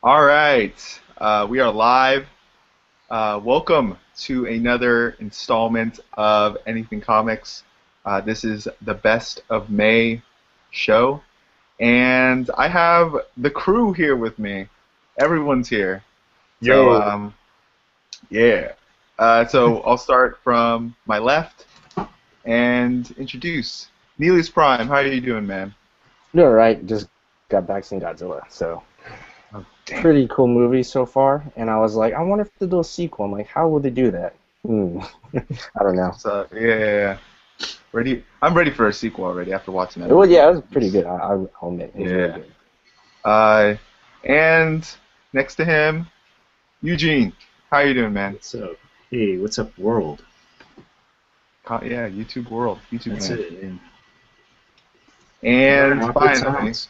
All right, we are live. Welcome to another installment of Anything Comics. This is the Best of May show, and I have the crew here with me. Everyone's here. So, Yo, yeah. So I'll start from my left and introduce Neely's Prime. How are you doing, man? You're right. Just got back seeing Godzilla, so Oh, damn. pretty cool movie so far. And I was like, I wonder if they do a sequel. I'm like, how would they do that? I don't know. So, yeah. Ready? I'm ready for a sequel already after watching that Well, movie. yeah, it was pretty good. I'll admit it was really Yeah. good. Uh, and next to him, Eugene. How you doing, man? what's up? Hey, what's up, world? Yeah, YouTube world, YouTube That's man. it, man. And Awkward finally, silence.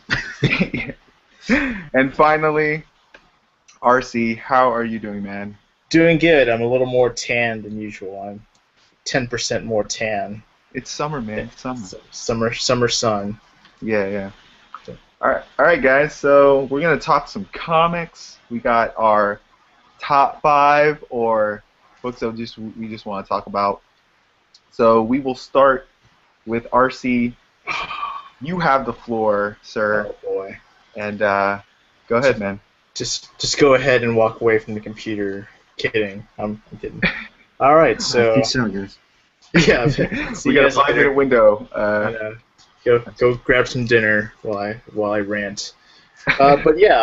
and finally, RC. How are you doing, man? Doing good. I'm a little more tan than usual. I'm 10% more tan. It's summer, man. It's summer. Summer sun. Yeah, yeah. All right, guys. So we're gonna talk some comics. We got our top five or books that we just want to talk about. So we will start with RC. You have the floor, sir, Oh boy. and go ahead, man. Just go ahead and walk away from the computer. Kidding. I'm kidding. All right. So Peace out, guys. yeah. See We you got a guys later. 5 minute window. Go grab some dinner while I rant. But yeah,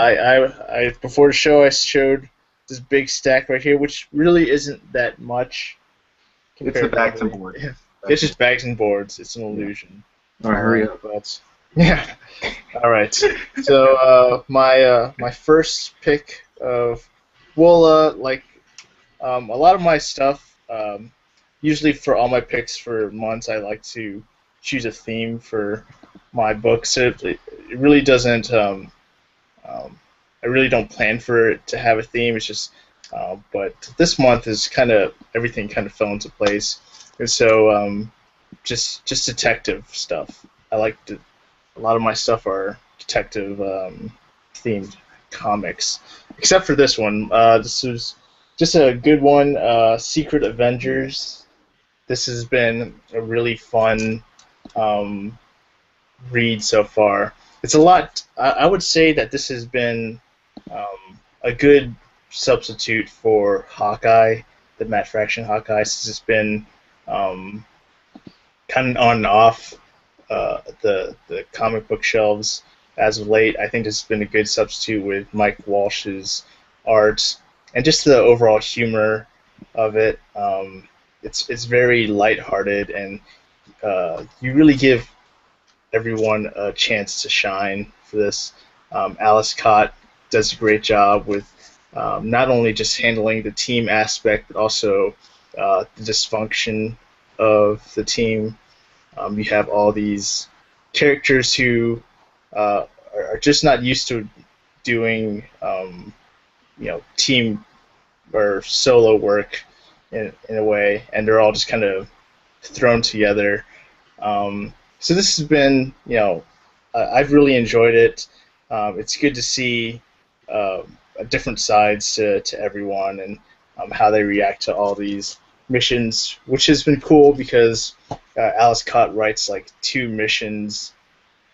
I before the show I showed this big stack right here, which really isn't that much. It's the bags and comparatively. boards. It's just bags and boards. It's an illusion. All right, hurry up. But yeah. All right. So my first pick of a lot of my stuff. Usually for all my picks for months, I like to choose a theme for my books. It really doesn't. I really don't plan for it to have a theme. It's just. But this month is kind of everything kind of fell into place, and so just detective stuff. A lot of my stuff are detective themed comics, except for this one. This is just a good one. Secret Avengers. This has been a really fun um, read so far. It's a lot. I would say that this has been a good substitute for Hawkeye, the Matt Fraction Hawkeye, since it's been um, kind of on and off the comic book shelves as of late. I think this has been a good substitute with Mike Walsh's art and just the overall humor of it. It's very lighthearted, and you really give everyone a chance to shine for this. Alice Cott does a great job with not only just handling the team aspect, but also the dysfunction of the team. You have all these characters who are just not used to doing, team or solo work in a way, and they're all just kind of thrown together. So this has been, I've really enjoyed it. It's good to see different sides to everyone and how they react to all these missions, which has been cool because Alice Cott writes like two missions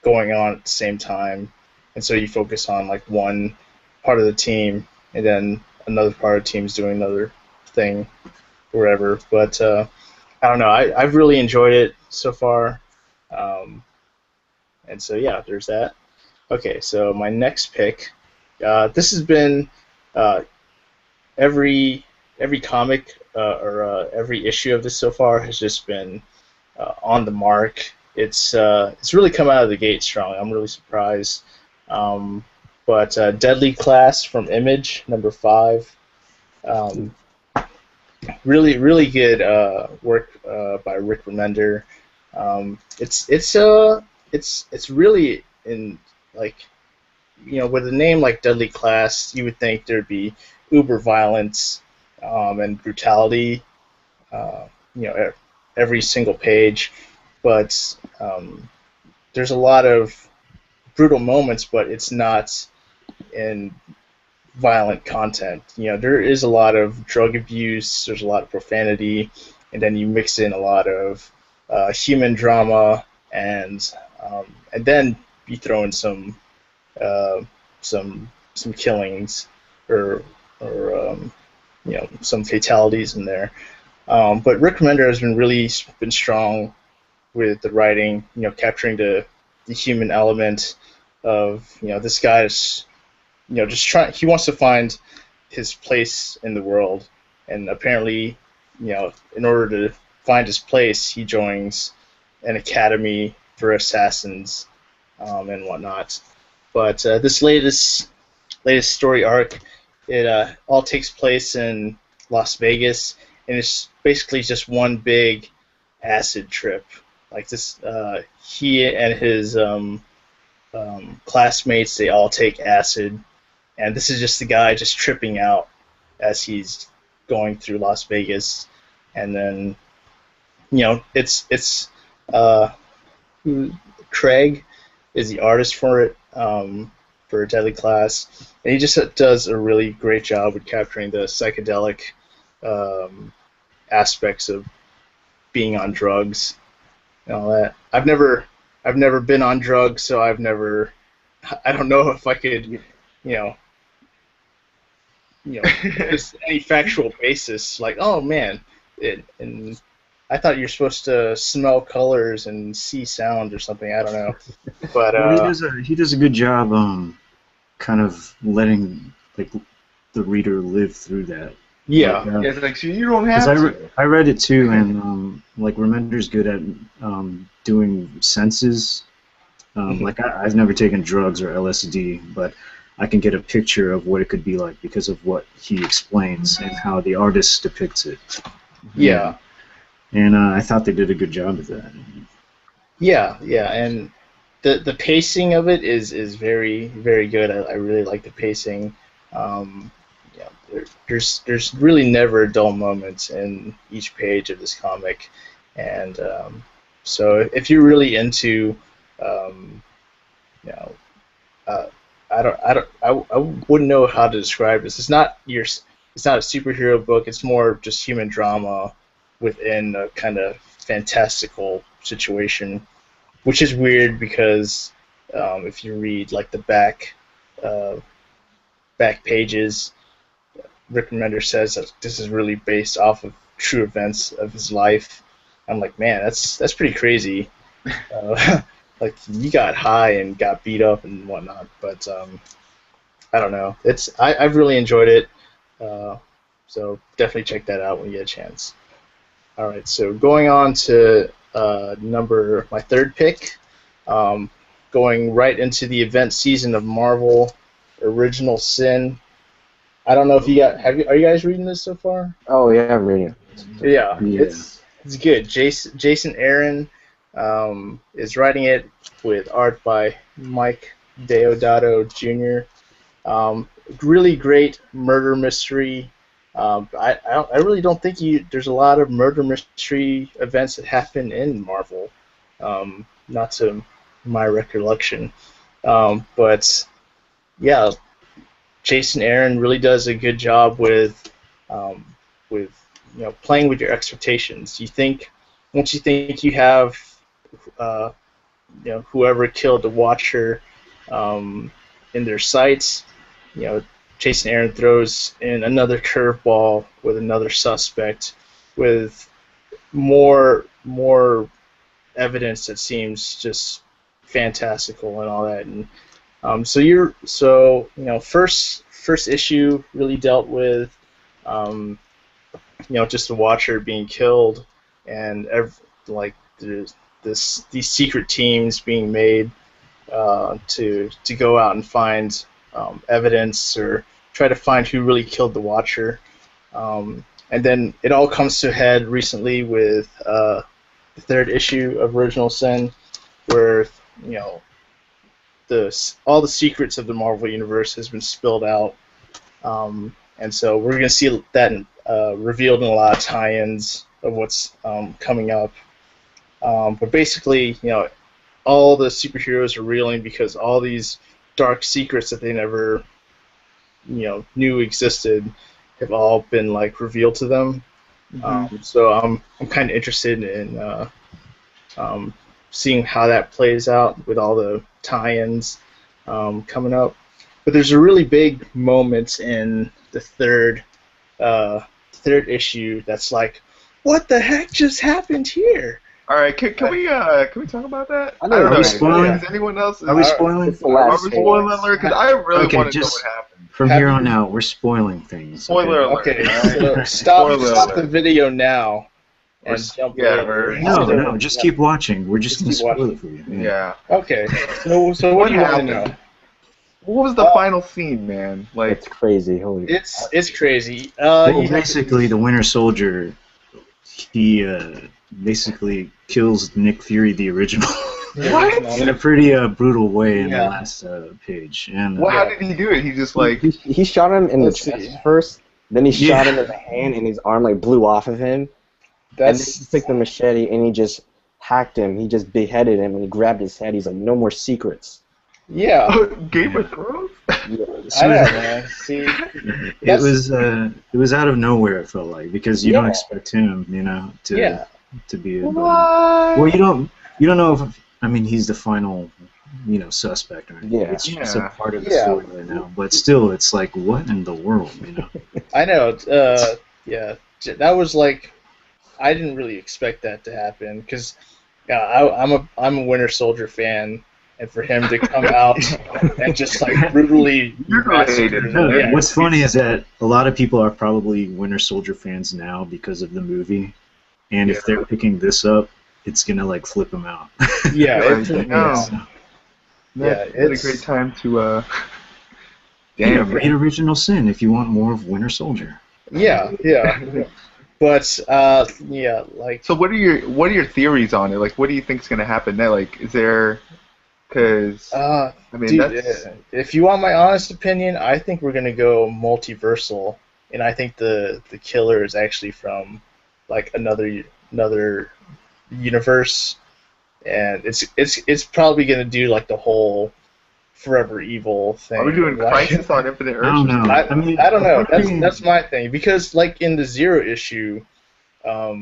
going on at the same time, and so you focus on like one part of the team, and then another part of the team's doing another thing, wherever. But I don't know. I've really enjoyed it so far, and so yeah, there's that. Okay, so my next pick. This has been uh, every comic or every issue of this so far has just been on the mark. It's really come out of the gate strong. I'm really surprised. But Deadly Class from Image number 5. Um, really good work by Rick Remender. It's really in like with a name like Deadly Class, you would think there'd be uber violence and brutality, uh, every single page, but there's a lot of brutal moments, but it's not in violent content. There is a lot of drug abuse, there's a lot of profanity, and then you mix in a lot of human drama, and then you throw in uh, some killings or some fatalities in there. But Rick Remender has been strong with the writing, capturing the human element of this guy's just trying. He wants to find his place in the world, and apparently, in order to find his place, he joins an academy for assassins and whatnot. But this latest story arc, it all takes place in Las Vegas, and it's basically just one big acid trip. Like this, he and his classmates, they all take acid, and this is just the guy just tripping out as he's going through Las Vegas, and then it's Craig is the artist for it, for Deadly Class, and he just does a really great job with capturing the psychedelic aspects of being on drugs and all that. I've never been on drugs, so I don't know if I could, just any factual basis, like, oh man, and I thought you're supposed to smell colors and see sound or something. I don't know, but Well, he does a good job, kind of letting like the reader live through that. yeah, Like, It's like, so you don't have 'cause to. I read it too, and like Remender's good at doing senses. Like I've never taken drugs or LSD, but I can get a picture of what it could be like because of what he explains and how the artist depicts it. yeah. And I thought they did a good job of that. Yeah, and the pacing of it is very very good. I really like the pacing. There's really never dull moments in each page of this comic, and so if you're really into, you know, I wouldn't know how to describe this. It's not a superhero book. It's more just human drama within a kind of fantastical situation, which is weird because if you read like the back pages, Rick Remender says that this is really based off of true events of his life. I'm like, man, that's pretty crazy. Like you got high and got beat up and whatnot, but I don't know. I've really enjoyed it, so definitely check that out when you get a chance. All right, so going on to my third pick, going right into the event season of Marvel Original Sin. I don't know if are you guys reading this so far? Oh yeah, I'm reading it. Yeah, Yeah. it's good. Jason Aaron is writing it with art by Mike Deodato Jr. Really great murder mystery. I really don't think there's a lot of murder mystery events that happen in Marvel, not to my recollection. But yeah, Jason Aaron really does a good job with playing with your expectations. Once you think you have whoever killed the Watcher in their sights, Jason Aaron throws in another curveball with another suspect with more evidence that seems just fantastical and all that. And first issue really dealt with just the Watcher being killed and these secret teams being made to go out and find evidence or try to find who really killed the Watcher. And then it all comes to a head recently with the third issue of Original Sin, where all the secrets of the Marvel Universe has been spilled out, and so we're going to see that revealed in a lot of tie-ins of what's coming up. But basically, all the superheroes are reeling because all these dark secrets that they never knew existed have all been like revealed to them. Mhm. So I'm kind of interested in um, seeing how that plays out with all the tie-ins coming up. But there's a really big moment in the third issue that's like, what the heck just happened here? All right, can we talk about that? I I don't don't know. know. spoiling? Is anyone else? Are we Are spoiling? It's the we last spoiling page. alert? Because I really Okay, want to know just- what happened. From Have here you- on out, we're spoiling things. Spoiler alert. Okay, Alright. so stop Spoiler the alert. video now We're and s- jump yeah, later. we're- No, So- no, just keep watching. We're just Just gonna keep spoil it for you. Yeah. Okay, so what What do you want to happened? know? What was the final scene, man? Like, It's crazy. Holy. It's crazy. Well, You have to- basically, the Winter Soldier, he basically kills Nick Fury, the original, What? in a pretty brutal way in the Yeah. last page. And well, how did he do it? He just like, He shot him in the Let's chest see. first, then he Yeah. shot him in the hand, and his arm like blew off of him. And then he That's took the machete and he just hacked him. He just beheaded him and he grabbed his head. He's like, "No more secrets." yeah. Game of Thrones? I know, man. See, it was out of nowhere. It felt like because you don't Yeah. expect him, to yeah, be. But, What? well, you don't know if I mean he's the final, suspect or anything. Yeah. It's just Yeah. a part of the Yeah. story right now. But still, it's like what in the world, I know. Yeah, that was like, I didn't really expect that to happen because I'm a Winter Soldier fan, and for him to come out and just like brutally Mutilated. massacre- yeah. What's funny is that a lot of people are probably Winter Soldier fans now because of the movie, and Yeah. if they're picking this up, it's gonna like flip them out. Yeah, it's, I know. So, That's Yeah, what a it's- great time to, yeah, damn. read Original Sin if you want more of Winter Soldier. yeah. But yeah, like So what are your theories on it? Like, what do you think's gonna happen now? Like, is there? Because I mean, dude, that's if you want my honest opinion, I think we're gonna go multiversal, and I think the killer is actually from like another universe, and it's probably gonna do like the whole Forever Evil thing. are we doing like, Crisis on Infinite Earths? I don't know. I, I mean, I don't know. okay. That's my thing because like in the Zero issue, of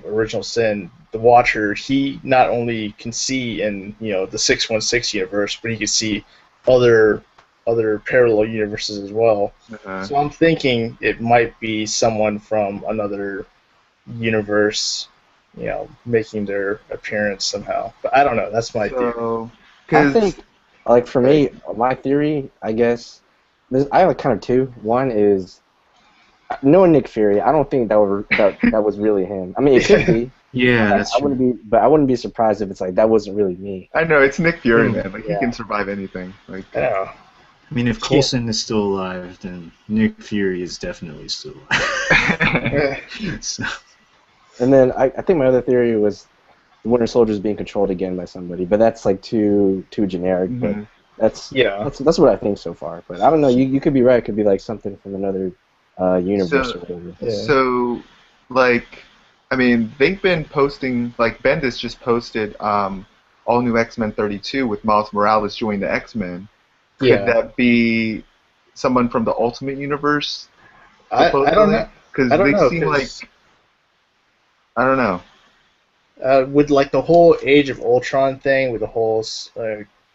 Original Sin, the Watcher, he not only can see in the 616 universe, but he can see other parallel universes as well. Uh-huh. So I'm thinking it might be someone from another universe, making their appearance somehow. But I don't know. That's my theory. So, I because think, like for me, my theory, I guess, I have like kind of two. One is knowing Nick Fury. I don't think that was really him. I mean, it could be. Yeah, that's I true. wouldn't be surprised if it's like that wasn't really me. I know it's Nick Fury, man. Like Yeah. he can survive anything. Like I don't know. I mean, if Coulson is still alive, then Nick Fury is definitely still alive. So, And then I think my other theory was the Winter Soldier is being controlled again by somebody, but that's like too generic. Mhm. But that's Yeah. that's what I think so far. But I don't know. You could be right. It could be like something from another universe So- or whatever. Yeah. So, like, I mean, they've been posting, like, Bendis just posted All New X-Men 32 with Miles Morales joining the X-Men. Could Yeah. that be someone from the Ultimate Universe? I don't know. Because I don't they know. seem 'Cause, like, I don't know. with like the whole Age of Ultron thing, with the whole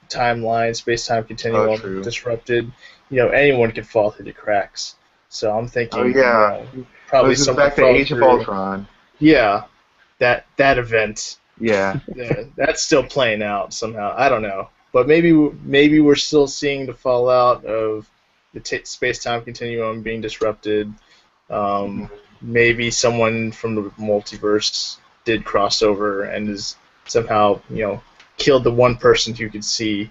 timeline, space-time Oh, continuum true. disrupted, anyone could fall through the cracks. So I'm thinking, Oh, yeah. probably This is someone back to fell Age of through- Ultron. Yeah, that event. Yeah. Yeah, that's still playing out somehow. I don't know, but maybe we're still seeing the fallout of the space-time continuum being disrupted. Maybe someone from the multiverse did cross over and is somehow killed the one person who could see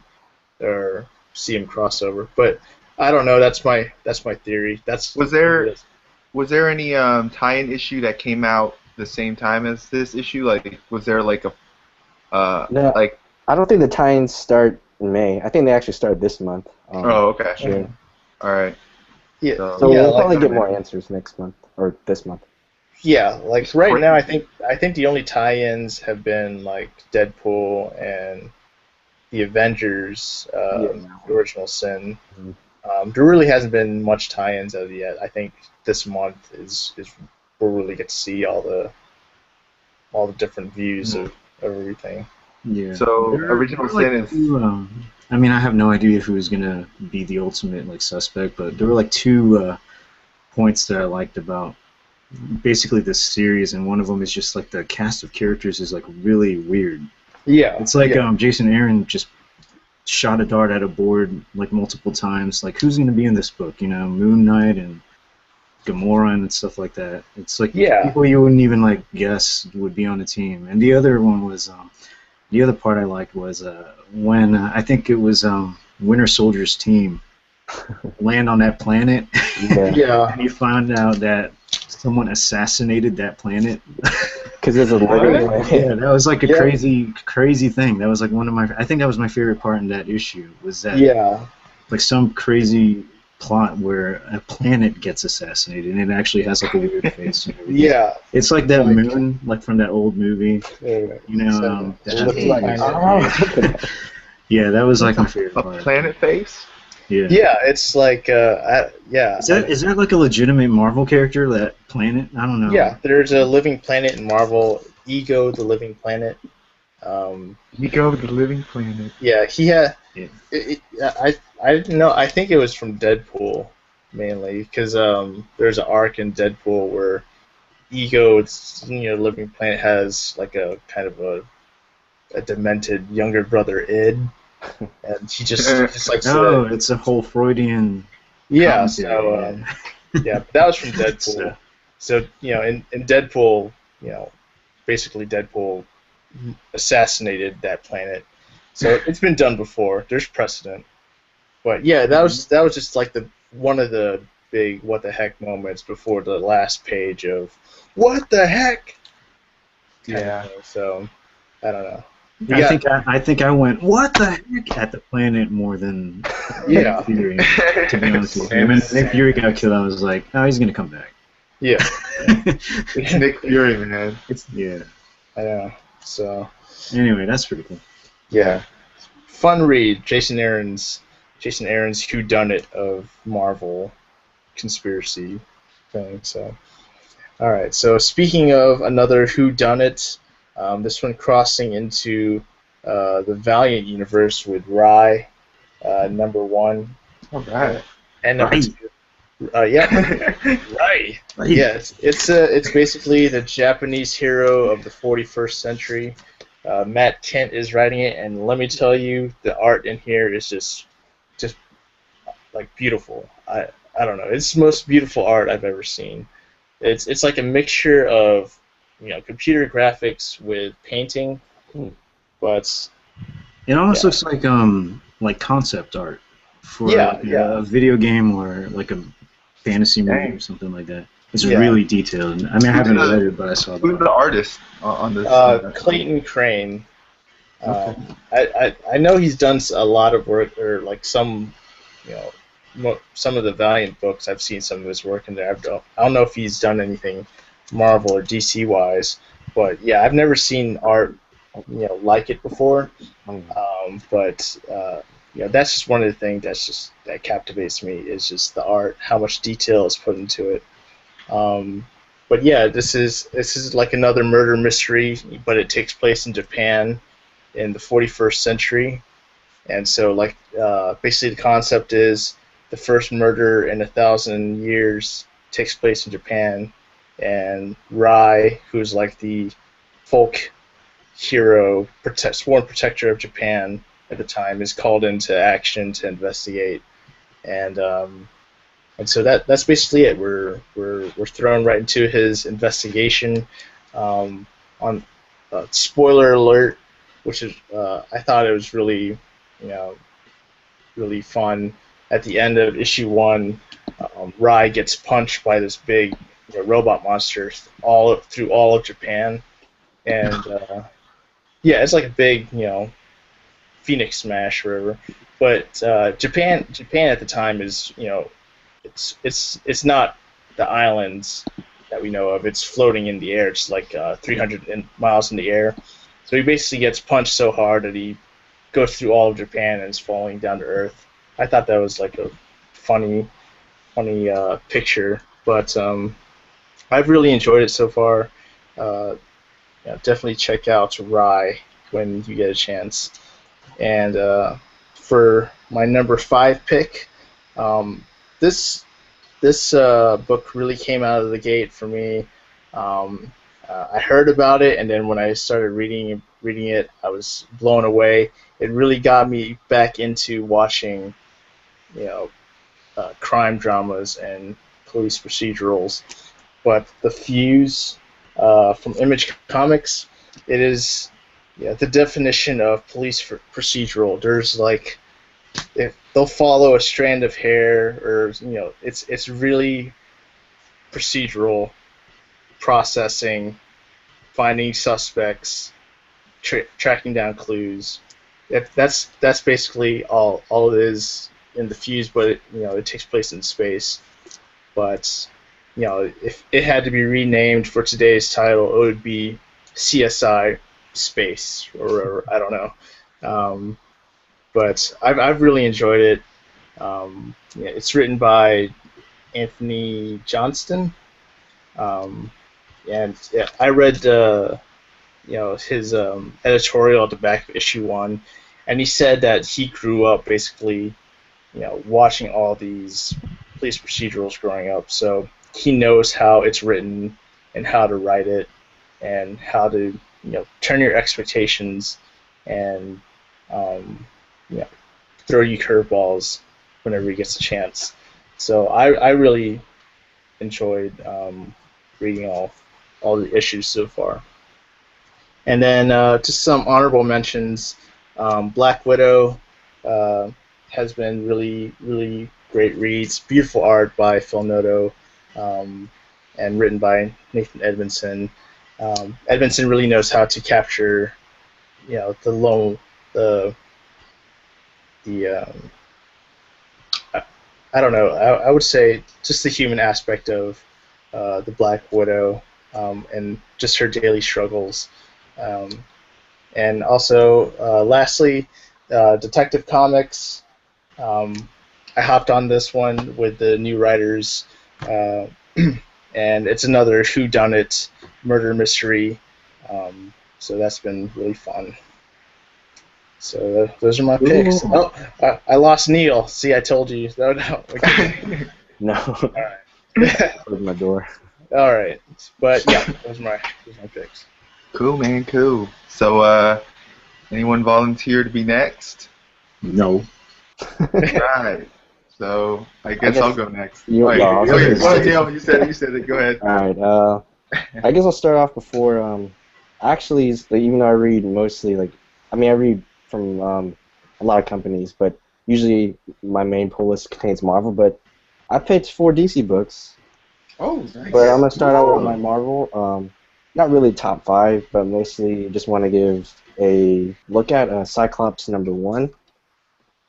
him cross over. But I don't know. That's my theory. Was there any tie-in issue that came out the same time as this issue? Like, was there like a No. like? I don't think the tie-ins start in May. I think they actually start this month. Oh, okay. June. All right. Yeah, So yeah, we'll like- probably get more answers next month or this month. Yeah, like right now, I think the only tie-ins have been like Deadpool and the Avengers, Original Sin. Mhm. There really hasn't been much tie-ins as of yet. I think this month is we'll really get to see all the different views of everything. Yeah. So There Original were, like, Sin is two, I mean, I have no idea who's gonna be the ultimate like suspect, but there were like two points that I liked about basically this series, and one of them is just like the cast of characters is like really weird. Yeah. It's like yeah. Jason Aaron just shot a dart at a board like multiple times. Like, who's gonna be in this book? You know, Moon Knight and Gamora and stuff like that. It's like Yeah. people you wouldn't even like guess would be on the team. And the other one was the other part I liked was when I think it was Winter Soldier's team land on that planet, Yeah. Yeah. and you find out that someone assassinated that planet. Because there's a living What? Yeah, planet. that was like a Yeah. crazy thing. That was like one of my. I think that was my favorite part in that issue. Was that Yeah. like some crazy plot where a planet gets assassinated and it actually has like a weird face and everything. Yeah. It's like that Like- moon, like from that old movie. You You know, that has looks the like- face. Oh. Yeah, that was like my favorite a part. planet face. Yeah. Yeah, it's like yeah. Is that like a legitimate Marvel character? That planet? I don't know. Yeah, there's a living planet in Marvel, Ego the Living Planet. You go with the living planet. Yeah, he had. Yeah. I didn't know. I think it was from Deadpool mainly because there's an arc in Deadpool where Ego, Living Planet, has like a kind of a demented younger brother Id, and he just like Oh, it's a whole Freudian. yeah. commentary, So yeah, but that was from Deadpool. So in Deadpool, basically Deadpool assassinated that planet. So it's been done before. There's precedent. But yeah, that was just like one of the big what the heck moments before the last page of what the heck. kind of Yeah. thing. So I don't know. I think I went what the heck at the planet more than Yeah. Fury. To be honest with you, when Nick Fury got killed, I was like, oh, he's gonna come back. Yeah. Nick Fury, man. Yeah. I know. So Anyway, that's pretty cool. yeah, fun read. Jason Aaron's whodunit of Marvel conspiracy thing. So, all right. So speaking of another whodunit, this one crossing into the Valiant universe with Rai, #1, All right. and number Rai. 2. Yeah, Rai. Yes, it's basically the Japanese hero of the 41st century. Matt Kent is writing it, and let me tell you, the art in here is just like beautiful. I don't know, it's the most beautiful art I've ever seen. It's like a mixture of computer graphics with painting, but It almost Yeah. looks like concept art for Yeah, like yeah. a video game or like a fantasy movie Dang. or something like that. It's Yeah. really detailed. I mean, I haven't read it, but I saw Who's that. the artist on this? Clayton Crane. I know he's done a lot of work, or like some some of the Valiant books. I've seen some of his work in there. I don't know if he's done anything Marvel or DC wise, but yeah, I've never seen art like it before. But that's just one of the things that captivates me is just the art, how much detail is put into it. But yeah, this is like another murder mystery, but it takes place in Japan in the 41st century, and so basically the concept is the first murder in 1,000 years takes place in Japan, and Rai, who's like the folk hero, sworn protector of Japan at the time, is called into action to investigate, and so that's basically it. We're thrown right into his investigation. On spoiler alert, which is I thought it was really really fun. At the end of issue 1, Rai gets punched by this big robot monster through all of Japan, and yeah, it's like a big Phoenix Smash or whatever. But Japan at the time is it's not the islands that we know of. It's floating in the air. It's like 300 miles in the air. So he basically gets punched so hard that he goes through all of Japan and is falling down to Earth. I thought that was like a funny picture. But I've really enjoyed it so far. Yeah, definitely check out Rye when you get a chance. And for my number 5 pick, um, this book really came out of the gate for me. Um, I heard about it, and then when I started reading it, I was blown away. It really got me back into watching, you know, crime dramas and police procedurals. But The Fuse from Image Comics, it is, yeah, the definition of police procedural. There's like, if they'll follow a strand of hair, or it's really procedural, processing, finding suspects, tracking down clues. That's basically all it is in The Fuse, but it takes place in space. But if it had to be renamed for today's title, it would be CSI Space, or I don't know. But I've really enjoyed it. Yeah, it's written by Anthony Johnston, and yeah, I read his editorial at the back of issue 1, and he said that he grew up basically watching all these police procedurals growing up, so he knows how it's written and how to write it and how to turn your expectations and you know, throw you curveballs whenever he gets a chance. So I really enjoyed reading all the issues so far. And then just some honorable mentions. Black Widow has been really great reads. Beautiful art by Phil Noto, and written by Nathan Edmondson. Edmondson really knows how to capture, the I don't know. I would say just the human aspect of the Black Widow, and just her daily struggles. And also, lastly, Detective Comics. I hopped on this one with the new writers, and it's another whodunit murder mystery. So that's been really fun. So those are my picks. Ooh. Oh, I lost Neil. See, I told you. No. Okay. No. All right. Close my door. All right. But yeah, those are my picks. Cool, man. Cool. So, anyone volunteer to be next? No. Right. So I guess I'll go next. You- All no, I was go ahead. gonna say- Neil, you said it. Go ahead. All right. I guess I'll start off before. Actually, even though I read mostly I read from a lot of companies, but usually my main pull list contains Marvel. But I picked 4 DC books. Oh, nice. But I'm gonna start out with my Marvel. Not really top 5, but mostly just want to give a look at Cyclops #1.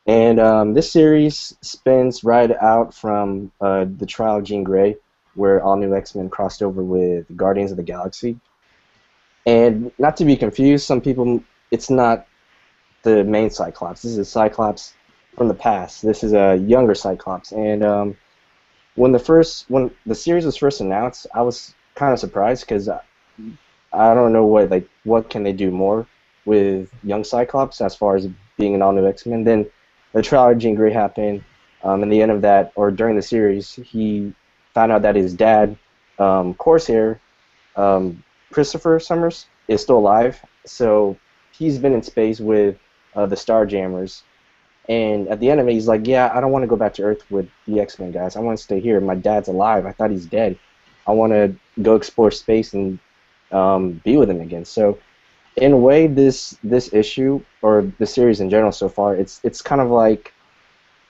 And this series spins right out from the trial of Jean Grey, where all new X-Men crossed over with Guardians of the Galaxy. And not to be confused, some people, it's not the main Cyclops. This is Cyclops from the past. This is a younger Cyclops. And when the series was first announced, I was kind of surprised because I don't know what can they do more with young Cyclops as far as being an all-new X-Men. Then the trial of Jean Grey happened. In the end of that, or during the series, he found out that his dad, Corsair, Christopher Summers, is still alive. So he's been in space with the Starjammers. And at the end of it, he's like, yeah, I don't want to go back to Earth with the X-Men guys. I want to stay here. My dad's alive. I thought he's dead. I want to go explore space and be with him again. So in a way, this issue, or the series in general so far, it's kind of like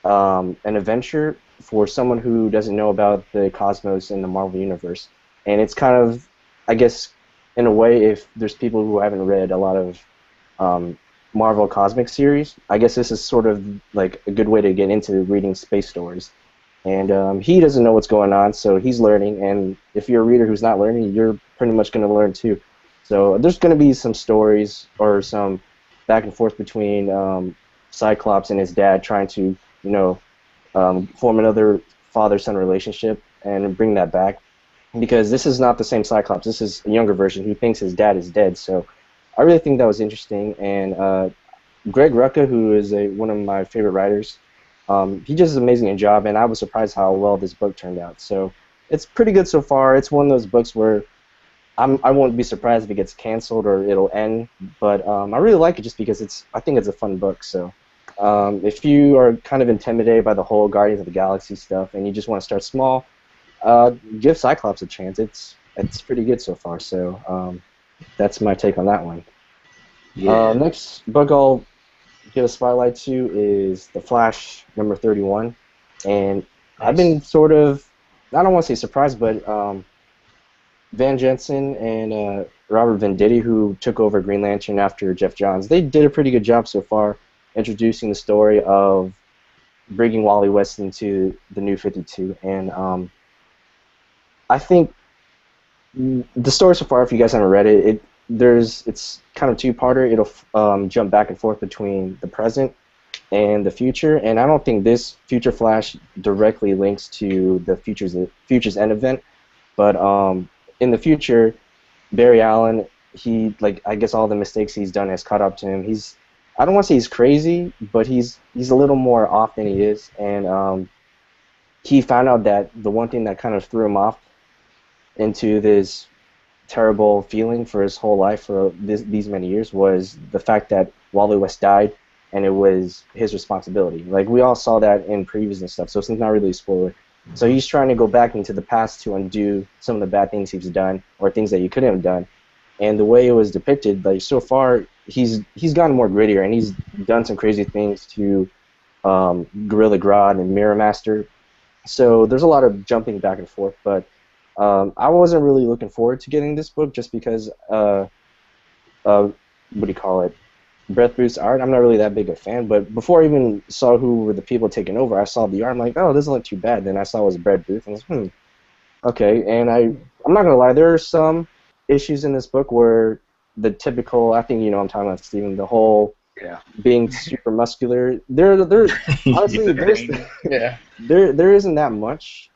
an adventure for someone who doesn't know about the cosmos in the Marvel Universe. And it's kind of, I guess, in a way, if there's people who haven't read a lot of Marvel Cosmic series, I guess this is sort of like a good way to get into reading space stories. And he doesn't know what's going on, so he's learning. And if you're a reader who's not learning, you're pretty much going to learn too. So there's going to be some stories or some back and forth between Cyclops and his dad trying to, form another father-son relationship and bring that back, because this is not the same Cyclops. This is a younger version who thinks his dad is dead. So I really think that was interesting. And Greg Rucka, who is one of my favorite writers, he does an amazing job, and I was surprised how well this book turned out. So it's pretty good so far. It's one of those books where I won't be surprised if it gets canceled or it'll end, but I really like it just because I think it's a fun book. So if you are kind of intimidated by the whole Guardians of the Galaxy stuff and you just want to start small, give Cyclops a chance. It's pretty good so far. So that's my take on that one. Yeah. Next book I'll give a spotlight to is The Flash number 31, and I've been sort of, I don't want to say surprised, but Van Jensen and Robert Venditti, who took over Green Lantern after Jeff Johns, they did a pretty good job so far introducing the story of bringing Wally West into the New 52. And I think the story so far, if you guys haven't read it, it's kind of two-parter. It'll jump back and forth between the present and the future, and I don't think this Future Flash directly links to the Future's End event, but in the future, Barry Allen, I guess all the mistakes he's done has caught up to him. I don't want to say he's crazy, but he's a little more off than he is, and he found out that the one thing that kind of threw him off into this terrible feeling for his whole life for these many years was the fact that Wally West died, and it was his responsibility. Like, we all saw that in previews and stuff, so it's not really a spoiler. So he's trying to go back into the past to undo some of the bad things he's done or things that he couldn't have done. And the way it was depicted, like, so far, he's gotten more grittier, and he's done some crazy things to Gorilla Grodd and Mirror Master. So there's a lot of jumping back and forth, but I wasn't really looking forward to getting this book just because, what do you call it, Brett Booth's art. I'm not really that big a fan, but before I even saw who were the people taking over, I saw the art. I'm like, oh, this doesn't look too bad. Then I saw it was Brett Booth, and I was, okay. And I'm not gonna lie, there are some issues in this book where the typical, I think you know what I'm talking about, Steven, the whole being super muscular. There honestly, there isn't that much,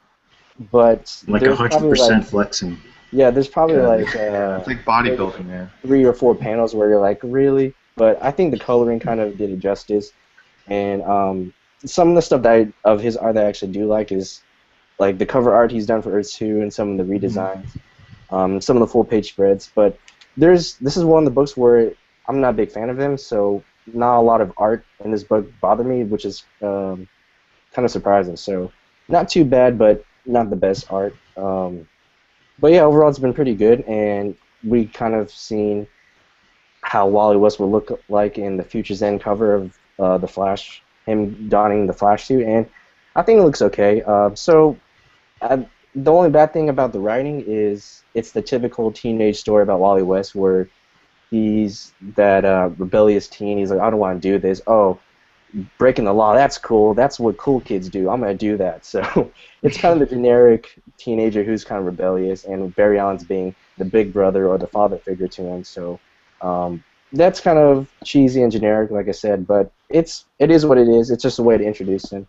but like 100% flexing. Yeah, there's probably it's like bodybuilding, man. 3 or 4 panels where you're like, really? But I think the coloring kind of did it justice, and some of the stuff of his art that I actually do like is like the cover art he's done for Earth 2 and some of the redesigns, some of the full-page spreads. But this is one of the books where I'm not a big fan of him, so not a lot of art in this book bothered me, which is kind of surprising. So not too bad, but not the best art. But yeah, overall it's been pretty good, and we kind of seen how Wally West will look like in the Future's End cover of The Flash, him donning the Flash suit, and I think it looks okay. The only bad thing about the writing is it's the typical teenage story about Wally West where he's that rebellious teen. He's like, I don't want to do this. Oh, breaking the law, that's cool. That's what cool kids do. I'm going to do that. So it's kind of the generic teenager who's kind of rebellious, and Barry Allen's being the big brother or the father figure to him. So that's kind of cheesy and generic, like I said, but it is what it is. It's just a way to introduce him,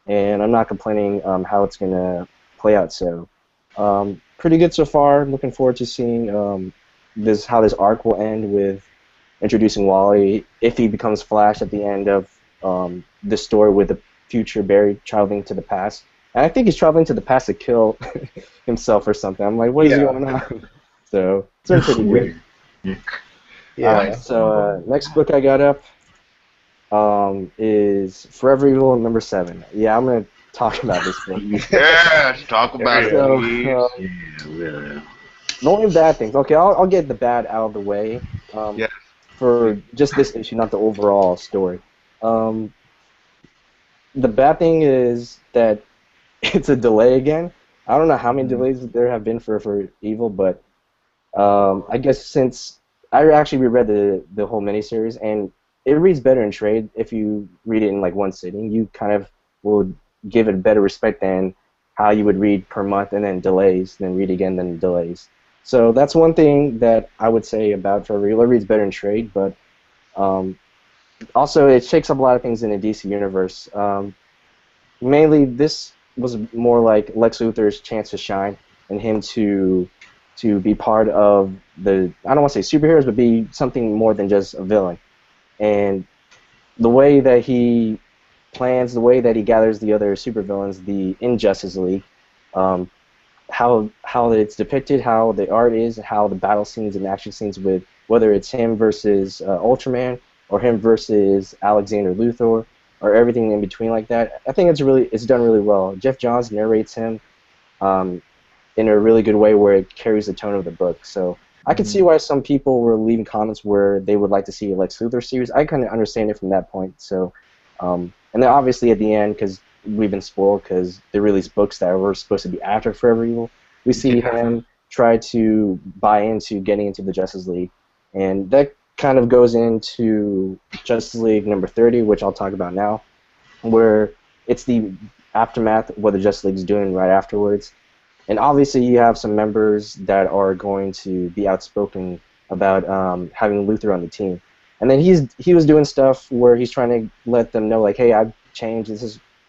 and I'm not complaining how it's going to play out. So pretty good so far. Looking forward to seeing how this arc will end with introducing Wally if he becomes Flash at the end of this story with the future Barry traveling to the past. And I think he's traveling to the past to kill himself or something. I'm like, what is going on? So it's pretty weird. Yeah. So next book I got up is Forever Evil number 7. Yeah, I'm gonna talk about this book. Yes, talk about it. Yeah. The only bad things. Okay, I'll get the bad out of the way. For just this issue, not the overall story. The bad thing is that it's a delay again. I don't know how many delays there have been for Evil, but I guess since I actually reread the whole miniseries, and it reads better in trade if you read it in like one sitting. You kind of will give it better respect than how you would read per month and then delays, then read again, then delays. So that's one thing that I would say about Forever Evil. It reads better in trade, but also it shakes up a lot of things in the DC universe. mainly this was more like Lex Luthor's chance to shine and him to be part of the, I don't want to say superheroes, but be something more than just a villain. And the way that he plans, the way that he gathers the other supervillains, the Injustice League, how it's depicted, how the art is, how the battle scenes and action scenes with whether it's him versus Ultraman or him versus Alexander Luthor or everything in between like that. I think it's done really well. Jeff Johns narrates him in a really good way where it carries the tone of the book. So I could see why some people were leaving comments where they would like to see a Lex Luthor series. I kind of understand it from that point. So, and then obviously at the end, because we've been spoiled because they released books that were supposed to be after Forever Evil, we see him try to buy into getting into the Justice League. And that kind of goes into Justice League number 30, which I'll talk about now, where it's the aftermath of what the Justice League's doing right afterwards. And obviously you have some members that are going to be outspoken about having Luthor on the team. And then he was doing stuff where he's trying to let them know, like, hey, I've changed.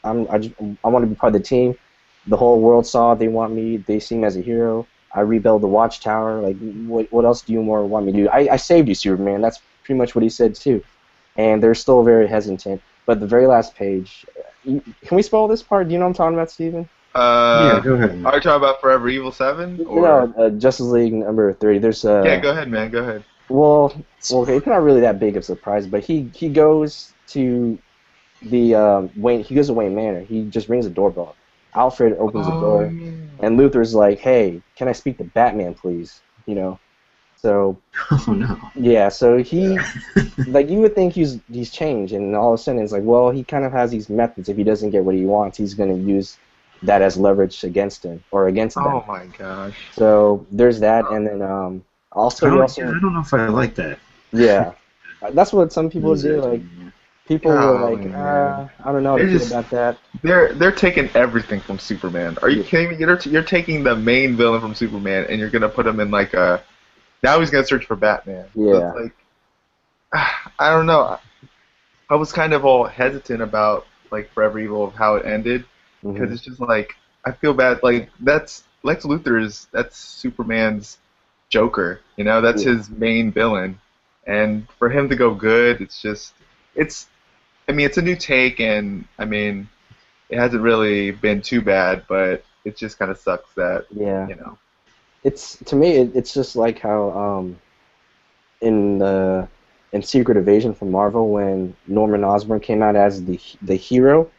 I want to be part of the team. The whole world saw they want me. They see me as a hero. I rebuilt the Watchtower. Like, what else do you more want me to do? I saved you, Superman. That's pretty much what he said too. And they're still very hesitant. But the very last page, can we spoil this part? Do you know what I'm talking about, Steven? Yeah, go ahead. Are you talking about Forever Evil 7? Or? No, Justice League number 30. There's yeah, go ahead, man. Go ahead. Well, okay, it's not really that big of a surprise, but he goes to the Wayne. He goes to Wayne Manor. He just rings the doorbell. Alfred opens the door, and Luthor's like, "Hey, can I speak to Batman, please?" You know. So. Oh no. Yeah, so he, like, you would think he's changed, and all of a sudden it's like, well, he kind of has these methods. If he doesn't get what he wants, he's going to use that as leverage against him or against them. Oh my gosh. So there's that, and then also I don't know if I like that. Yeah, that's what some people do. Like, people were like, I don't know how to feel about that. They're taking everything from Superman. Are you kidding me? You're taking the main villain from Superman and you're gonna put him in like a. Now he's gonna search for Batman. Yeah. So it's like, I don't know. I was kind of all hesitant about like Forever Evil of how it ended because it's just like I feel bad. Like that's Lex Luthor's. That's Superman's Joker. You know, that's his main villain. And for him to go good, I mean, it's a new take, and I mean, it hasn't really been too bad, but it just kind of sucks that, you know. It's, to me, it's just like how in Secret Invasion from Marvel, when Norman Osborn came out as the hero,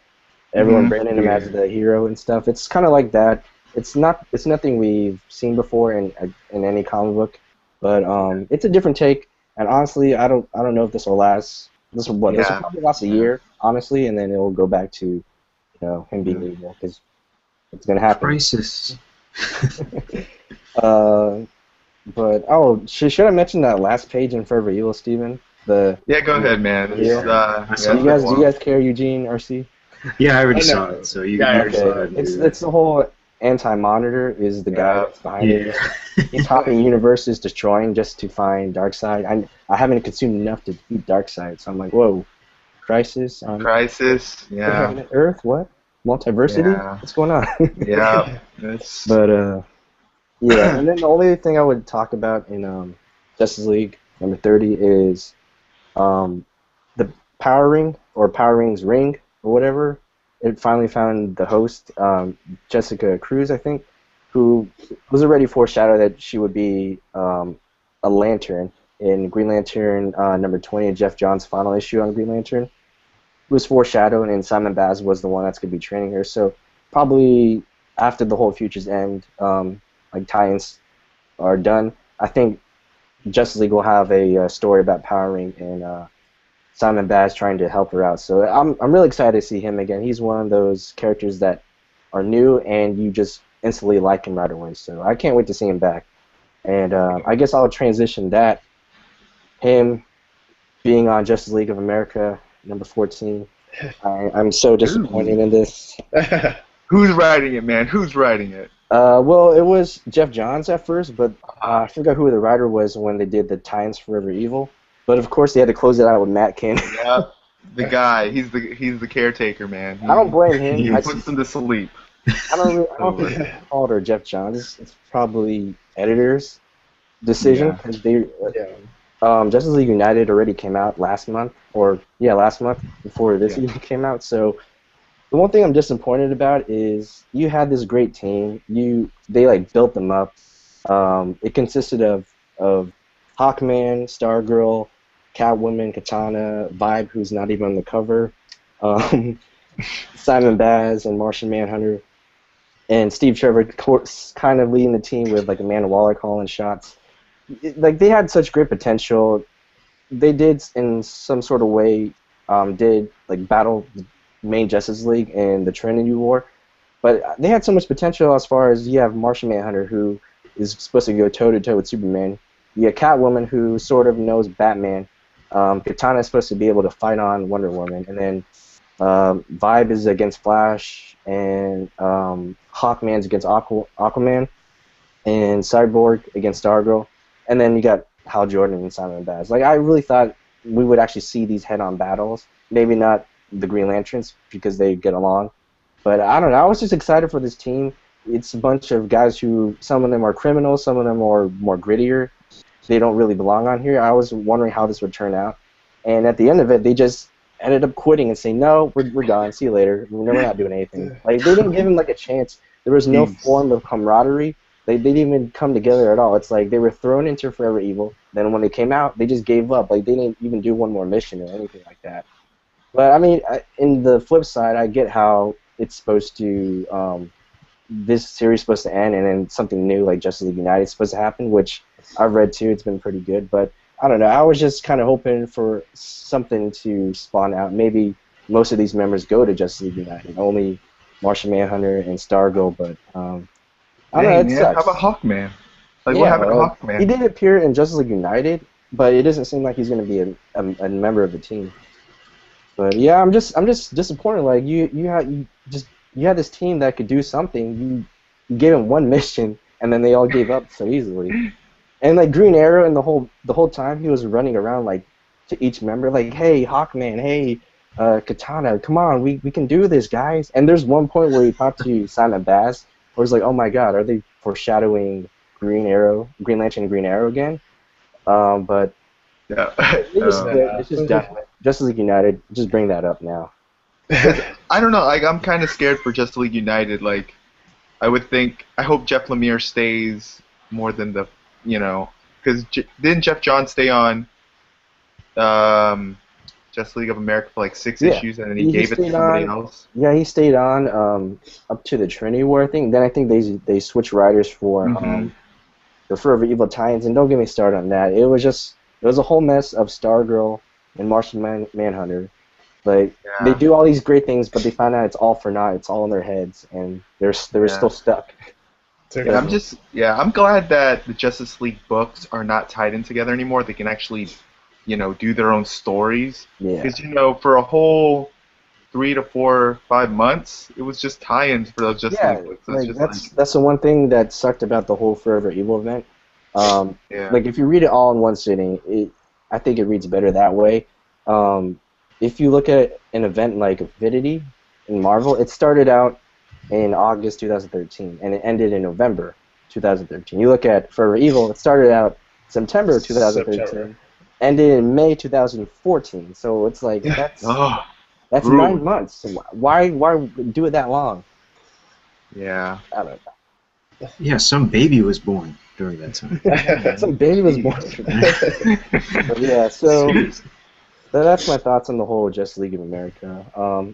everyone branded him as the hero and stuff. It's kind of like that. It's nothing we've seen before in any comic book, but it's a different take. And honestly, I don't know if this will last. This will probably last a year, honestly, and then it will go back to, him being evil, because it's gonna happen. Crisis. But should I mention that last page in Forever Evil, Steven? Yeah, go ahead, man. Do you guys care, Eugene, RC? Yeah, I already saw it. So you already saw it. It's the whole Anti-Monitor is the guy that's behind it. He's hopping universes, destroying just to find Darkseid. I haven't consumed enough to beat Darkseid, so I'm like, whoa, Crisis. Crisis, yeah. Earth, what? Multiversity? Yeah. What's going on? Yeah. But yeah, and then the only thing I would talk about in Justice League number 30 is the Power Ring, or Power Ring's ring, or whatever. It finally found the host, Jessica Cruz, I think, who was already foreshadowed that she would be a Lantern in Green Lantern number 20, Jeff Johns' final issue on Green Lantern. It was foreshadowed, and Simon Baz was the one that's going to be training her. So probably after the whole Futures End, like tie-ins are done, I think Justice League will have a story about Power Ring and Simon Baz trying to help her out. So I'm really excited to see him again. He's one of those characters that are new and you just instantly like him right away. So I can't wait to see him back. And I guess I'll transition that. Him being on Justice League of America number 14. I'm so disappointed in this. Who's writing it, man? Who's writing it? Well, it was Jeff Johns at first, but I forgot who the writer was when they did the tie-ins Forever Evil. But of course, they had to close it out with Matt Kindt. The guy, he's the caretaker, man. I don't blame him. He I, puts them to sleep. I don't think it's Paul or Jeff Johns. It's probably editors' decision Yeah. because they Yeah. Justice League United already came out last month, last month before this even came out. So the one thing I'm disappointed about is you had this great team. They like built them up. It consisted of Hawkman, Stargirl, Catwoman, Katana, Vibe, who's not even on the cover, um, Simon Baz, and Martian Manhunter, and Steve Trevor kind of leading the team with like Amanda Waller calling shots. Like they had such great potential. They did in some sort of way did like battle the main Justice League in the Trinity War, but they had so much potential as far as you have Martian Manhunter who is supposed to go toe to toe with Superman. You have Catwoman who sort of knows Batman. Katana is supposed to be able to fight on Wonder Woman, and then Vibe is against Flash, and Hawkman's against Aquaman, and Cyborg against Stargirl, and then you got Hal Jordan and Simon Baz. Like I really thought we would actually see these head-on battles. Maybe not the Green Lanterns because they get along, but I don't know. I was just excited for this team. It's a bunch of guys who some of them are criminals, some of them are more grittier. They don't really belong on here. I was wondering how this would turn out, and at the end of it, they just ended up quitting and saying, "No, we're done. See you later. We're not doing anything." Like they didn't give him like a chance. There was no form of camaraderie. They didn't even come together at all. It's like they were thrown into Forever Evil. Then when they came out, they just gave up. Like they didn't even do one more mission or anything like that. But I mean, in the flip side, I get how it's supposed to. This series is supposed to end, and then something new like Justice League United is supposed to happen, which I've read too. It's been pretty good, but I don't know. I was just kind of hoping for something to spawn out. Maybe most of these members go to Justice League United. Only Martian Manhunter and Stargirl, but I don't know. It sucks. How about Hawkman? Like, Yeah, what happened to Hawkman? He did appear in Justice League United, but it doesn't seem like he's going to be a member of the team. But yeah, I'm just disappointed. Like you had this team that could do something. You gave him one mission, and then they all gave up so easily. And like Green Arrow, and the whole time he was running around like to each member, like, "Hey, Hawkman, hey, Katana, come on, we can do this, guys." And there's one point where he talked to Simon Baz, where it's like, "Oh my God, are they foreshadowing Green Lantern, and Green Arrow again?" But Yeah. it's just done. Justice League United, just bring that up now. I don't know. Like, I'm kind of scared for Justice League United. Like, I hope Jeff Lemire stays more than because didn't Jeff Johns stay on Justice League of America for like 6 issues, and then he gave it to somebody else? Yeah, he stayed on up to the Trinity War, I think. Then I think they switched writers for the Forever Evil tie-ins, and don't get me started on that. It was a whole mess of Stargirl and Martian Manhunter. Like they do all these great things, but they find out it's all for naught. It's all in their heads, and they're still stuck. Yeah, I'm glad that the Justice League books are not tied in together anymore. They can actually, do their own stories. Yeah. Because for a whole 3 to 4, 5 months, it was just tie-ins for those Justice League books. So that's the one thing that sucked about the whole Forever Evil event. Like if you read it all in one sitting, I think it reads better that way. If you look at an event like Avidity in Marvel, it started out in August 2013 and it ended in November 2013. You look at Forever Evil, it started out September 2013, ended in May 2014. So it's like that's 9 months. Why do it that long? Yeah. I don't know. Yeah, some baby was born during that time. Some baby was born. But yeah, so that's my thoughts on the whole Justice League of America.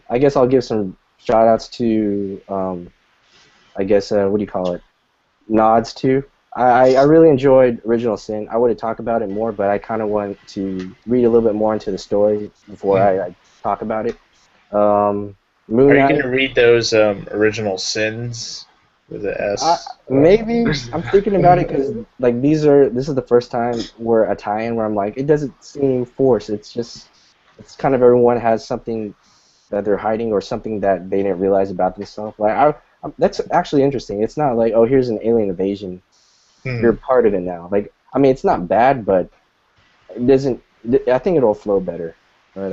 I guess I'll give some shout-outs to, what do you call it? Nods to. I really enjoyed Original Sin. I would have talked about it more, but I kind of want to read a little bit more into the story before I talk about it. Moon Are you Knight, going to read those Original Sins with the S? maybe. I'm thinking about it because like this is the first time we're a tie-in where I'm like, it doesn't seem forced. It's kind of everyone has something that they're hiding or something that they didn't realize about themselves. Like that's actually interesting. It's not like, oh, here's an alien invasion. You're part of it now. Like, I mean, it's not bad, but it doesn't. I think it'll flow better. But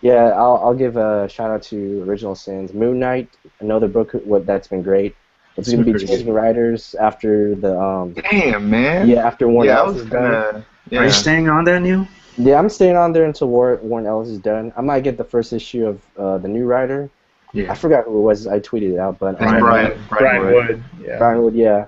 Yeah, I'll give a shout out to Original Sins. Moon Knight, another book that's been great. It's It's gonna been be pretty changing good. writers after the Damn, man. yeah, after Warren Yeah, I Ellis was is done. gonna. Are you Yeah. staying on that, Neil? Yeah, I'm staying on there until Warren Ellis is done. I might get the first issue of the new writer. I Yeah. forgot who it was. I tweeted it out, but It's Brian Brian Wood. Wood. Yeah. Brian Wood. Yeah,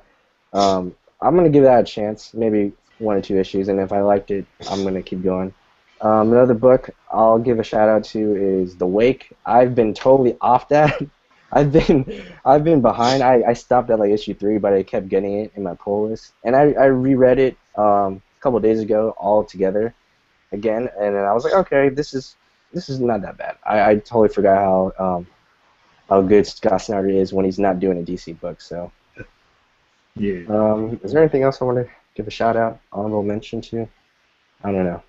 I'm gonna give that a chance. Maybe one or two issues, and if I liked it, I'm gonna keep going. Another book I'll give a shout out to is The Wake. I've been totally off that. I've been behind. I stopped at like issue 3, but I kept getting it in my pull list, and I reread it a couple of days ago all together again, and then I was like, okay, this is not that bad. I totally forgot how good Scott Snyder is when he's not doing a DC book. So, Yeah. is there anything else I want to give a shout out, honorable mention to? I don't know.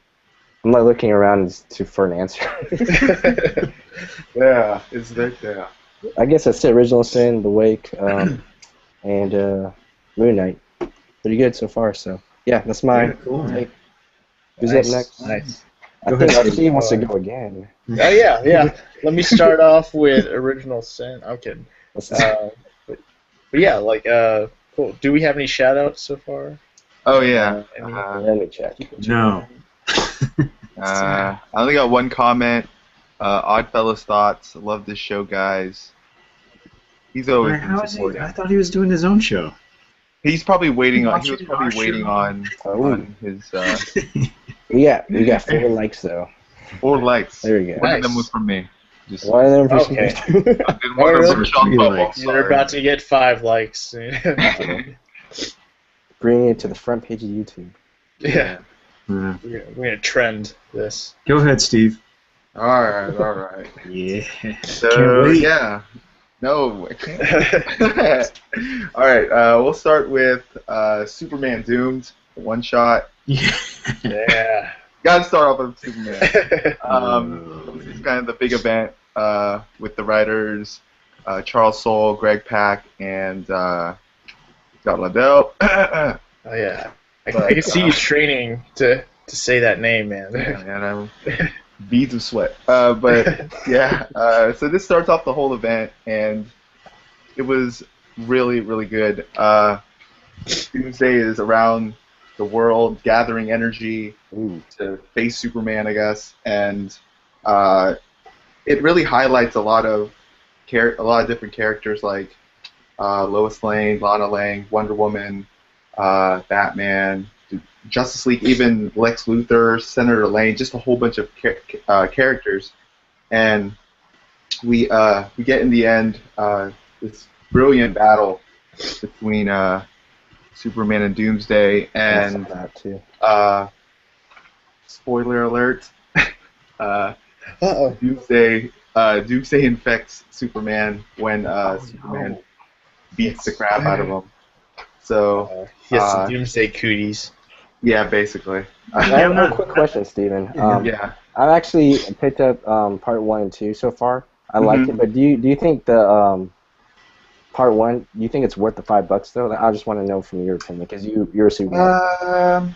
I'm like looking around for an answer. Yeah, it's right there. I guess that's it. Original Sin, The Wake, and Moon Knight. Pretty good so far. So yeah, that's my Yeah, cool. take. Who's Nice, up next? Nice. I Go think ahead, Steve. Steve wants to go again. Oh yeah. Let me start off with Original Sin. I'm kidding. Let's- But yeah, like cool. Do we have any shout outs so far? Oh yeah. Let me check. No. I only got one comment. Oddfellas thoughts. Love this show, guys. He's always been How is he? supporting. I thought he was doing his own show. He's probably waiting on. He was Watching probably our waiting show. on his We got 4 likes though. 4 likes. There we go. One of them Nice. was from me. Just One of them for Okay. Steve. and one of them was Sean 3 Bubble. likes. You're Sorry. about to get 5 likes. Bringing it to the front page of YouTube. Yeah, Yeah. we're gonna trend this. Go ahead, Steve. All right. Yeah. So Can't wait. yeah, no, I can't. All right, we'll start with Superman Doomed, one shot. Yeah. Yeah. Got to start off with Superman. This is kind of the big event with the writers Charles Soule, Greg Pak, and Scott Lobdell. Oh yeah. I But, can see you training to say that name, man. and I'm beads of sweat. But yeah, so this starts off the whole event, and it was really, really good. Doomsday is around the world gathering energy to face Superman, I guess, and it really highlights a lot of different characters like Lois Lane, Lana Lang, Wonder Woman, Batman, Justice League, even Lex Luthor, Senator Lane, just a whole bunch of characters, and we get in the end this brilliant battle between Superman and Doomsday, and that too. spoiler alert, Uh-oh. Doomsday infects Superman when Superman beats the crap out of him. So He has some Doomsday cooties. yeah, basically. I have a quick question, Steven. Yeah. I've actually picked up part 1 and 2 so far. I liked it, but do you think the part 1? Do you think it's worth the $5 though? I just want to know from your opinion because you're a Superman.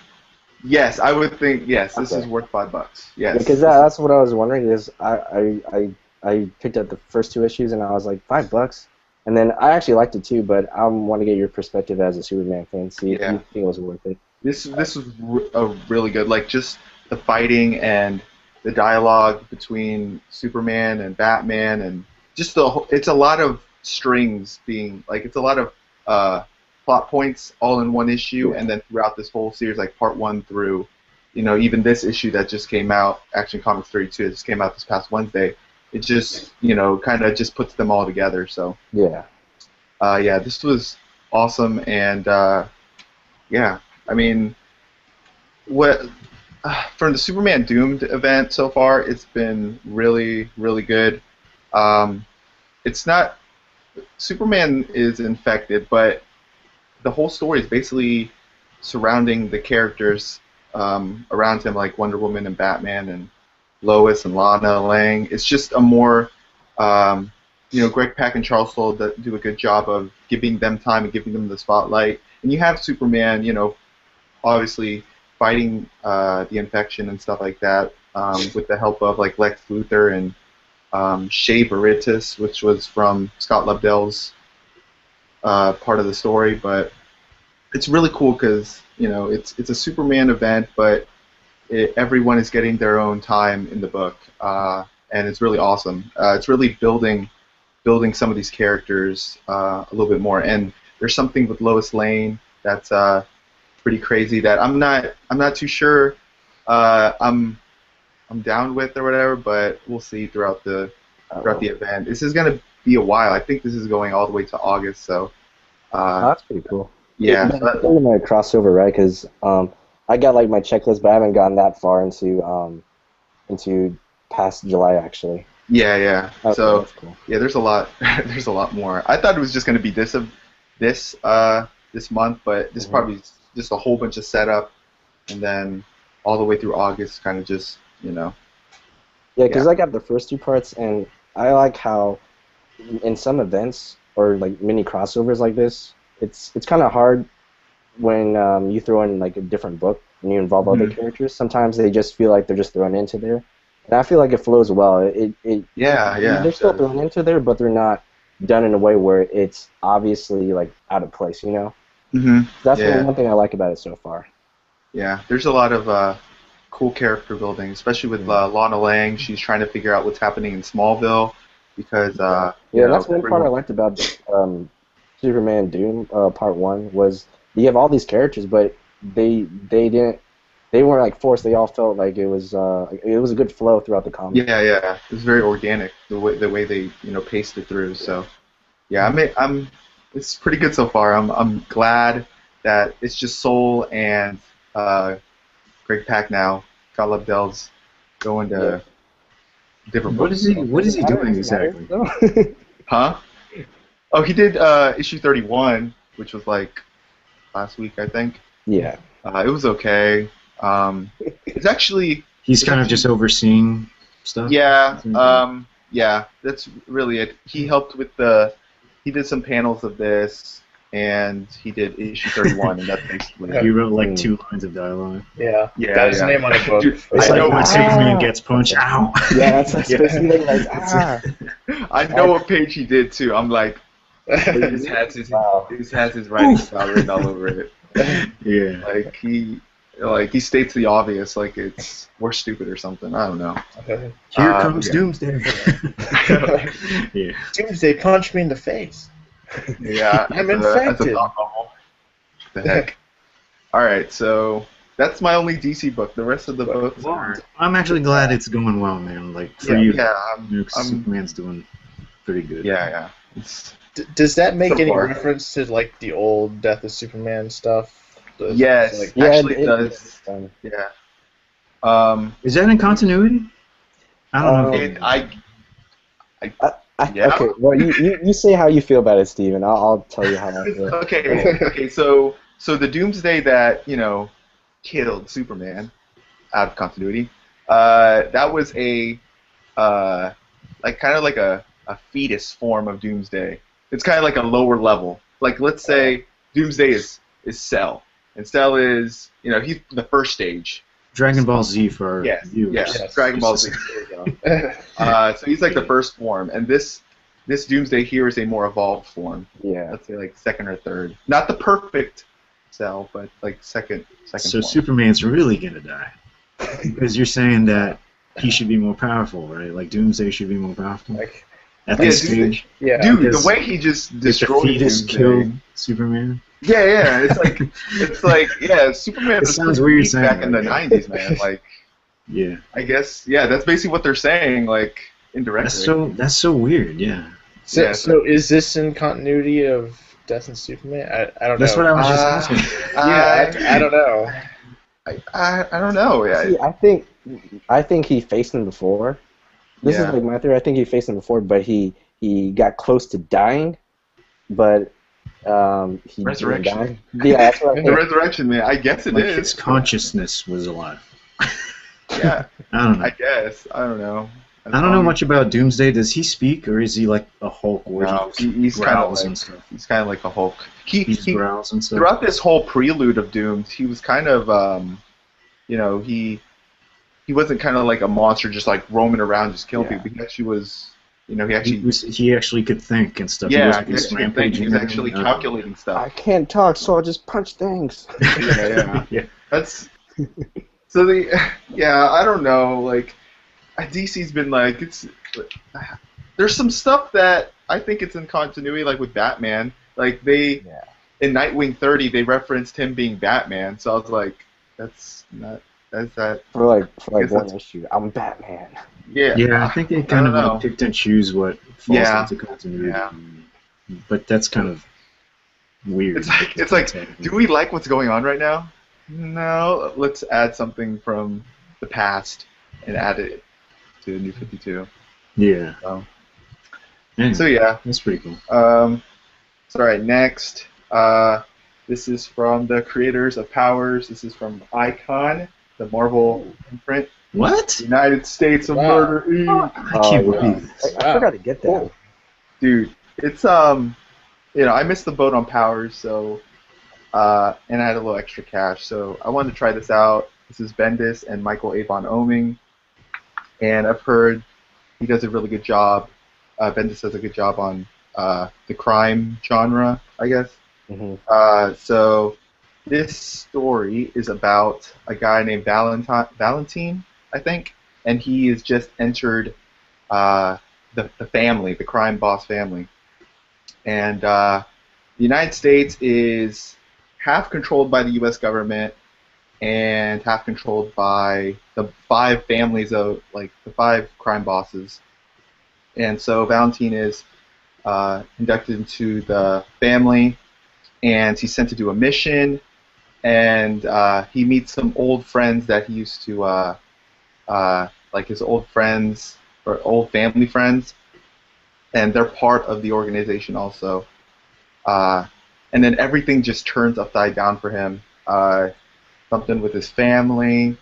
Yes, I would think yes. This Okay. is worth $5. Yes. Because that's what I was wondering. Is I picked up the first 2 issues and I was like $5, and then I actually liked it too. But I want to get your perspective as a Superman fan. See if Yeah. you think it was worth it. This was really good. Like just the fighting and the dialogue between Superman and Batman, and just it's a lot of strings being like it's a lot of plot points all in one issue, and then throughout this whole series, like part 1 through, even this issue that just came out, Action Comics 32, it just came out this past Wednesday. It just, kind of just puts them all together. So Yeah. yeah, this was awesome, and yeah, I mean, what from the Superman Doomed event so far, it's been really, really good. It's not Superman is infected, but the whole story is basically surrounding the characters around him, like Wonder Woman and Batman and Lois and Lana Lang. It's just a more, Greg Pak and Charles Soule that do a good job of giving them time and giving them the spotlight. And you have Superman, obviously fighting the infection and stuff like that. with the help of like Lex Luthor and Shea Veritas, which was from Scott Lobdell's part of the story. But it's really cool because it's a Superman event, but everyone is getting their own time in the book, and it's really awesome. It's really building some of these characters a little bit more. And there's something with Lois Lane that's pretty crazy that I'm not too sure I'm down with or whatever, but we'll see throughout the event. This is gonna be a while. I think this is going all the way to August, so That's pretty cool. yeah. That's pretty much a crossover, right? Because I got like my checklist, but I haven't gotten that far into past July actually. Yeah. Okay, So that's cool. yeah, there's a lot. There's a lot more. I thought it was just gonna be this month, but this probably is just a whole bunch of setup, and then all the way through August, kind of just Yeah, because I got the first two parts, and I like how in some events or like mini crossovers like this, it's kind of hard when you throw in like a different book and you involve other characters. Sometimes they just feel like they're just thrown into there, and I feel like it flows well. Yeah. They're still thrown into there, but they're not done in a way where it's obviously like out of place. That's one thing I like about it so far. Yeah, there's a lot of cool character building, especially with Lana Lang. She's trying to figure out what's happening in Smallville because that's one part I liked about Superman Doom Part 1 was you have all these characters, but they weren't like forced. They all felt like it was a good flow throughout the comic. Yeah. It was very organic the way they paced it through. So yeah, it's pretty good so far. I'm glad that it's just Soul and Greg Pak now. Scott Lobdell's going to different What books. is he doing exactly? Huh? Oh, he did issue 31, which was like last week, I think. Yeah. It was okay. It's actually He's kind of just overseeing stuff. yeah. That's really it. He helped with he did some panels of this, and he did issue 31, and that's basically it. He wrote like 2 lines of dialogue. Yeah. Yeah, Got his yeah. name on a book. Dude, It's I like know when what Superman gets punched. Ow! Yeah, that's basically like I know what page he did too. I'm like, he just has his Wow. writing style written all over it. Yeah. Like he states the obvious, like it's we're stupid or something. I don't know. Here comes yeah. Doomsday. Yeah. Tuesday punched me in the face. Yeah, I'm that's a infected. thought bubble. What the heck? All right, so that's my only DC book. The rest of the books Well, are I'm actually glad it's going well, man. Like for yeah, you, yeah, Superman's doing pretty good. yeah. It's, Does that make So any far. reference to like the old Death of Superman stuff? yes, Like, actually it does. does. Yeah. Is that in continuity? I don't know. Yeah. Okay, well, you say how you feel about it, Steven. I'll tell you how I feel. Okay. So the Doomsday that killed Superman out of continuity, that was a kind of like a fetus form of Doomsday. It's kind of like a lower level. Like let's say Doomsday is Cell, and Cell is he's the first stage. Dragon Ball Z for our Yes, viewers. yes, Dragon Ball Z. There you go. So he's like the first form, and this Doomsday here is a more evolved form. Yeah. Let's say like second or third. Not the perfect Cell, but like second. So form. Superman's really gonna die because you're saying that he should be more powerful, right? Like Doomsday should be more powerful Like, at Yeah, this Doomsday- stage. yeah. Dude, because the way he just If the destroyed fetus Doomsday. killed Superman. Yeah. It's like Superman It was sounds pretty weird weak saying back in the that. '90s, man. Like Yeah. I guess that's basically what they're saying, like indirectly. That's so weird. Yeah. So, Yeah, so is this in continuity of Death and Superman? I don't know. That's what I was just asking. Yeah, I don't know. I don't know. Yeah. See, I think he faced him before. This Yeah. is like my theory. I think he faced him before, but he got close to dying, but he Resurrection. didn't die. Yeah, that's what I The think. resurrection, man. I guess it Like is. his consciousness was alive. Yeah. I don't know. I guess. I don't know. I don't know much about Doomsday. Does he speak, or is he like a Hulk where No, he he's kind of growls like and stuff? he's kind of like a Hulk. He He growls and stuff. throughout this whole prelude of Doomed, he was kind of he he wasn't kind of like a monster just like roaming around just killing Yeah. people. He actually was, you know, he He, actually, he actually could think and stuff. yeah, wasn't he just actually could think. He was rampaging actually everyone. calculating I stuff. can't talk, so I'll just punch things. Yeah. Yeah. That's so yeah, I don't know, like DC's been like there's some stuff that I think it's in continuity, like with Batman. Like Yeah. in Nightwing 30, they referenced him being Batman, so I was like, that's not, that's that. For I guess one that's- issue, I'm Batman. Yeah, Yeah, I think they I kind don't of know. like, picked and choose what falls Yeah. into continuity. Yeah. But that's kind of weird. It's like, do we like what's going on right now? No, let's add something from the past and add it to New 52. Yeah. So, Yeah, so yeah. that's pretty cool. So all right, next. This is from the creators of Powers. This is from Icon, the Marvel imprint. What? United States of Wow. Murder Inc. I can't yeah. believe this. I forgot to get that. Dude, it's you know, I missed the boat on Powers, so and I had a little extra cash, so I wanted to try this out. This is Bendis and Michael Avon Oeming, and I've heard he does a really good job. Bendis does a good job on the crime genre, I guess. Hmm. So this story is about a guy named Valentine, I think, and he has just entered the family, the crime boss family. And the United States is half controlled by the U.S. government and half controlled by the 5 families of, like, the 5 crime bosses. And so Valentine is inducted into the family, and he's sent to do a mission, and he meets some old friends that he used to, like his old friends, or old family friends, and they're part of the organization also. And then everything just turns upside down for him. Something with his family,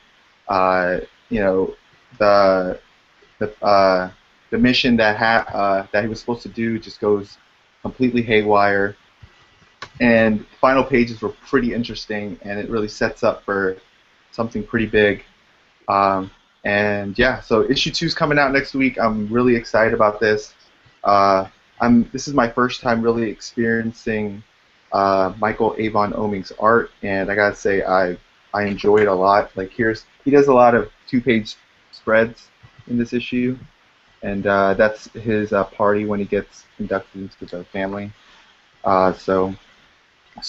you know, the mission that he was supposed to do just goes completely haywire. And final pages were pretty interesting, and it really sets up for something pretty big. And yeah, so issue 2 is coming out next week. I'm really excited about this. This is my first time really experiencing Michael Avon Oeming's art, and I gotta say I enjoy it a lot. Like he does a lot of 2-page spreads in this issue, and that's his party when he gets inducted into the family. So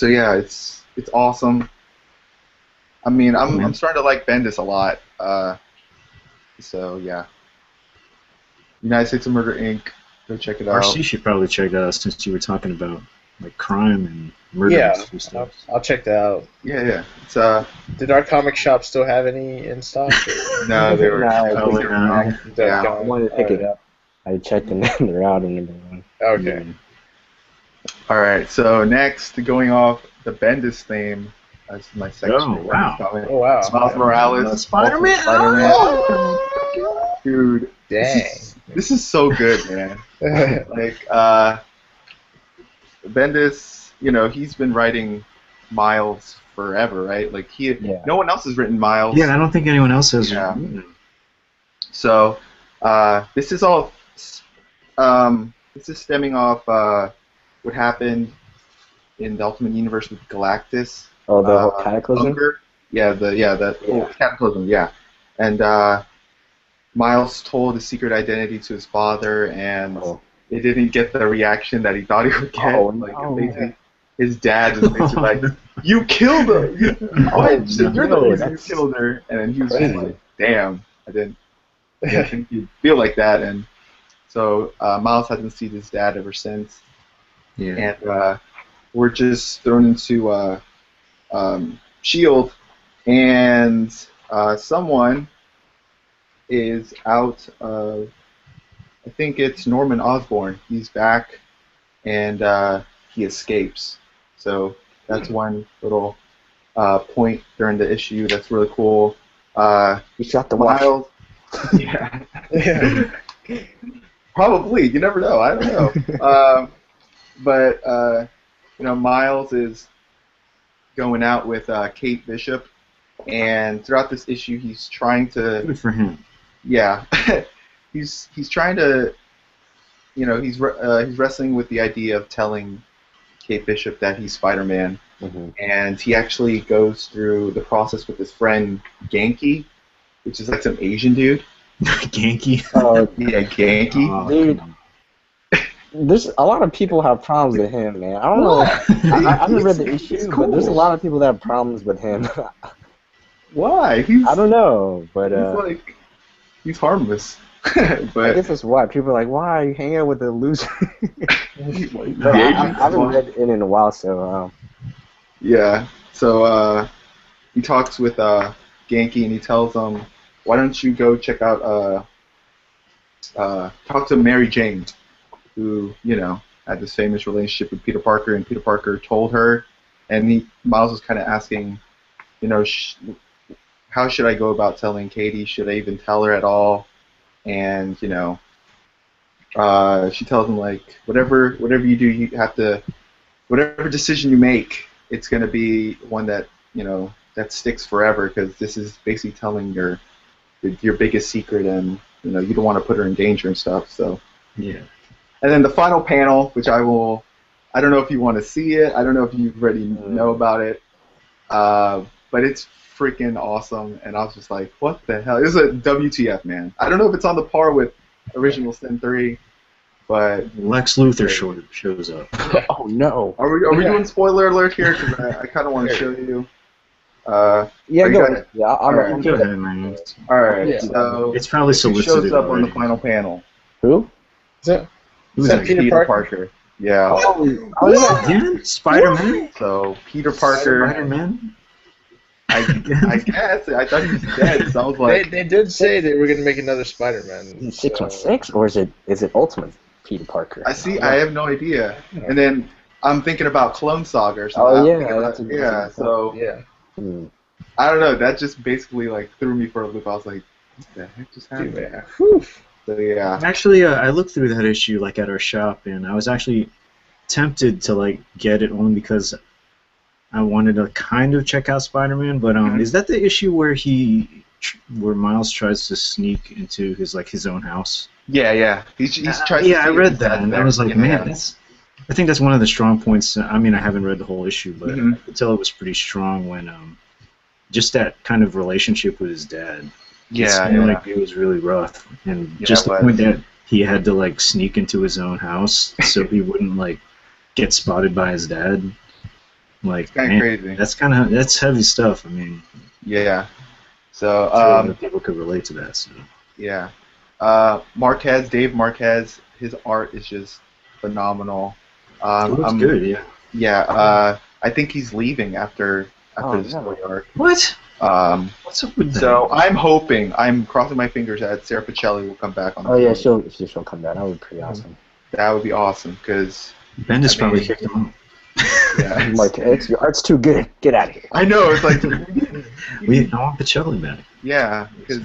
yeah, it's awesome. I mean, I'm starting to like Bendis a lot. So yeah, United States of Murder Inc. Go check it out. RC should probably check that out since you were talking about like crime and murder Yeah, and stuff. I'll check that out. Yeah. It's Did our comic shop still have any in stock? no, they were. No, Probably they were not. wrong. They're Yeah. I gone. wanted to pick it Alright. up. I checked and they're out of number 1. Okay. All right. So next, going off the Bendis theme, that's my section. Oh, wow. Oh wow. Miles Morales, Spider-Man. Spider-Man. Oh, Dude, Dang. this is so good, man. Like Bendis, you know, he's been writing Miles forever, right? Like Yeah. no one else has written Miles. Yeah, I don't think anyone else has. Yeah. So this is all this is stemming off what happened in the Ultimate Universe with Galactus. Oh, the whole Cataclysm? Bunker. The whole Cataclysm. Yeah, and Miles told his secret identity to his father, and Oh. it didn't get the reaction that he thought he would get. Oh, like no. basically, his dad was basically like, "You killed her! What? You're the no, reason you that's killed her." And then he was just crazy. like, "Damn, I didn't think you'd feel like that." And so Miles hasn't seen his dad ever since, Yeah. and we're just thrown into Shield, and someone is out of, I think it's Norman Osborn. He's back, and he escapes. So that's one little point during the issue that's really cool. You shot the watch. Miles, yeah, Yeah. probably. You never know. I don't know. But you know, Miles is going out with Kate Bishop, and throughout this issue, he's trying to, Good for him. yeah, he's trying to, he's wrestling with the idea of telling Kate Bishop that he's Spider-Man, and he actually goes through the process with his friend Genki, which is like some Asian dude. Genki. Yeah, Genki. Oh, Dude. come on. There's a lot of people have problems with him, man. I don't know. I haven't read the issue, but there's a lot of people that have problems with him. Why? I don't know, but he's harmless. I But guess that's why people are like, why are you hanging out with a loser? But Yeah, I haven't read it in a while, so yeah. So he talks with Genki and he tells him, "Why don't you go check out talk to Mary Jane, who had this famous relationship with Peter Parker, and Peter Parker told her, and Miles was kind of asking, how should I go about telling Katie? Should I even tell her at all?" And she tells him like, whatever you do, you have to, whatever decision you make, it's gonna be one that that sticks forever, because this is basically telling your biggest secret, and you don't want to put her in danger and stuff. So Yeah. and then the final panel, which I don't know if you want to see it. I don't know if you already know about it, but it's freaking awesome. And I was just like, what the hell? This is a WTF, man. I don't know if it's on the par with Original Sin 3, but Lex Luthor shows up. oh no. are we doing spoiler alert here? Because I kind of want to show you. Yeah, Are you go guys- ahead. Yeah, Alright. Go ahead, man. All right, Yeah. so It's probably who solicited shows up on already. the final panel? Who? Is that Who's that that? Peter Parker? Yeah. Oh, yeah. Yeah, Spider-Man. So Peter Parker. Spider-Man. I guess I thought he was dead. So I was like, They did say they were going to make another Spider-Man. 616, or is it Ultimate Peter Parker? I see. I have no idea. And then I'm thinking about Clone Saga or Oh, something. I'm yeah, thinking that's about- a- yeah. that's a- So Yeah. Hmm. I don't know. That just basically like threw me for a loop. I was like, what the heck just happened? Dude, man. Whew. So yeah. Actually, I looked through that issue like at our shop, and I was actually tempted to like get it only because I wanted to kind of check out Spider-Man. But is that the issue where where Miles tries to sneak into his own house? Yeah. He's trying. Yeah, to I see read if that, that's and I there. was like, Yeah. man, I think that's one of the strong points. I mean, I haven't read the whole issue, but Mhm. I could tell it was pretty strong when just that kind of relationship with his dad. It seemed like it was really rough, and Yeah, just it the was. point that he had to like sneak into his own house so he wouldn't like get spotted by his dad. Like, Kind of man, crazy. that's heavy stuff. I mean, Yeah. So I feel like people could relate to that. So. yeah. Dave Marquez, his art is just phenomenal. It looks good, yeah. Yeah. I think he's leaving after Oh, the yeah. story arc. What? Um, What's up with that? So I'm crossing my fingers that Sarah Pichelli will come back on. Oh yeah, the she'll come down. That would be pretty awesome. That would be awesome because Bendis I probably mean- kicked him out. yeah, Like, your art's too good. Get out of here. I know it's like We don't want Pacelli back. yeah because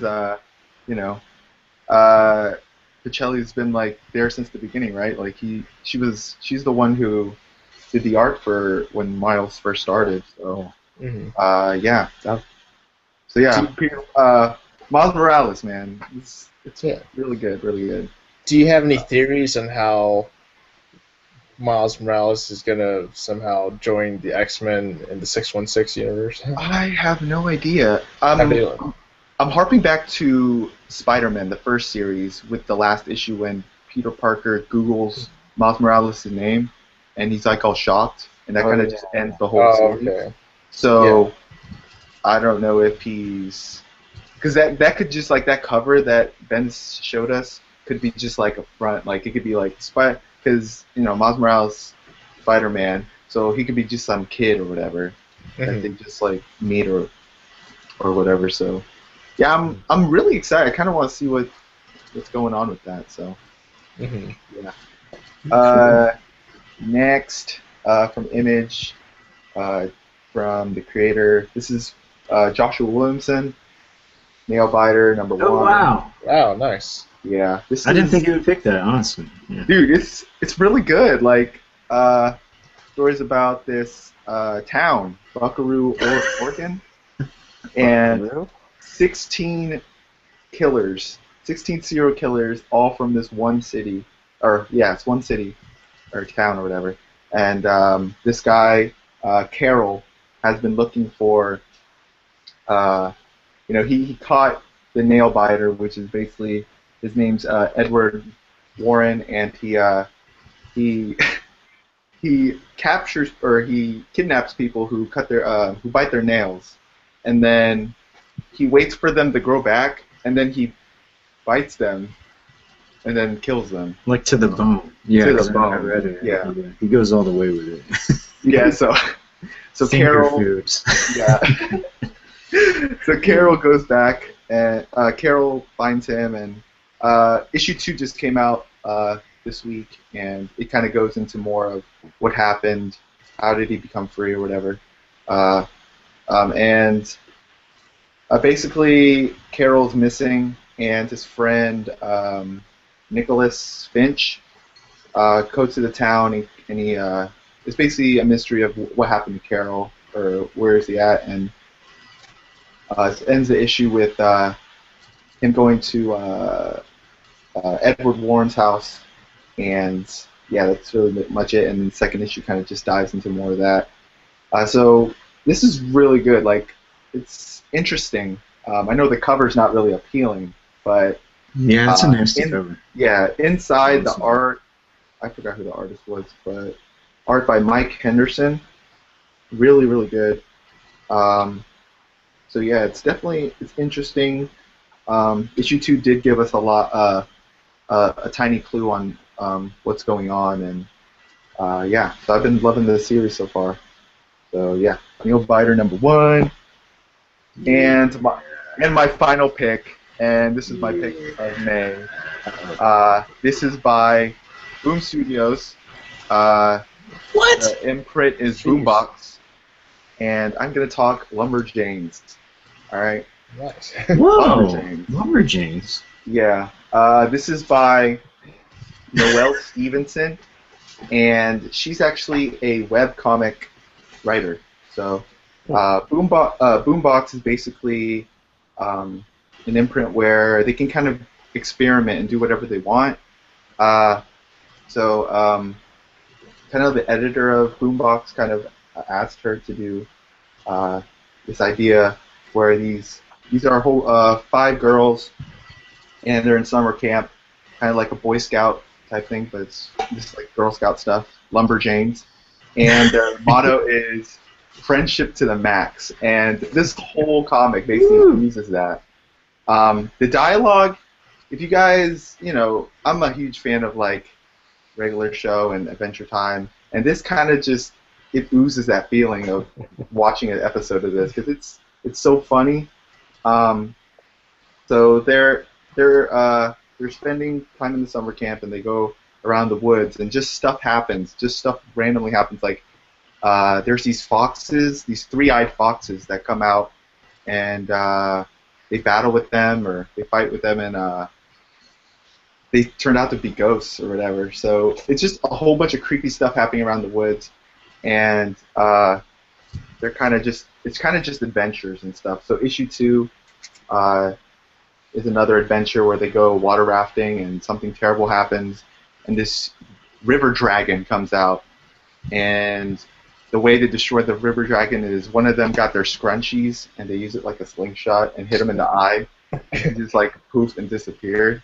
Pichelli's been like there since the beginning, right? Like she's the one who did the art for when Miles first started. So Mhm. yeah. Oh. So yeah, Miles Morales, man, it's Yeah. really good, really good. Do you have any theories on how Miles Morales is going to somehow join the X-Men in the 616 universe? I have no idea. Have you- I'm harping back to Spider-Man, the first series, with the last issue when Peter Parker Googles Miles Morales' name, and he's like all shocked, and that Oh, kind of yeah. just ends the whole Oh, series. okay. So I don't know if he's because that could just like that cover that Ben showed us could be just like a front, like it could be like because Miles Morales, Spider-Man, so he could be just some kid or whatever that Mhm. they just like meet or whatever. So yeah, I'm really excited. I kind of want to see what's going on with that. So Mhm. next from Image, from the creator, this is Joshua Williamson, Nailbiter #1. Oh wow! Wow, nice. Yeah, this I didn't is- think you would pick that, honestly. Yeah. dude, it's really good. Like stories about this town, Buckaroo, Oregon, and Real? 16 killers, 16 serial killers, all from this one city, or yeah, it's one city or town or whatever. And this guy, Carol, has been looking for, uh, he caught the nail biter, which is basically his name's Edward Warren, and he he captures or he kidnaps people who who bite their nails, and then he waits for them to grow back, and then he bites them, and then kills them. Like to the bone. Yeah, To the 'cause I bone, read it. yeah. He goes all the way with it. Yeah, so Finger Carol, foods. yeah, so Carol goes back, and Carol finds him, and issue 2 just came out this week, and it kind of goes into more of what happened, how did he become free or whatever, and basically Carol's missing, and his friend Nicholas Finch goes to the town, and he it's basically a mystery of what happened to Carol, or where is he at, and it ends the issue with him going to Edward Warren's house, and yeah, that's really much it. And the second issue kind of just dives into more of that. So this is really good. Like, it's interesting. I know the cover's not really appealing, but Yeah, it's a nasty cover. yeah, inside the art, I forgot who the artist was, but art by Mike Henderson, really, really good. So yeah, it's interesting. Issue 2 did give us a tiny clue on what's going on, and yeah, so I've been loving the series so far. So yeah, Nail Biter #1, and my final pick, and this is my pick of May. This is by Boom Studios. What? The imprint is Boombox, and I'm gonna talk Lumberjanes. All right. Nice. Whoa! Lumberjanes. Lumberjanes. Yeah. This is by Noelle Stevenson, and she's actually a webcomic writer. So Boombox is basically an imprint where they can kind of experiment and do whatever they want. Kind of the editor of Boombox kind of asked her to do this idea where these are whole 5 girls, and they're in summer camp, kind of like a Boy Scout type thing, but it's just like Girl Scout stuff, Lumberjanes, and their motto is friendship to the max, and this whole comic basically uses that. The dialogue, if you guys, I'm a huge fan of like Regular Show and Adventure Time, and this kind of just, it oozes that feeling of watching an episode of this, because it's so funny. So they're spending time in the summer camp, and they go around the woods, and just stuff happens. Just stuff randomly happens. Like there's these foxes, these 3-eyed foxes that come out, and they battle with them, or they fight with them, and they turn out to be ghosts or whatever. So it's just a whole bunch of creepy stuff happening around the woods, and they're kind of just adventures and stuff. So issue 2 is another adventure where they go water rafting, and something terrible happens, and this river dragon comes out, and the way to destroy the river dragon is one of them got their scrunchies, and they use it like a slingshot and hit him in the eye, and just like poof and disappeared.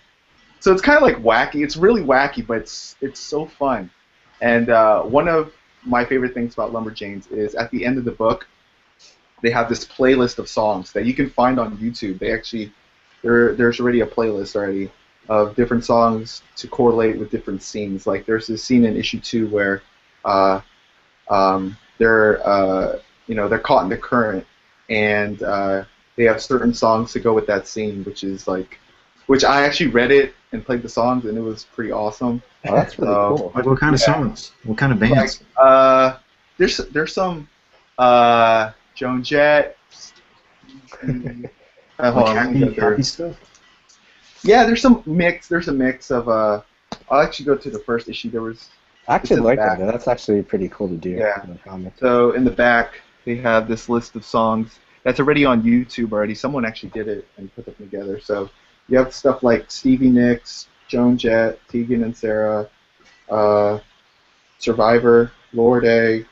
So it's kind of like wacky. It's really wacky, but it's so fun. And one of my favorite things about Lumberjanes is at the end of the book, they have this playlist of songs that you can find on YouTube. They actually, there's already a playlist already of different songs to correlate with different scenes. Like there's this scene in issue 2 where they're caught in the current, and they have certain songs to go with that scene, which I actually read it and played the songs, and it was pretty awesome. Oh, that's really cool. Like what kind of songs? What kind of bands? Like, there's some Joan Jett. Like happy stuff? Yeah, there's a mix of I'll actually go to the first issue. There was I actually like back. that. That's actually pretty cool to do. Yeah. In the comics. So in the back they have this list of songs. that's already on YouTube already. Someone actually did it and put them together. So you have stuff like Stevie Nicks, Joan Jett, Tegan and Sarah, uh, Survivor, Lorde,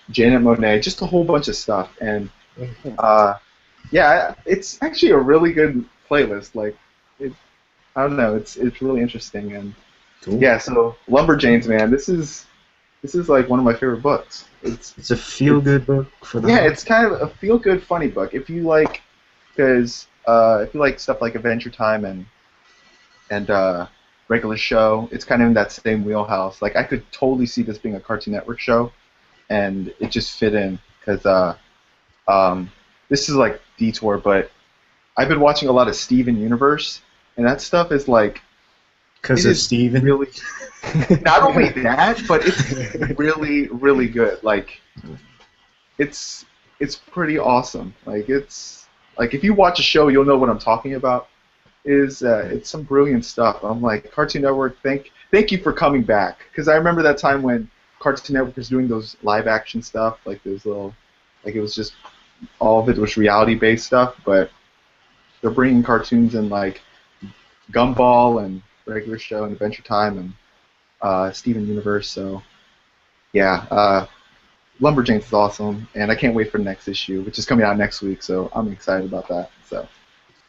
Janet Monet, just a whole bunch of stuff. And yeah, it's actually a really good playlist. Like, I don't know, it's really interesting. And Cool. yeah, so Lumberjanes, man, this is like one of my favorite books. It's a feel-good book for the Yeah, it's kind of a feel-good, funny book. If you like, because if you like stuff like Adventure Time and regular show, it's kind of in that same wheelhouse. Like, I could totally see this being a Cartoon Network show, and it just fit in because this is like detour, but I've been watching a lot of Steven Universe, and that stuff is like because it of is Steven. really not only that, but it's really, really good. Like, it's pretty awesome. Like, it's like if you watch a show, you'll know what I'm talking about. It's some brilliant stuff. I'm like, Cartoon Network, thank you for coming back, because I remember that time when Cartoon Network was doing those live action stuff, like those little, like it was just all of it was reality based stuff, but they're bringing cartoons in like Gumball and regular show and Adventure Time and Steven Universe. So yeah, Lumberjanes is awesome, and I can't wait for the next issue, which is coming out next week. So I'm excited about that. So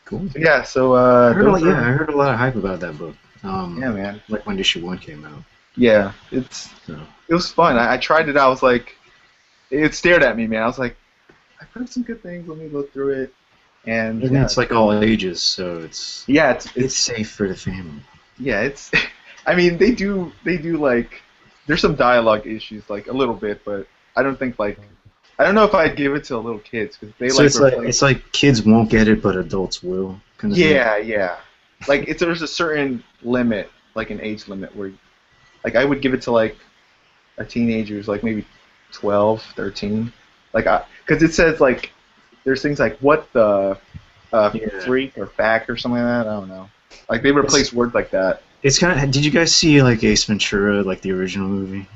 Cool. yeah, so I heard a lot of hype about that book. yeah, man. Like when issue 1 came out. Yeah, So. it was fun. I tried it out. I was like, it stared at me, man. I was like, I've heard some good things. Let me look through it. And yeah, It's like all ages, so it's it's safe for the family. yeah, it's. I mean, they do like. There's some dialogue issues, like a little bit, but I don't think like. I don't know if I'd give it to little kids because they So like. it's like kids won't get it, but adults will. Kind of thing. Yeah. Like there's a certain limit, like an age limit where, like I would give it to like a teenager's like maybe 12, 13, like because it says like there's things like what the freak or fact or something like that. I don't know. Like they replace words like that. It's kind of. Did you guys see like Ace Ventura, like the original movie?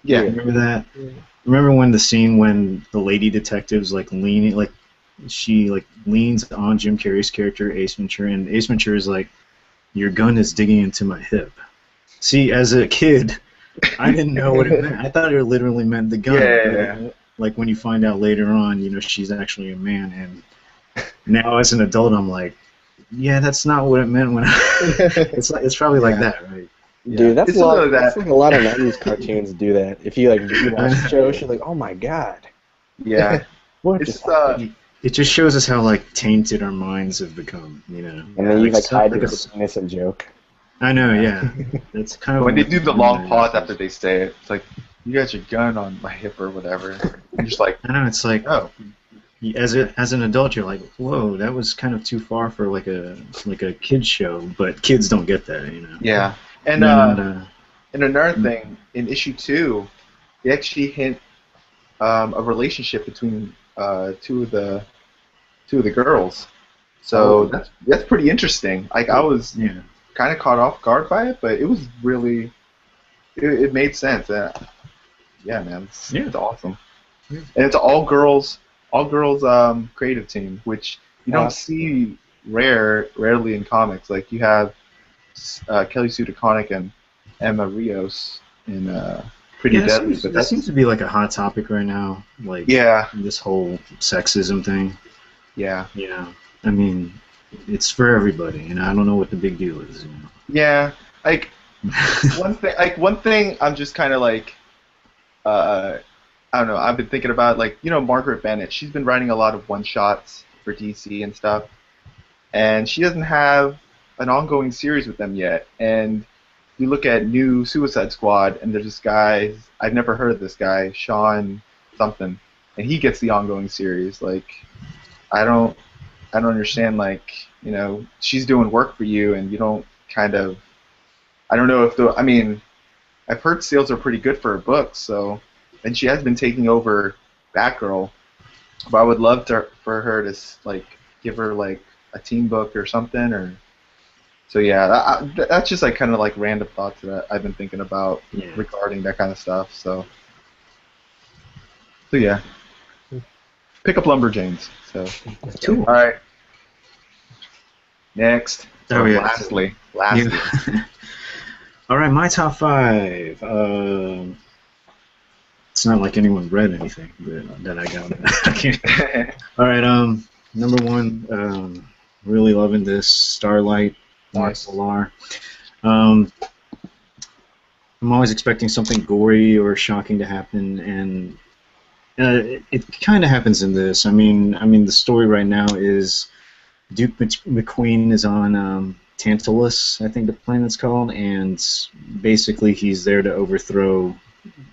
Yeah. Remember that? Yeah. Remember when the scene when the lady detective's like leaning, like she like leans on Jim Carrey's character Ace Ventura, and Ace Ventura is like, "Your gun is digging into my hip." See, as a kid, I didn't know what it meant. I thought it literally meant the gun. Yeah. Like when you find out later on, she's actually a man, and now as an adult, I'm like, yeah, that's not what it meant when it's probably like that, right? Dude, that's It's a lot. of that. That's like a lot of '90s cartoons do that. If you like you watch the show, you're like, oh my god, Yeah. what It's just happened? It just shows us how like tainted our minds have become, And then you like hide it as an innocent joke. I know, yeah. That's kind of When they do the long pause after they say it, it's like you got your gun on my hip or whatever. You're just like, I know, it's like, oh. As an adult, you're like, whoa, that was kind of too far for like a kids show, but kids don't get that, Yeah, and another thing in issue 2, they actually hint a relationship between two of the girls. So that's pretty interesting. Like I was kind of caught off guard by it, but it was really it made sense. Yeah, man, it's awesome. Yeah. And it's all girls creative team, which you don't see rarely in comics. Like you have Kelly Sue DeConnick and Emma Rios in Pretty Deadly. That seems to be like a hot topic right now. Like this whole sexism thing. Yeah. I mean, it's for everybody, I don't know what the big deal is. Yeah. Like one thing I'm just kind of like I don't know, I've been thinking about, like, Margaret Bennett. She's been writing a lot of one-shots for DC and stuff, and she doesn't have an ongoing series with them yet. And you look at new Suicide Squad, and there's this guy, I've never heard of this guy, Sean something, and he gets the ongoing series. Like, I don't understand, like, she's doing work for you, and you don't kind of, I don't know if I've heard sales are pretty good for her books, so. And she has been taking over Batgirl, but I would love for her to like give her like a team book or something, or so yeah. That's just like kind of like random thoughts that I've been thinking about regarding that kind of stuff. So yeah. pick up Lumberjanes. So, Cool. all right. Next. Oh, Or yeah. Lastly. Yeah. All right, my top 5. It's not like anyone read anything that I got. All right, number 1, really loving this, Starlight, Mark Nice. Millar. I'm always expecting something gory or shocking to happen, and it kind of happens in this. I mean, the story right now is Duke McQueen is on Tantalus, I think the planet's called, and basically he's there to overthrow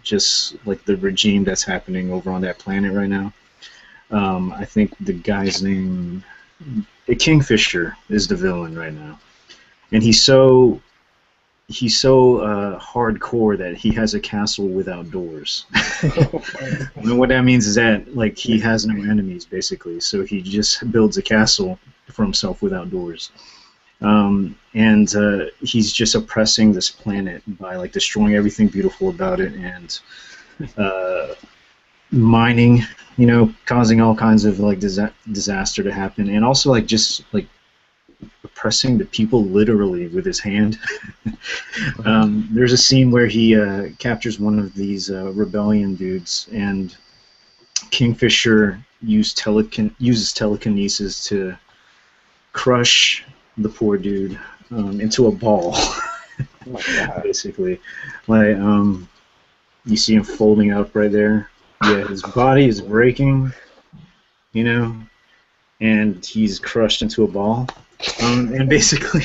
just like the regime that's happening over on that planet right now. I think the guy's name, Kingfisher, is the villain right now, and he's so hardcore that he has a castle without doors. And what that means is that like he has no enemies basically, so he just builds a castle for himself without doors. And he's just oppressing this planet by like destroying everything beautiful about it and mining, causing all kinds of like disaster to happen, and also like just like oppressing the people literally with his hand. There's a scene where he captures one of these rebellion dudes, and Kingfisher uses telekinesis to crush the poor dude into a ball. Oh my God. Basically, like you see him folding up right there. Yeah, his body is breaking, and he's crushed into a ball. And basically,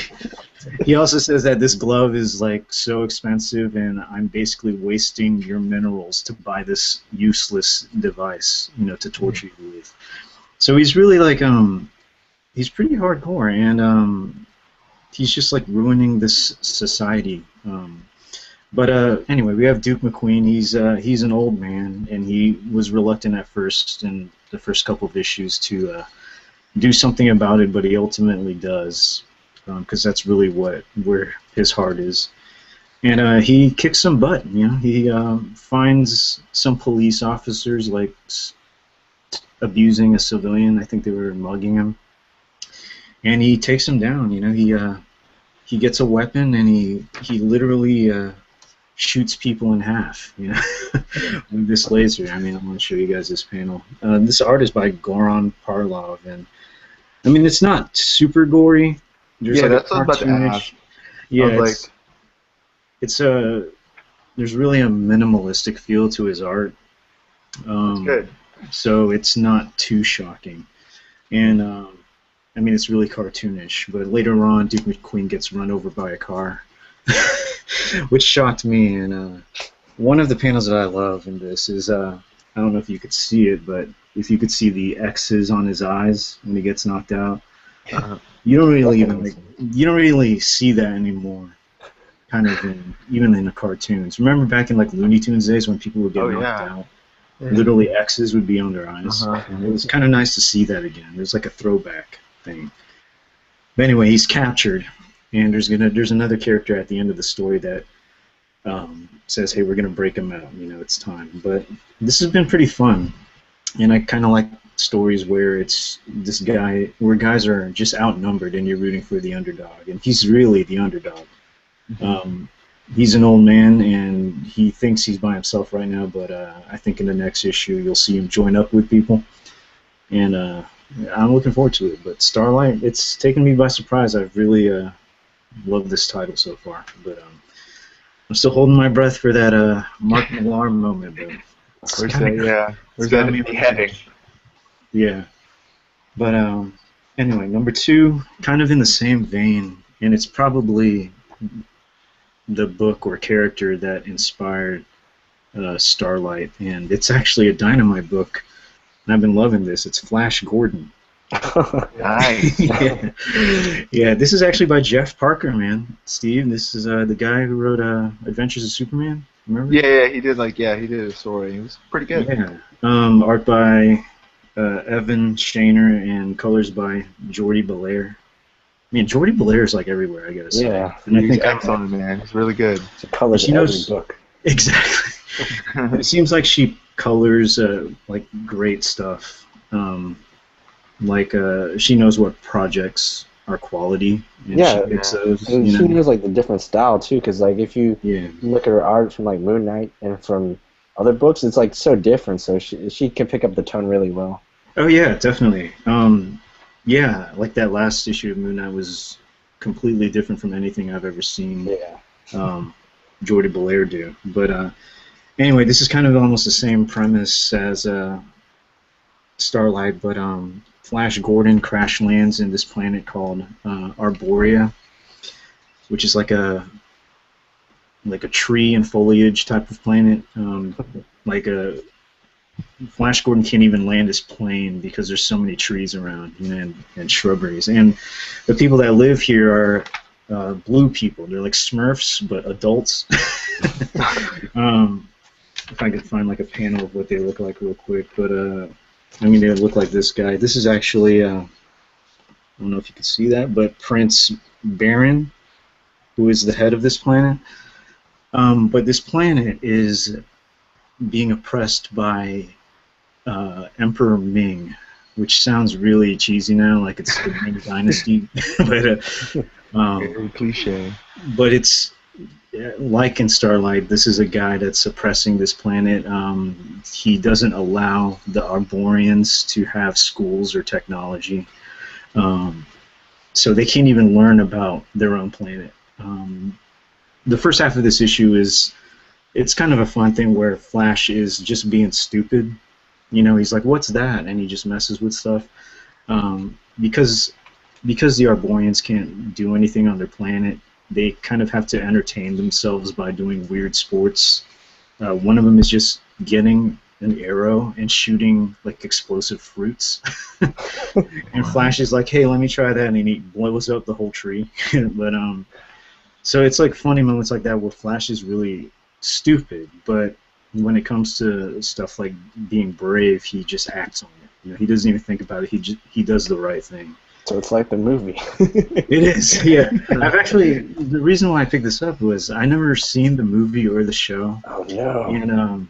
he also says that this glove is like so expensive, and I'm basically wasting your minerals to buy this useless device, to torture you with. So he's really like he's pretty hardcore, and he's just like ruining this society. But anyway, we have Duke McQueen. He's an old man, and he was reluctant at first in the first couple of issues to do something about it, but he ultimately does, because that's really where his heart is. And he kicks some butt. He finds some police officers like abusing a civilian. I think they were mugging him, and he takes them down. He gets a weapon, and he literally shoots people in half, with this laser. I'm going to show you guys this panel. This art is by Goran Parlov, and it's not super gory. There's Yeah, like that's what I was about to ask. Yeah, it's there's really a minimalistic feel to his art. That's good. So it's not too shocking, and it's really cartoonish. But later on, Duke McQueen gets run over by a car, which shocked me. And one of the panels that I love in this is I don't know if you could see it, but if you could see the X's on his eyes when he gets knocked out, you don't really see that anymore. Kind of even in the cartoons. Remember back in like Looney Tunes days when people would get knocked out, literally X's would be on their eyes. It was kind of nice to see that again. There's like a throwback thing. But anyway, he's captured, and there's another character at the end of the story that says, "Hey, we're gonna break him out. It's time." But this has been pretty fun, and I kind of like stories where it's this guy, where guys are just outnumbered, and you're rooting for the underdog, and he's really the underdog. He's an old man, and he thinks he's by himself right now, but I think in the next issue you'll see him join up with people, and I'm looking forward to it. But Starlight, it's taken me by surprise. I've really loved this title so far, but I'm still holding my breath for that Mark Millar moment. But Where's that beheading? Yeah, but anyway, number 2, kind of in the same vein, and it's probably the book or character that inspired Starlight, and it's actually a Dynamite book, and I've been loving this. It's Flash Gordon. Nice. Yeah, this is actually by Jeff Parker, man. Steve, this is the guy who wrote Adventures of Superman. Remember? Yeah, he did a story. It was pretty good. Yeah. Art by Evan Shaner and colors by Jordi Belair. Jordi Belair is like everywhere, I guess. Yeah. And I He's think excellent, man. It's really good. She colors every book. Exactly. It seems like she colors like great stuff. Um, like she knows what projects are quality, and she Yeah, picks those. and You she know. knows like the different style too, because like if you Yeah. look at her art from like Moon Knight and from other books, it's like so different. So she can pick up the tone really well. Oh yeah, definitely. Yeah, like that last issue of Moon Knight was completely different from anything I've ever seen Yeah. um, Jordi Belair do. But anyway, this is kind of almost the same premise as Starlight, but Flash Gordon crash lands in this planet called Arborea, which is like a tree and foliage type of planet. Like a Flash Gordon can't even land his plane because there's so many trees around, you know, and shrubberies. And the people that live here are blue people. They're like Smurfs, but adults. If I could find like a panel of what they look like real quick, but I mean, they look like this guy. This is actually, I don't know if you can see that, but Prince Baron, who is the head of this planet. But this planet is being oppressed by Emperor Ming, which sounds really cheesy now, like it's the Ming Dynasty, Very cliche. but it's like in Starlight. This is a guy that's suppressing this planet. He doesn't allow the Arborians to have schools or technology, so they can't even learn about their own planet. The first half of this issue it's kind of a fun thing where Flash is just being stupid. You know, he's like, "What's that?" and he just messes with stuff. Because the Arborians can't do anything on their planet, they kind of have to entertain themselves by doing weird sports. One of them is just getting an arrow and shooting like explosive fruits. And Flash is like, "Hey, let me try that," and he blows up the whole tree. But so it's like funny moments like that where Flash is really stupid, but when it comes to stuff like being brave, he just acts on it. You know, he doesn't even think about it. He does the right thing. So it's like the movie. It is, yeah. I've actually, the reason why I picked this up was I never seen the movie or the show, Oh no. and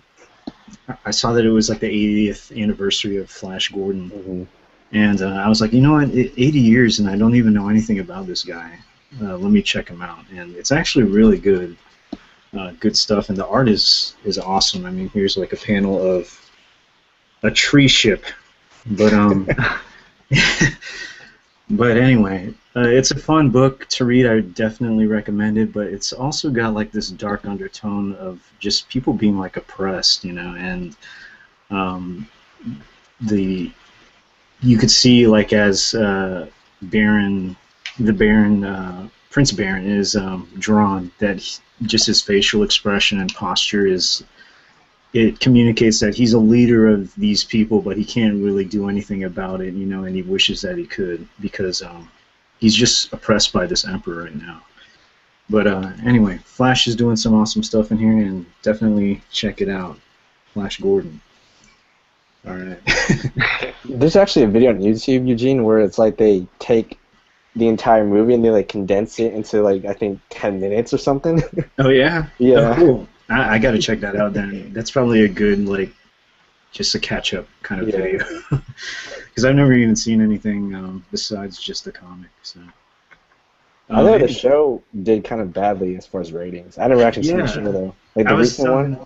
I saw that it was like the 80th anniversary of Flash Gordon, Mhm. and I was like, you know what, 80 years and I don't even know anything about this guy. Let me check him out, and it's actually really good. Good stuff, and the art is awesome. I mean, here's like a panel of a tree ship, but but anyway, it's a fun book to read. I definitely recommend it, but it's also got like this dark undertone of just people being like oppressed, you know, and you could see like as Prince Baron is drawn, that just his facial expression and posture it communicates that he's a leader of these people, but he can't really do anything about it, you know, and he wishes that he could because he's just oppressed by this emperor right now. But anyway, Flash is doing some awesome stuff in here, and definitely check it out. Flash Gordon. All right. There's actually a video on YouTube, Eugene, where it's like they take the entire movie and they like condense it into like I think 10 minutes or something. Oh yeah. Yeah. Oh, cool. I got to check that out then. That's probably a good like just a catch up kind of video because I've never even seen anything besides just the comic. So. I know the show did kind of badly as far as ratings. I never actually seen the show though. Like the recent one.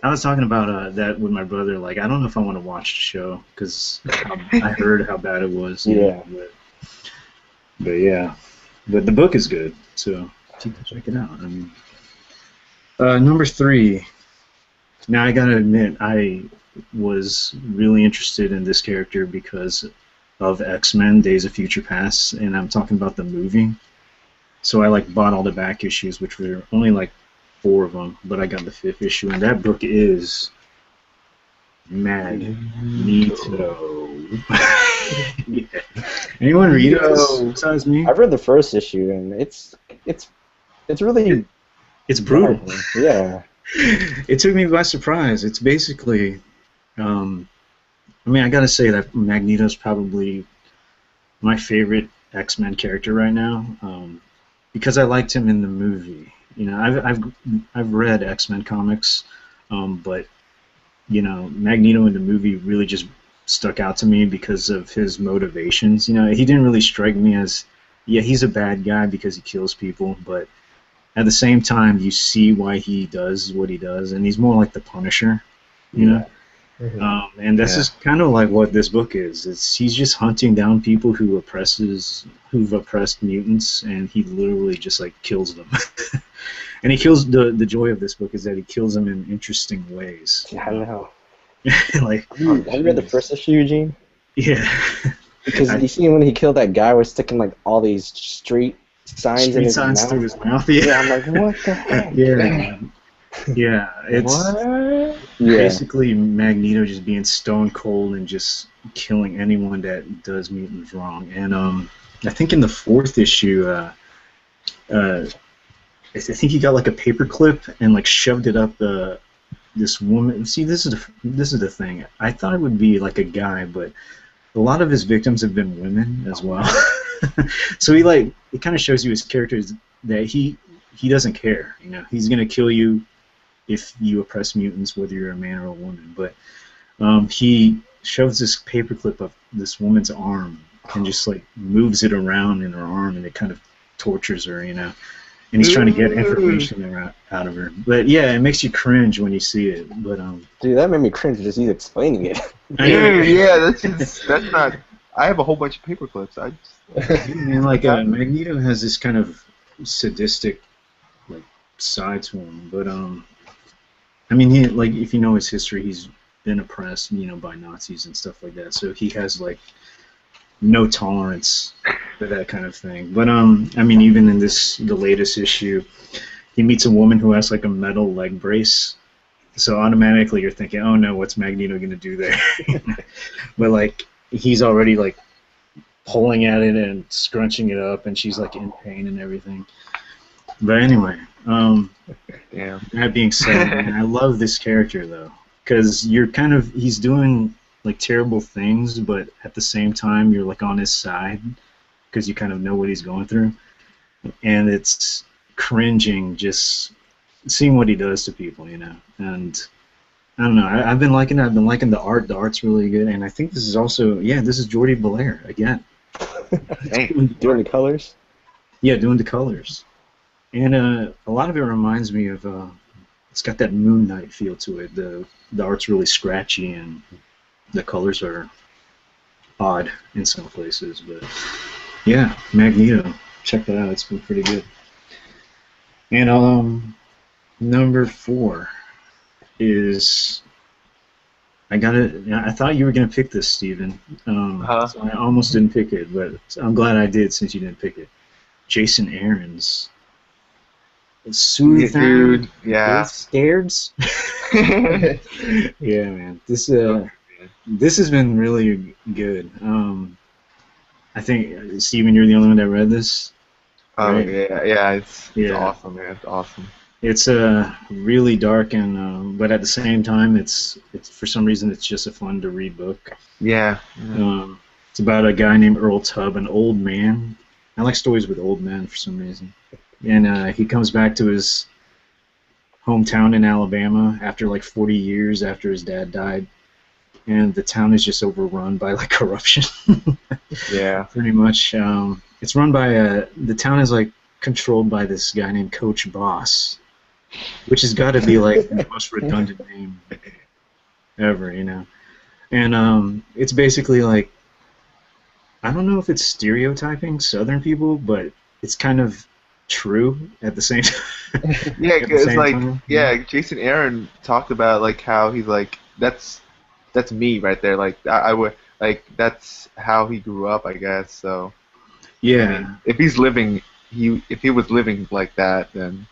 I was talking about that with my brother. Like, I don't know if I want to watch the show because I heard how bad it was. Yeah. But yeah, but the book is good, so check it out. I mean, number 3. Now I gotta admit, I was really interested in this character because of X-Men: Days of Future Past, and I'm talking about the movie. So I like bought all the back issues, which were only like 4 of them, but I got the 5th issue, and that book is Magneto. Yeah. Anyone read this besides me? I've read the first issue, and it's really it's brutal. Yeah. It took me by surprise. It's basically, I mean, I gotta say that Magneto's probably my favorite X-Men character right now, because I liked him in the movie. You know, I've read X-Men comics, but you know, Magneto in the movie really just stuck out to me because of his motivations. You know, he didn't really strike me as, yeah, he's a bad guy because he kills people, but at the same time, you see why he does what he does, and he's more like the Punisher, you know. And this is kind of like what this book is. He's just hunting down people who've oppressed mutants, and he literally just like kills them. And he kills the joy of this book is that he kills them in interesting ways. Yeah, I know. Like, Have you read the first issue, Eugene? yeah. Because you see when he killed that guy, was sticking like all these street signs in his mouth. Through his mouth. Yeah. Yeah, I'm like, what the heck? Yeah. Yeah, it's What? Yeah. basically Magneto just being stone cold and just killing anyone that does mutants wrong. And I think in the 4th issue, I think he got like a paperclip and like shoved it up this woman. See, this is the thing. I thought it would be like a guy, but a lot of his victims have been women as well. So it kind of shows you his character is that he doesn't care. You know, he's gonna kill you if you oppress mutants, whether you're a man or a woman. But he shoves this paperclip up this woman's arm and just like moves it around in her arm, and it kind of tortures her, you know. And he's trying to get information out of her. But yeah, it makes you cringe when you see it. But Dude, that made me cringe just he's explaining it. Dude, yeah, that's not. I have a whole bunch of paper clips. And like Magneto has this kind of sadistic like side to him, but I mean, he, like, if you know his history, he's been oppressed, you know, by Nazis and stuff like that. So he has like no tolerance for that kind of thing. But I mean, even in the latest issue, he meets a woman who has like a metal leg brace. So automatically you're thinking, oh no, what's Magneto gonna do there? But like he's already like pulling at it and scrunching it up, and she's like in pain and everything. But anyway, that being said, man, I love this character though, because he's doing like terrible things, but at the same time you're like on his side because you kind of know what he's going through, and it's cringing just seeing what he does to people, you know. And I don't know, I've been liking the art. The art's really good, and I think this is also, this is Jordi Belair again. Doing the colors? Yeah, doing the colors. And a lot of it reminds me of, it's got that Moon Knight feel to it. The art's really scratchy, and the colors are odd in some places. But yeah, Magneto, check that out. It's been pretty good. And number 4 is, I thought you were gonna pick this, Steven. So I almost didn't pick it, but I'm glad I did since you didn't pick it. Jason Aaron's Dude, yeah. Scared? Yeah, man. This has been really good. I think, Steven, you're the only one that read this. Oh, right? yeah, it's awesome, man. It's awesome. It's really dark, and but at the same time, it's for some reason it's just a fun to read book. Yeah. It's about a guy named Earl Tubb, an old man. I like stories with old men for some reason. And he comes back to his hometown in Alabama after like 40 years after his dad died, and the town is just overrun by like corruption. Yeah. Pretty much. It's run by the town is like controlled by this guy named Coach Boss, which has got to be like the most redundant name ever, you know. And it's basically like, I don't know if it's stereotyping Southern people, but it's kind of true at the same time. Yeah, because like, Jason Aaron talked about like how he's like, that's me right there. Like I would like that's how he grew up, I guess. So yeah, I mean, if he was living like that, then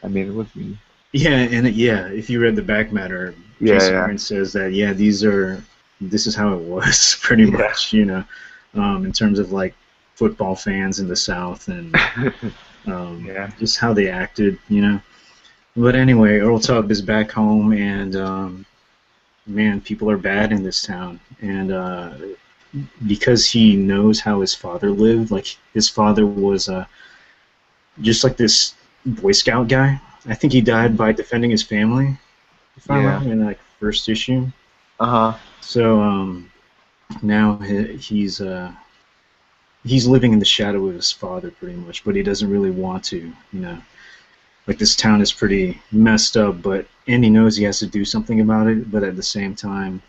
I mean it was me. Yeah, and if you read the back matter, Jason Aaron says that this is how it was pretty much, you know, in terms of like football fans in the South and just how they acted, you know. But anyway, Earl Tubb is back home, and man, people are bad in this town, and because he knows how his father lived, like his father was just like this Boy Scout guy. I think he died by defending his family, if I'm wrong, in like first issue. Uh-huh. So now he's living in the shadow of his father pretty much, but he doesn't really want to, you know. Like this town is pretty messed up, and he knows he has to do something about it, but at the same time,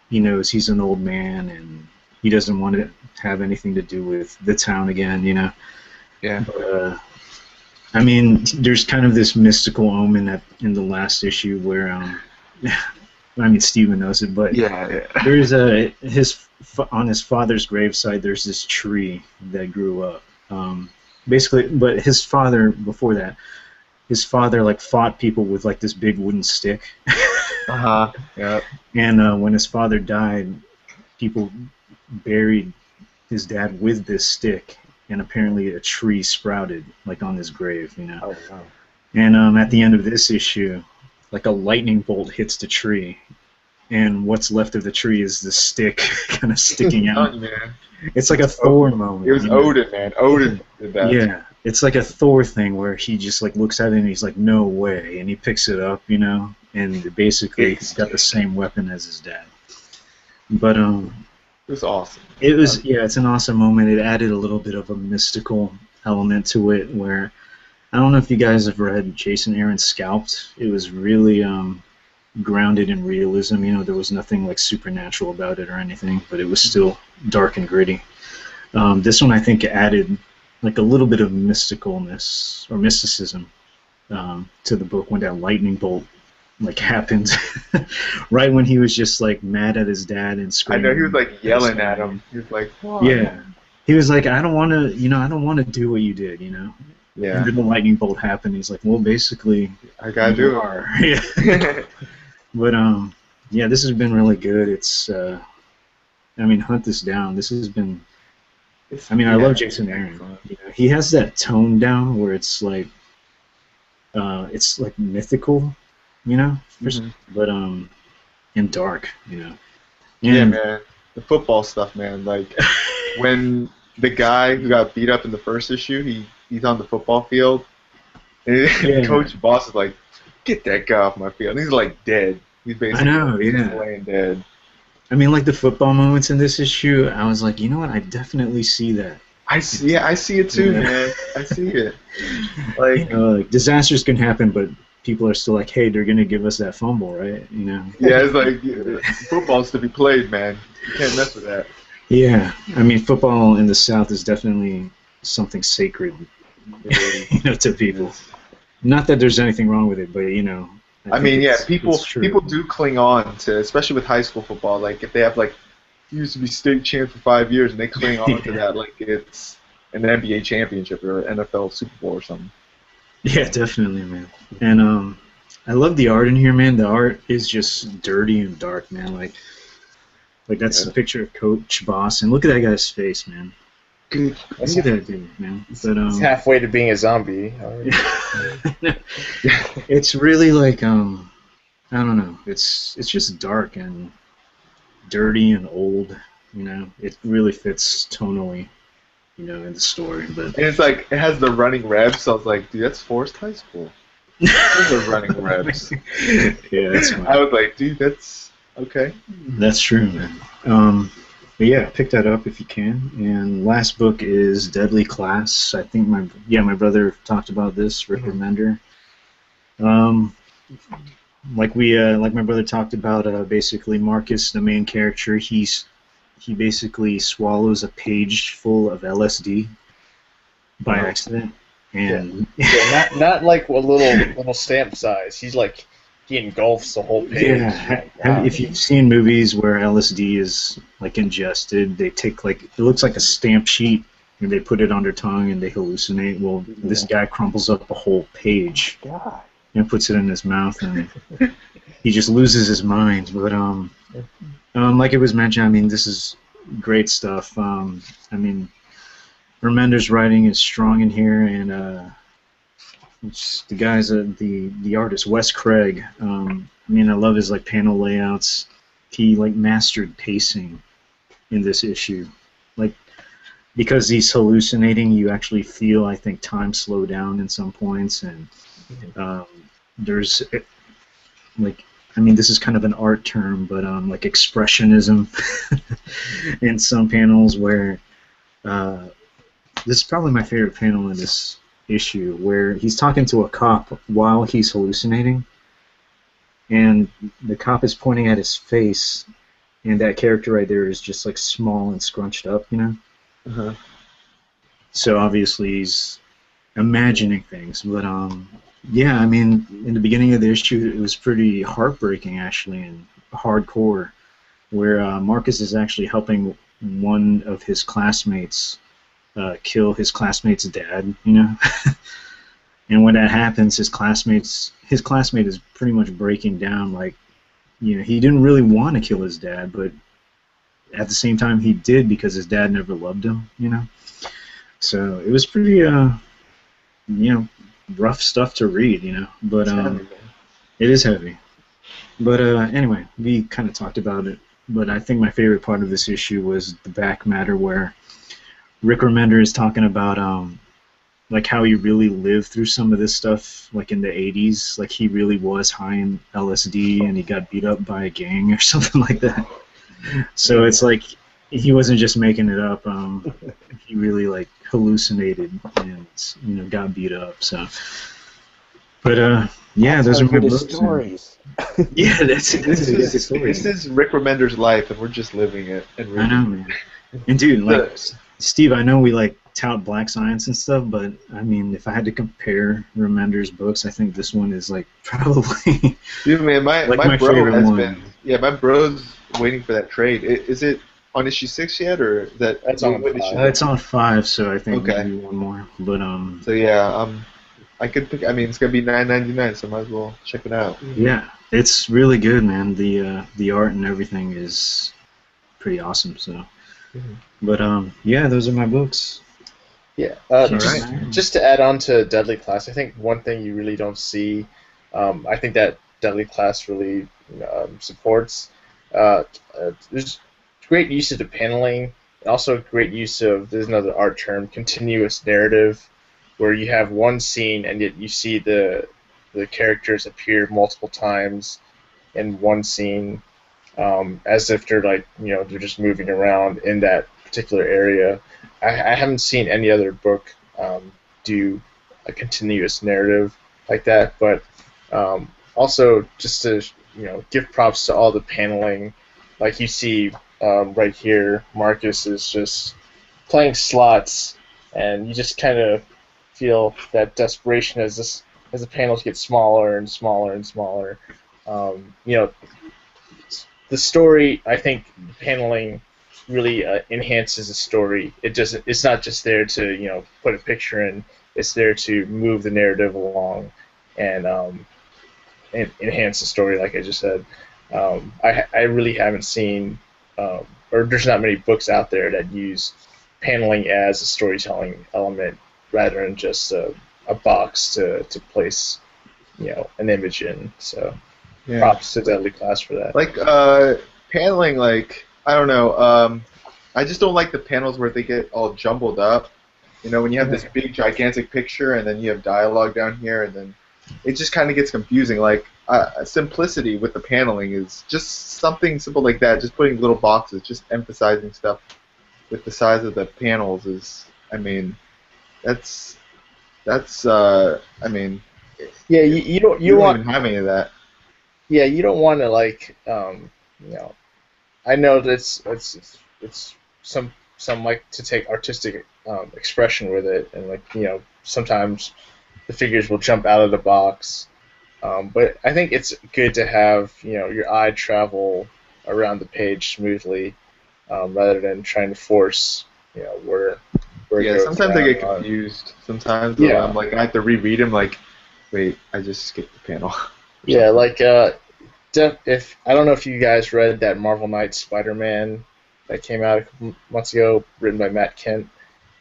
he knows he's an old man and he doesn't want to have anything to do with the town again, you know. Yeah. But, I mean, there's kind of this mystical omen in the last issue where, I mean, Steven knows it, but Yeah. there's on his father's graveside. There's this tree that grew up. Basically, but his father before that, his father like fought people with like this big wooden stick. Yeah. And when his father died, people buried his dad with this stick, and apparently a tree sprouted like on his grave, you know. Oh wow. And at the end of this issue, like a lightning bolt hits the tree, and what's left of the tree is the stick kind of sticking out. Man. It's like a Thor moment. It was you know? Odin, man. Odin did that. Yeah, it's like a Thor thing where he just like looks at it and he's like, "No way," and he picks it up, you know, and basically he's got the same weapon as his dad. But It was awesome. it was it's an awesome moment. It added a little bit of a mystical element to it where I don't know if you guys have read Jason Aaron's Scalped. It was really grounded in realism. You know, there was nothing like supernatural about it or anything, but it was still dark and gritty. This one I think added like a little bit of mysticalness or mysticism to the book when that lightning bolt like happened right when he was just like mad at his dad and I screaming. know he was like yelling at him. He was like, "Whoa." Yeah. He was like, I don't want to do what you did, you know. Yeah. And then the lightning bolt happened. He's like, well, basically, I gotta do you it. are. Yeah. But yeah, this has been really good. It's I mean, hunt this down. This has been. I mean, I love Jason Aaron. You know, he has that tone down where it's like mythical, you know, Mhm. but and dark, you know. Yeah, And- man. The football stuff, man. Like when the guy who got beat up in the first issue, he's on the football field, and Yeah. Coach Boss is like, "Get that guy off my field." And he's like dead. He's basically I know, yeah. laying dead. I mean, like the football moments in this issue, I was like, you know what? I definitely see that. I see it too, Yeah. man. I see it. You Like, know, like disasters can happen, but people are still like, hey, they're gonna give us that fumble, right? You know. yeah, it's like football's to be played, man. You can't mess with that. Yeah, I mean, football in the South is definitely something sacred, you know, to people. Not that there's anything wrong with it, but you know. I mean, think yeah, it's people true. do cling on to, especially with high school football. Like if they have like used to be state champ for 5 years, and they cling on to that like it's an NBA championship or NFL Super Bowl or something. Yeah, definitely, man. And I love the art in here, man. The art is just dirty and dark, man. Like that's Yeah. a picture of Coach Boss, and look at that guy's face, man. Good. Look at that dude, man. But He's halfway to being a zombie. it's really like I don't know. It's just dark and dirty and old. You know, it really fits tonally, you know, in the story. But And it's like it has the running reps. So I was like, dude, that's Forest High School. Those are running reps. yeah, that's fine. I was like, dude, that's okay. That's true, man. But yeah, pick that up if you can. And last book is Deadly Class. I think my brother talked about this, Rick Remender. Like my brother talked about, basically Marcus, the main character, he basically swallows a page full of LSD by accident, and Yeah, not like a little stamp size. He engulfs the whole page. yeah. If you've seen movies where LSD is like ingested, they take like it looks like a stamp sheet and they put it on their tongue and they hallucinate. Well, this guy crumples up a whole page God. and puts it in his mouth, and he just loses his mind. But like it was mentioned, I mean, this is great stuff. I mean, Remender's writing is strong in here, and the guys, the artist Wes Craig. I mean, I love his like panel layouts. He like mastered pacing in this issue, like because he's hallucinating. You actually feel, I think, time slow down in some points, and there's like I mean, this is kind of an art term, but like expressionism in some panels where this is probably my favorite panel in this issue, where he's talking to a cop while he's hallucinating, and the cop is pointing at his face, and that character right there is just like small and scrunched up, you know? Uh-huh. So obviously he's imagining things, but yeah, I mean, in the beginning of the issue, it was pretty heartbreaking actually and hardcore, where Marcus is actually helping one of his classmates kill his classmate's dad, you know. And when that happens, his classmate is pretty much breaking down, like, you know, he didn't really want to kill his dad, but at the same time he did because his dad never loved him, you know. So it was pretty, you know, rough stuff to read, you know. But it is heavy. But anyway, we kind of talked about it. But I think my favorite part of this issue was the back matter where Rick Remender is talking about like how he really lived through some of this stuff, like in the 80s. Like he really was high in LSD and he got beat up by a gang or something like that. So it's like he wasn't just making it up. He really like hallucinated and, you know, got beat up. So, but yeah, those are my books. Stories. Yeah, this is Rick Remender's life, and we're just living it. And I know, man. And dude, like Steve, I know we like tout Black Science and stuff, but I mean, if I had to compare Remender's books, I think this one is like probably. Dude, man, my bro has been. Yeah, my bro's waiting for that trade. Is it on issue 6 yet, or is that? That's on 5. It's on 5, so I think okay. maybe one more. But So yeah, I could pick. I mean, it's gonna be $9.99, so might as well check it out. Yeah, it's really good, man. The art and everything is pretty awesome. So, but yeah, those are my books. Yeah. Just to add on to Deadly Class, I think one thing you really don't see, I think that Deadly Class really supports. There's great use of the paneling, and also great use of, there's another art term, continuous narrative, where you have one scene and yet you see the characters appear multiple times in one scene, as if they're like, you know, they're just moving around in that particular area. I haven't seen any other book do a continuous narrative like that, but also just to, you know, give props to all the paneling. Like you see right here, Marcus is just playing slots, and you just kind of feel that desperation as the panels get smaller and smaller and smaller. You know, the story, I think, paneling really enhances the story. It's not just there to, you know, put a picture in. It's there to move the narrative along and enhance the story, like I just said. I really haven't seen, or there's not many books out there that use paneling as a storytelling element rather than just a box to place, you know, an image in. So yeah. Props to Deadly Class for that. Like paneling, like, I don't know. I just don't like the panels where they get all jumbled up. You know, when you have this big, gigantic picture, and then you have dialogue down here, and then it just kind of gets confusing. Like, simplicity with the paneling is just something simple like that. Just putting little boxes, just emphasizing stuff with the size of the panels is, I mean, that's I mean, yeah, you don't even have any of that. Yeah, you don't want to, like, you know, I know that it's some like to take artistic expression with it, and, like, you know, sometimes the figures will jump out of the box, but I think it's good to have, you know, your eye travel around the page smoothly, rather than trying to force, you know, where yeah, it goes sometimes I get around. confused. Sometimes Yeah. I'm like, I have to reread them. Like, wait, I just skipped the panel. Yeah, like if I don't know if you guys read that Marvel Knights Spider-Man that came out a couple months ago, written by Matt Kent,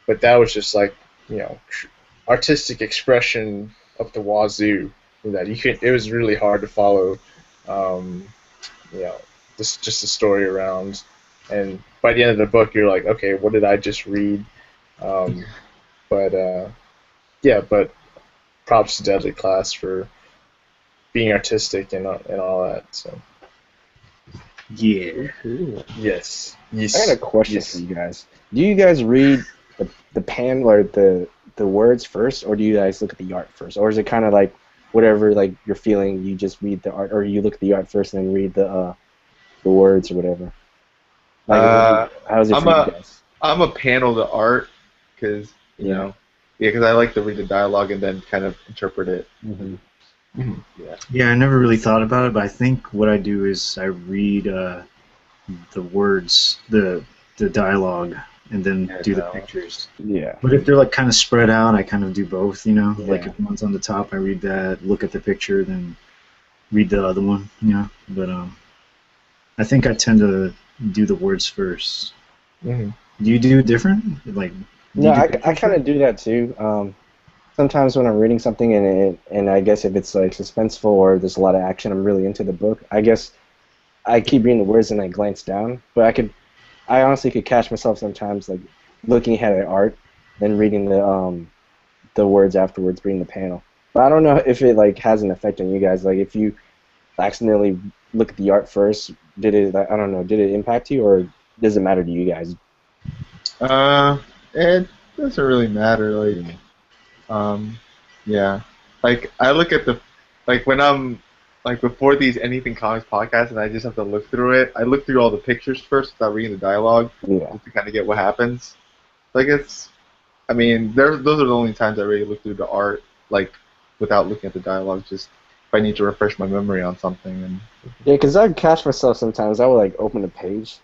but that was just like, you know, artistic expression up the wazoo. That it was really hard to follow. You know, just the story around, and by the end of the book, you're like, okay, what did I just read? But props to Deadly Class for being artistic and all that. So Yeah. yes, I got a question yes. for you guys. Do you guys read the panel or the words first, or do you guys look at the art first, or is it kind of like whatever like you're feeling, you just read the art, or you look at the art first and then read the words or whatever? Like, how is it for you guys? I'm a panel to art because because I like to read the dialogue and then kind of interpret it. Mm-hmm. Yeah, I never really thought about it, but I think what I do is I read the words, the dialogue, and then do the pictures. Yeah. But if they're like kind of spread out, I kind of do both, you know? Yeah. Like if one's on the top, I read that, look at the picture, then read the other one, you know? But I think I tend to do the words first. Mm-hmm. Do you do it different? Like, No, I kind of do that too. Sometimes when I'm reading something and I guess if it's like suspenseful or there's a lot of action, I'm really into the book. I guess I keep reading the words and I glance down, but I honestly could catch myself sometimes like looking at the art, then reading the words afterwards, reading the panel. But I don't know if it like has an effect on you guys. Like if you accidentally look at the art first, did it impact you, or does it matter to you guys? It doesn't really matter. Like, yeah. Like I look at when I'm like before these Anything Comics podcasts and I just have to look through it. I look through all the pictures first without reading the dialogue, just to kind of get what happens. Like those are the only times I really look through the art, like without looking at the dialogue. Just if I need to refresh my memory on something. And yeah, because I catch myself sometimes. I would like open a page,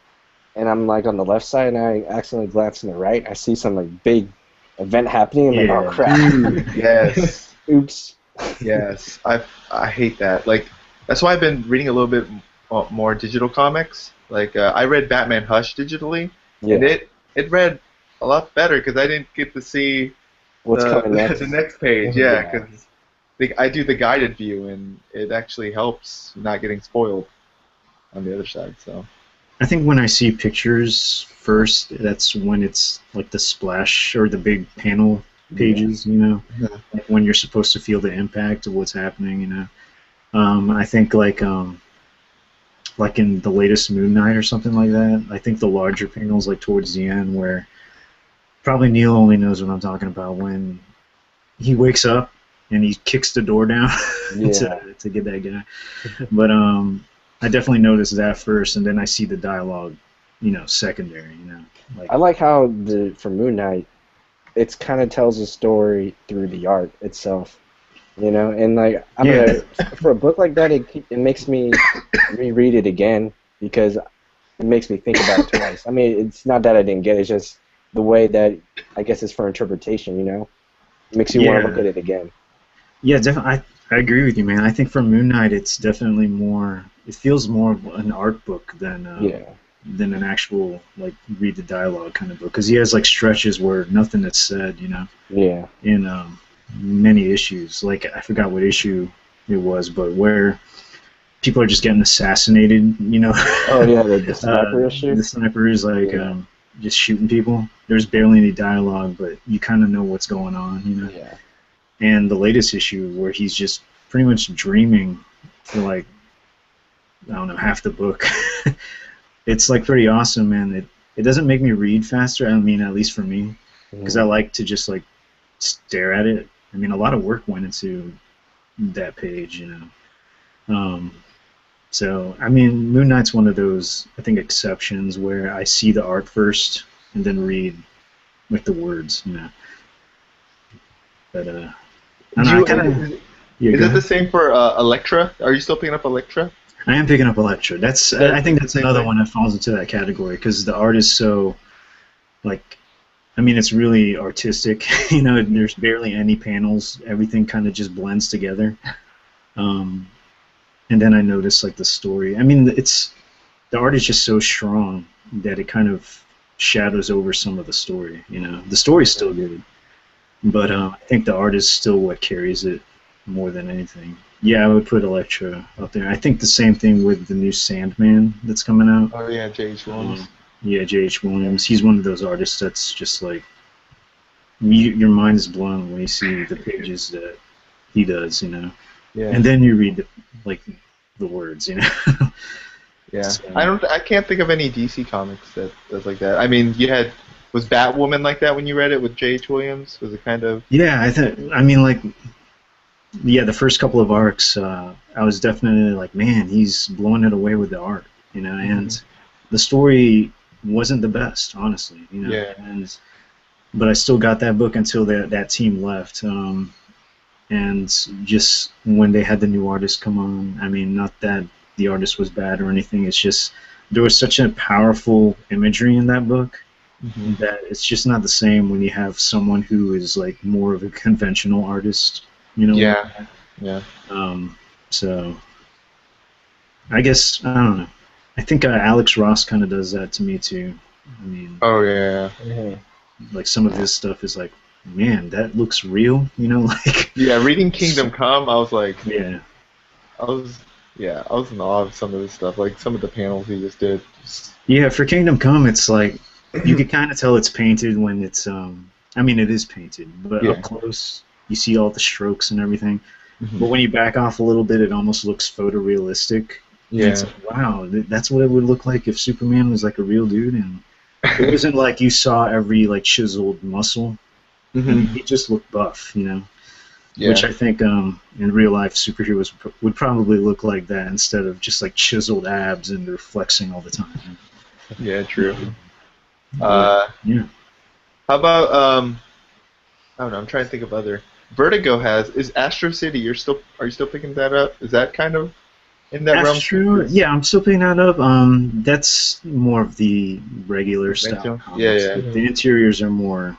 and I'm like on the left side, and I accidentally glance to the right. I see some like big event happening. I'm like, oh crap! Yes. Oops. Yes, I hate that. Like that's why I've been reading a little bit more digital comics. Like I read Batman Hush digitally, and it read a lot better because I didn't get to see what's coming next. The next page. Yeah, because I do the guided view, and it actually helps not getting spoiled on the other side. So I think when I see pictures first, that's when it's like the splash or the big panel pages, you know, like when you're supposed to feel the impact of what's happening, you know. I think like in the latest Moon Knight or something like that, I think the larger panels like towards the end where probably Neil only knows what I'm talking about, when he wakes up and he kicks the door down to get that guy. But I definitely noticed that first, and then I see the dialogue, you know, secondary, you know. Like, I like how for Moon Knight, it kind of tells a story through the art itself, you know, and like for a book like that, it makes me reread it again because it makes me think about it twice. I mean, it's not that I didn't get it; it's just the way that I guess it's for interpretation, you know, it makes you want to look at it again. Yeah, definitely. I agree with you, man. I think for Moon Knight, it's definitely more. It feels more of an art book than an actual like read the dialogue kind of book, because he has like stretches where nothing is said, you know. Yeah. In many issues, like I forgot what issue it was, but where people are just getting assassinated, you know. Oh yeah, the sniper issue. The sniper is like just shooting people. There's barely any dialogue, but you kind of know what's going on, you know. Yeah. And the latest issue where he's just pretty much dreaming for like, I don't know, half the book. It's like pretty awesome, man. It doesn't make me read faster. I mean, at least for me, because I like to just like stare at it. I mean, a lot of work went into that page, you know. So I mean, Moon Knight's one of those, I think, exceptions where I see the art first and then read like the words, you know. But I don't know, is it the same for Elektra? Are you still picking up Elektra? I am picking up Elektra. I think that's another one that falls into that category because the art is so, like, I mean, it's really artistic. You know, there's barely any panels. Everything kind of just blends together. And then I noticed like the story. I mean, the art is just so strong that it kind of shadows over some of the story. You know, the story's still good, but I think the art is still what carries it more than anything. Yeah, I would put Elektra up there. I think the same thing with the new Sandman that's coming out. Oh yeah, J.H. Williams. Yeah, J.H. Williams. He's one of those artists that's just like, your mind is blown when you see the pages that he does, you know. Yeah. And then you read the words, you know. Yeah. So- I can't think of any DC comics that does like that. I mean, was Batwoman like that when you read it with J.H. Williams? Was it kind of? Yeah, I mean, like, yeah, the first couple of arcs, I was definitely like, man, he's blowing it away with the art, you know, and the story wasn't the best, honestly, you know. Yeah. But I still got that book until that team left, and just when they had the new artist come on, I mean, not that the artist was bad or anything, it's just there was such a powerful imagery in that book that it's just not the same when you have someone who is like more of a conventional artist, you know. Yeah. Yeah. So I guess I don't know. I think Alex Ross kind of does that to me too. I mean, Oh yeah. like some of his stuff is like, man, that looks real, you know, like. Yeah. Reading Kingdom Come, I was like, Yeah. I was in awe of some of this stuff. Like some of the panels he just did. Yeah, for Kingdom Come, it's like you can kind of tell it's painted when it's I mean, it is painted, but up close you see all the strokes and everything. But when you back off a little bit, it almost looks photorealistic. Yeah. It's like, wow, that's what it would look like if Superman was like a real dude, and it wasn't like you saw every like chiseled muscle. I mean, he just looked buff, you know. Yeah. Which I think in real life superheroes would probably look like that instead of just like chiseled abs and they're flexing all the time. Yeah. True. Yeah. How about I don't know. I'm trying to think of other. Vertigo is Astro City. Are you still picking that up? Is that kind of in that realm? Astro, yeah, I'm still picking that up. That's more of the regular style. Yeah, yeah. The interiors are more.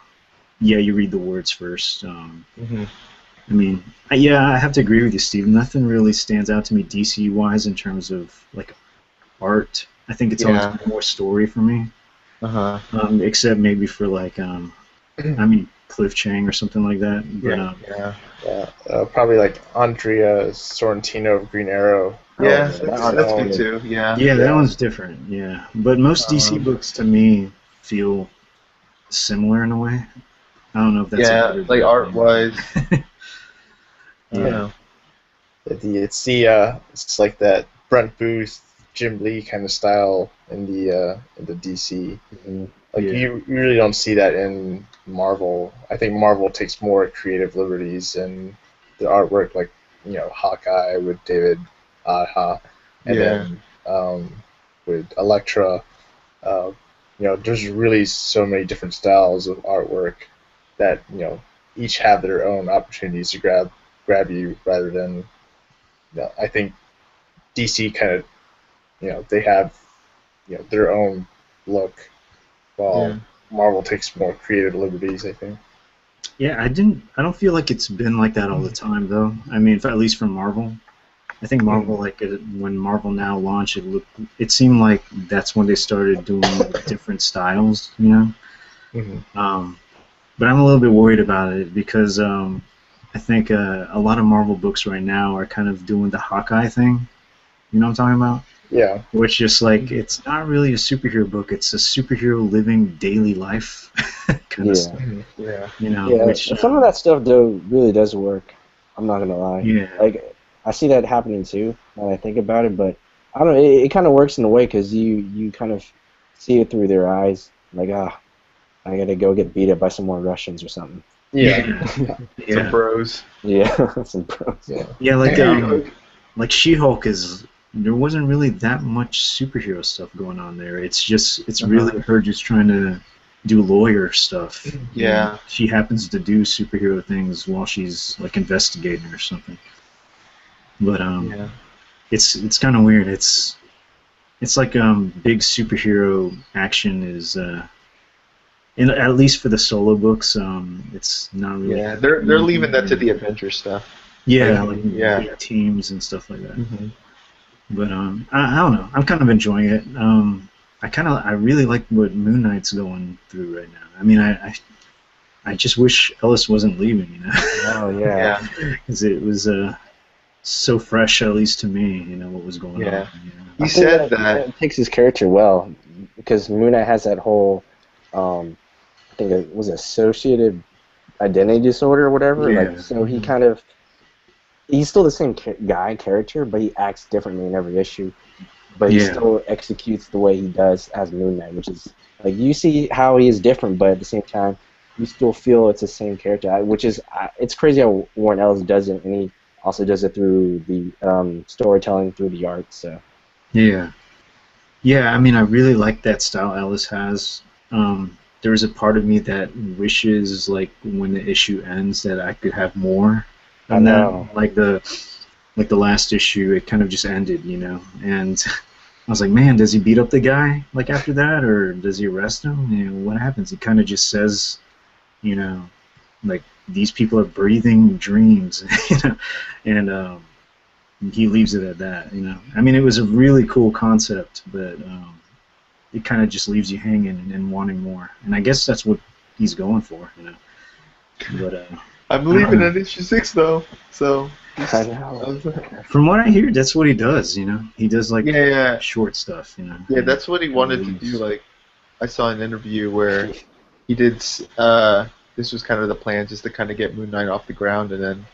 Yeah, you read the words first. I mean, I have to agree with you, Steve. Nothing really stands out to me DC-wise in terms of like art. I think it's always more story for me. Except maybe for like, I mean, Cliff Chang or something like that. But, probably like Andrea Sorrentino of Green Arrow. Yeah, that's good too. Yeah. Yeah, that one's different. Yeah, but most DC books to me feel similar in a way. I don't know if that's like art-wise. Yeah. It's like that Brent Booth, Jim Lee kind of style in the DC. Like you really don't see that in Marvel. I think Marvel takes more creative liberties in the artwork, like Hawkeye with David Aja, and then with Elektra. There's really so many different styles of artwork that each have their own opportunities to grab you rather than I think DC kind of they have their own look while Marvel takes more creative liberties, I think. Yeah, I don't feel like it's been like that all the time though. I mean, at least from Marvel. I think Marvel when Marvel Now launched, it seemed like that's when they started doing different styles, you know. But I'm a little bit worried about it because I think a lot of Marvel books right now are kind of doing the Hawkeye thing. You know what I'm talking about? Yeah. Which is like, it's not really a superhero book. It's a superhero living daily life kind of stuff. Yeah. You know, Yeah, which, some of that stuff, though, really does work. I'm not going to lie. Yeah. Like, I see that happening, too, when I think about it. But, I don't know, it kind of works in a way because you kind of see it through their eyes. Like, I got to go get beat up by some more Russians or something. Yeah. Some bros. Yeah, some bros. Yeah. Yeah, like She-Hulk there wasn't really that much superhero stuff going on there. It's really her just trying to do lawyer stuff. Yeah. And she happens to do superhero things while she's like investigating or something. But it's kind of weird. It's like big superhero action is at least for the solo books, it's not really. Yeah, they're leaving that to the adventure stuff. Yeah, big teams and stuff like that. But I don't know. I'm kind of enjoying it. I really like what Moon Knight's going through right now. I mean, I just wish Ellis wasn't leaving. You know. Oh yeah. Because it was so fresh, at least to me. You know what was going on. You know? He said that it takes his character well because Moon Knight has that whole. I think it was associative identity disorder or whatever. Yeah. Like, so he kind of he's still the same character, but he acts differently in every issue. But he Yeah. still executes the way he does as Moon Knight, which is like you see how he is different, but at the same time, you still feel it's the same character. Which is it's crazy how Warren Ellis does it, and he also does it through the storytelling, through the art. So Yeah. Yeah, I mean, I really like that style Ellis has. There's a part of me that wishes, like, when the issue ends, that I could have more. I And know. then, like the last issue, it kind of just ended, you know. And I was like, man, does he beat up the guy like after that, or does he arrest him? You know, what happens? He kind of just says, you know, like these people are breathing dreams, you know, and he leaves it at that, you know. I mean, it was a really cool concept, but it kind of just leaves you hanging and wanting more. And I guess that's what he's going for, you know. But I'm leaving at issue 6 though, so. I know. from what I hear, that's what he does, you know. He does like Yeah. short stuff, you know. Yeah, and that's what he wanted to leaves. do. Like, I saw an interview where he did. This was kind of the plan, just to kind of get Moon Knight off the ground and then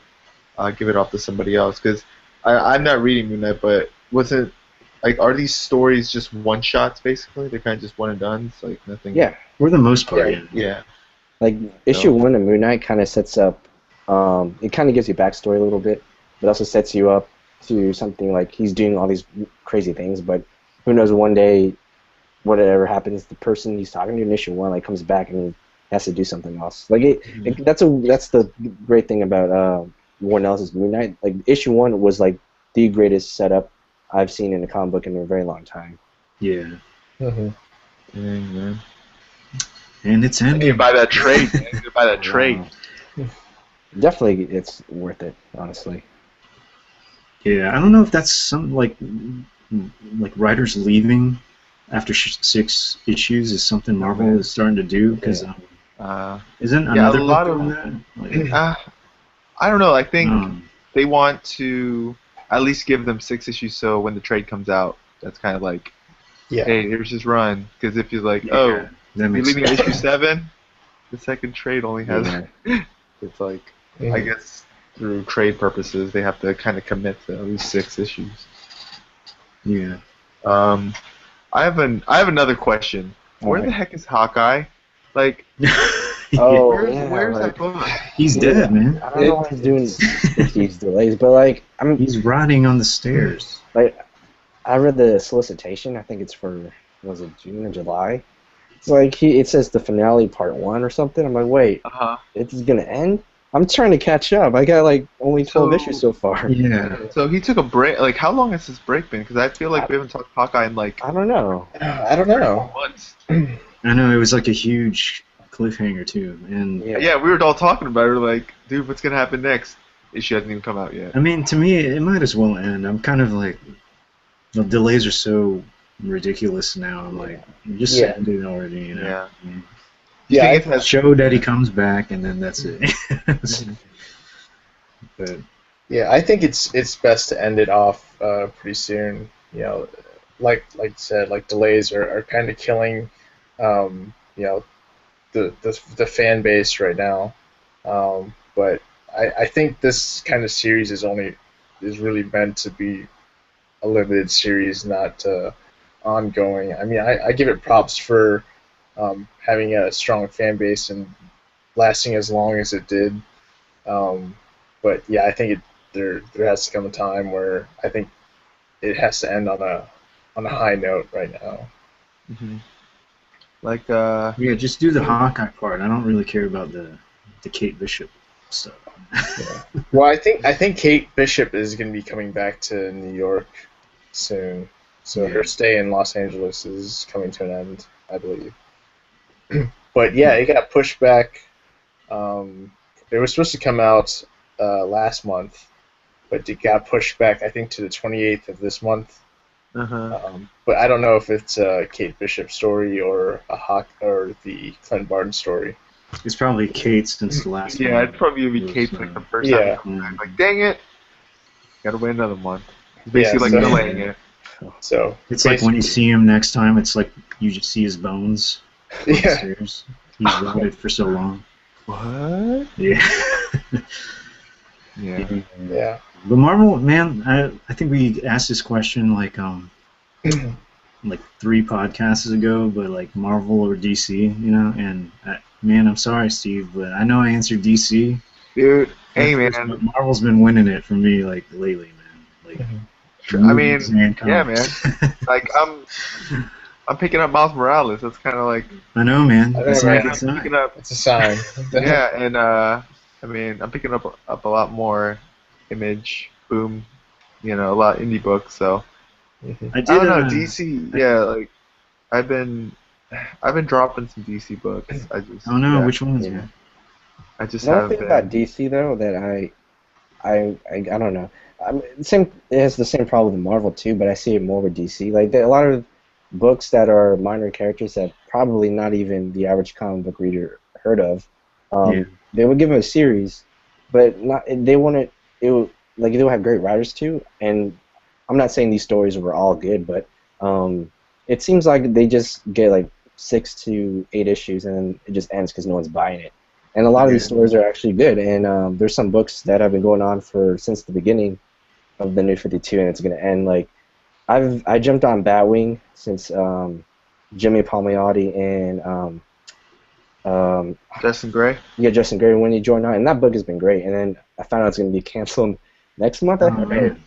give it off to somebody else. Because I'm not reading Moon Knight, but wasn't like are these stories just one shots basically? They're kind of just one and done. It's like nothing. Yeah, For the most part, yeah. Yeah. like issue 1 of Moon Knight kind of sets up. It kind of gives you backstory a little bit, but also sets you up to something like he's doing all these crazy things, but who knows, one day, whatever happens, the person he's talking to in issue 1 like comes back and he has to do something else. Like that's the great thing about Warren Ellis' Moon Knight. Like issue 1 was like the greatest setup I've seen in a comic book in a very long time. Yeah. Mm-hmm. Dang, man. And it's I need to ending. buy that trade. Man. I need to buy that trade. Definitely, it's worth it, honestly. Yeah, I don't know if that's some like writers leaving after 6 issues is something Marvel is starting to do, because isn't another a lot book of doing that? Like, I don't know. I think um, they want to at least give them 6 issues, so when the trade comes out, that's kind of like, Yeah. hey, here's his run. Because if you're like, yeah, oh, that you're makes leaving at sense. issue 7, the second trade only has. Yeah. It's like, Mhm. I guess through trade purposes, they have to kind of commit to at least 6 issues. Yeah. I have another question. Where the Alright. heck is Hawkeye? Like, Oh, where's like, that book? He's dead, man. I don't know why he's doing these delays, but like He's rotting on the stairs. I read the solicitation. I think it's for, was it June or July? It's like it says the finale part 1 or something. I'm like, wait, it's gonna end? I'm trying to catch up. I got like only 12 issues so far. Yeah. So he took a break. Like, how long has this break been? Because I feel like we haven't talked Hawkeye in like I don't know. I don't know. months. I know, it was like a huge cliffhanger too, and Yeah, we were all talking about it. We were like, dude, what's gonna happen next? Issue hasn't even come out yet. I mean, to me, it might as well end. I'm kind of like, the delays are so ridiculous now. I'm like, just Yeah. end it already, you know. Yeah. Mm. You Yeah, think it has- Show that he comes back, and then that's it. But Yeah, I think it's best to end it off pretty soon. You know, like you said, like delays are kind of killing, you know, the fan base right now. But I think this kind of series is really meant to be a limited series, not ongoing. I mean, I give it props for having a strong fan base and lasting as long as it did. But yeah, I think there has to come a time where I think it has to end on a high note right now. Mm-hmm. Like, yeah, just do the Hawkeye part. I don't really care about the Kate Bishop stuff. Yeah. Well, I think Kate Bishop is going to be coming back to New York soon, so her stay in Los Angeles is coming to an end, I believe. But yeah, it got pushed back. It was supposed to come out last month, but it got pushed back, I think, to the 28th of this month. But I don't know if it's a Kate Bishop story or or the Clint Barton story. It's probably Kate since the last one. yeah, it'd probably be was, Kate like the first yeah. time. He comes back. Like, dang it, gotta wait another month. He's basically Yeah, like so- delaying it. So It's like when you see him next time, it's like you just see his bones on the yeah, stairs. He's rotted for so long. What? Yeah. Yeah. yeah. But Marvel, man, I think we asked this question like 3 podcasts ago, but like Marvel or DC, and man, I'm sorry, Steve, but I know I answered DC. Dude, hey But man. Marvel's been winning it for me like lately, man. Like I mean, movies and yeah, man. comics. Like I'm picking up Miles Morales. That's kind of like I know, man. I know, That's right? not a good sign. picking up. It's a sign. Yeah, and I mean, I'm picking up a lot more Image, Boom, a lot of indie books. So Mhm. I I did. don't know, DC. Yeah, like I've been dropping some DC books. I just I don't know yeah, which ones, Yeah. man. I just Another have thing about been. DC though that I don't know. Same it has the same problem with Marvel too, but I see it more with DC. Like there are a lot of books that are minor characters that probably not even the average comic book reader heard of. Yeah. They would give them a series, but not they wouldn't. It would, like they would have great writers too. And I'm not saying these stories were all good, but it seems like they just get like 6 to 8 issues and then it just ends because no one's buying it. And a lot of these Yeah. stories are actually good, and there's some books that have been going on for since the beginning of the New 52, and it's going to end. Like I jumped on Batwing since Jimmy Palmiotti and Justin Gray. yeah, Justin Gray when he joined on, and that book has been great. And then I found out it's going to be canceled next month. I Oh heard. man.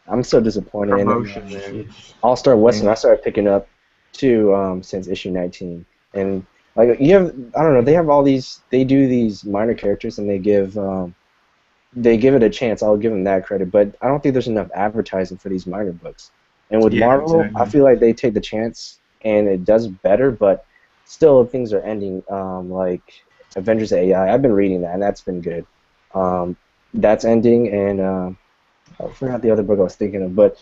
I'm so disappointed. Promotion, And man. All Star Western I started picking up too since issue 19, and like you have I don't know they have all these they do these minor characters and they give it a chance. I'll give them that credit, but I don't think there's enough advertising for these minor books. And with Yeah, Marvel, I exactly. feel like they take the chance and it does better, but still things are ending. Like Avengers AI, I've been reading that and that's been good. Um, that's ending, and I forgot the other book I was thinking of. But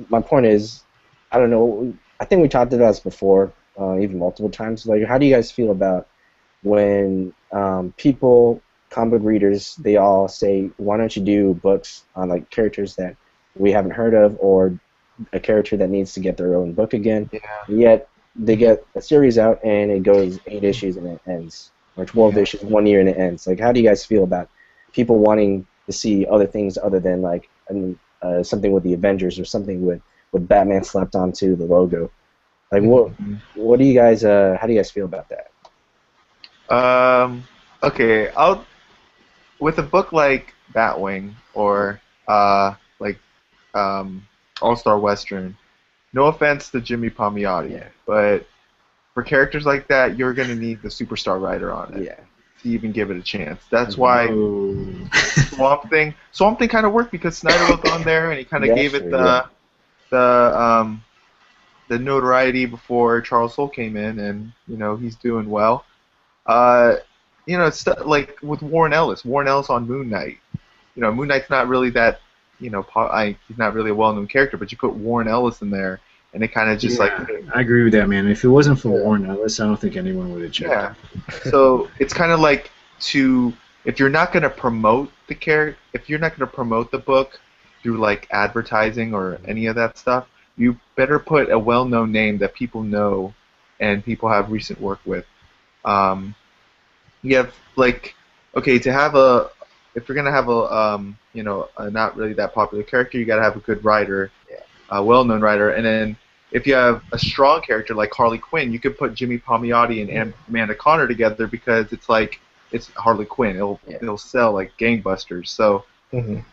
my point is, I don't know. I think we talked about this before, even multiple times. Like, how do you guys feel about when people, comic book readers, they all say, "Why don't you do books on like characters that we haven't heard of, or a character that needs to get their own book again?" Yeah. Yet they get a series out and it goes 8 issues and it ends, or 12 Yeah. issues, 1 year and it ends. Like, how do you guys feel about people wanting to see other things other than like something with the Avengers or something with Batman slapped onto the logo? Like, Mhm. what do you guys? How do you guys feel about that? Okay, I'll with a book like Batwing or like All Star Western. No offense to Jimmy Palmiotti, Yeah. but for characters like that, you're gonna need the superstar writer on it Yeah. to even give it a chance. That's why Oh. Swamp Thing kind of worked because Snyder was on there and he kind of Yeah, gave it sure, yeah. the the notoriety before Charles Soule came in, and he's doing well. Uh, it's like with Warren Ellis. Warren Ellis on Moon Knight. Moon Knight's not really that. He's not really a well-known character, but you put Warren Ellis in there, and it kind of just Yeah, I agree with that, man. If it wasn't for Yeah. Warren Ellis, I don't think anyone would have checked yeah. it. So it's kind of like if you're not going to promote the character, if you're not going to promote the book through like advertising or any of that stuff, you better put a well-known name that people know and people have recent work with. Um, you have like okay to have a if you're gonna have a not really that popular character, you gotta have a good writer, a well-known writer, and then if you have a strong character like Harley Quinn, you could put Jimmy Palmiotti and Amanda Conner together because it's Harley Quinn. Yeah. It'll sell like gangbusters. So Mhm.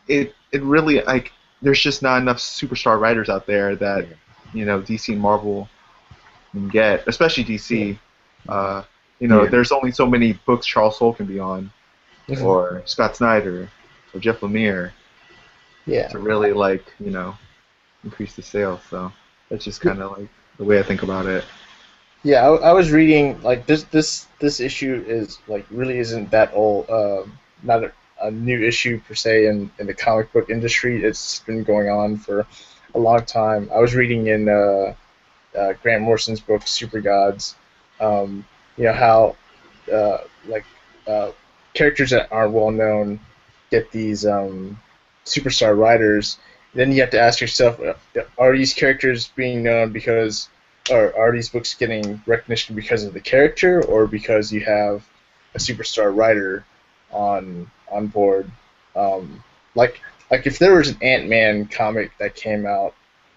it really like there's just not enough superstar writers out there that DC and Marvel can get, especially DC. Yeah. There's only so many books Charles Soule can be on, Mhm. or Scott Snyder, or Jeff Lemire Yeah. to really increase the sales. So that's just kind of like the way I think about it. Yeah, I was reading like this issue is like really isn't that old. Not a new issue per se in the comic book industry. It's been going on for a long time. I was reading in Grant Morrison's book Super Gods. How like characters that aren't well known get these superstar writers. Then you have to ask yourself, are these characters being known because or are these books getting recognition because of the character or because you have a superstar writer on board? like if there was an Ant-Man comic that came out,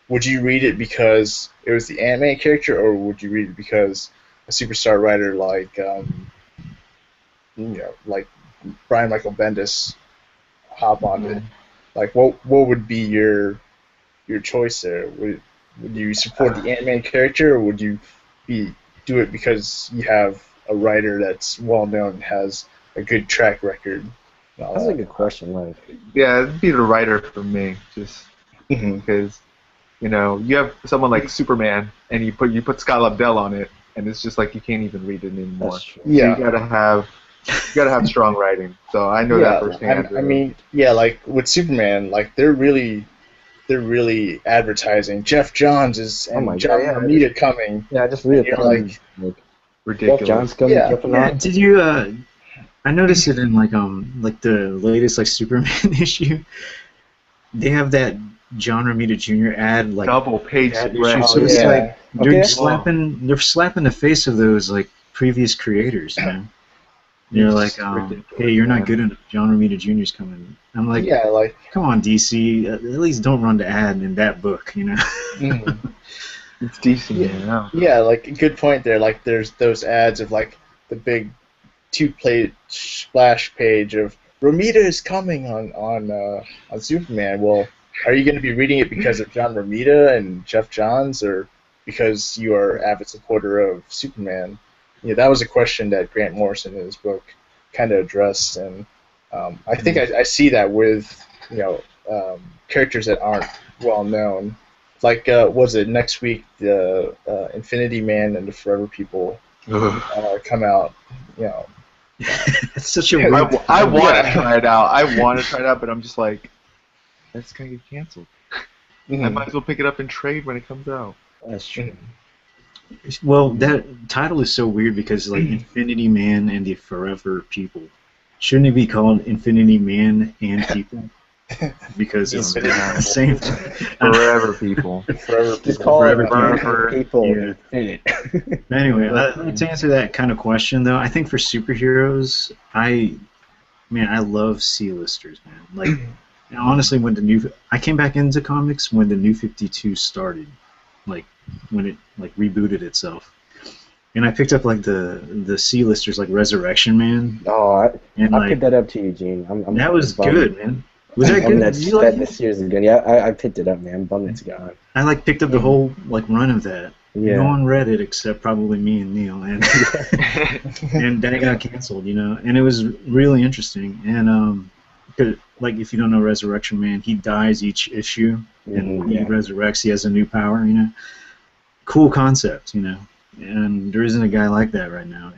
would you read it because it was the Ant-Man character, or would you read it because a superstar writer like like Brian Michael Bendis hop on it? Like, what would be your choice there? Would you support the Ant-Man character, or would you do it because you have a writer that's well known and has a good track record? That's a good question. Like, Yeah, it'd be the writer for me, just Mhm. because you have someone like Superman, and you put Scott Lobdell on it, and it's just like you can't even read it anymore. that's true. So Yeah. you gotta have strong writing. So I know that firsthand. I mean, yeah, like with Superman, like they're really advertising Jeff Johns and my John God, yeah. Romita coming. Yeah, I just read it. You're like, Jeff ridiculous. John's coming. Yeah. Jumping Yeah, on. did you? I noticed it in like the latest like Superman issue. They have that John Romita Jr. ad like Double page ad spread. issue, so Oh, it's yeah. like they're Okay. slapping the face of those like previous creators, you know. You're like, ridiculous, hey, you're man. not good enough. John Romita Jr.'s coming. I'm like, yeah, like come on, DC. At least don't run the ad in that book, you know. mhm. It's DC, man. Yeah, like good point there. Like there's those ads of like the big 2-page splash page of Romita is coming on Superman. Well, are you going to be reading it because of John Romita and Jeff Johns, or because you are an avid supporter of Superman? Yeah, that was a question that Grant Morrison in his book kind of addressed, and I think I see that with characters that aren't well known. Like, was it next week the Infinity Man and the Forever People Ugh. come out? It's such a weird. I want to Yeah. try it out. I want to try it out, but I'm just like, that's gonna get canceled. I Mhm. might as well pick it up and trade when it comes out. That's true. Well, that title is so weird because like Infinity Man and the Forever People. Shouldn't it be called Infinity Man and People? Because it's Infinity the same. Forever, people. Forever Just People. call Forever it Forever. people. Yeah. Infinite. Anyway, to answer that kind of question though, I think for superheroes, I love C-listers, man. Like, honestly, when I came back into comics when the New 52 started, like when it like rebooted itself, and I picked up like the C-listers like Resurrection Man, Oh, and I like picked that up to Eugene. I'm that was bummed. good, man. Was that I'm good? that, Did you like that it? this year's is good. Yeah, I picked it up, man. I'm bummed it's gone. I like picked up the whole like run of that. Yeah. No one read it except probably me and Neil, and and then it got canceled, you know. And it was really interesting. And like if you don't know Resurrection Man, he dies each issue, and Mhm, he yeah. resurrects. He has a new power, you know. Cool concept, you know. And there isn't a guy like that right now.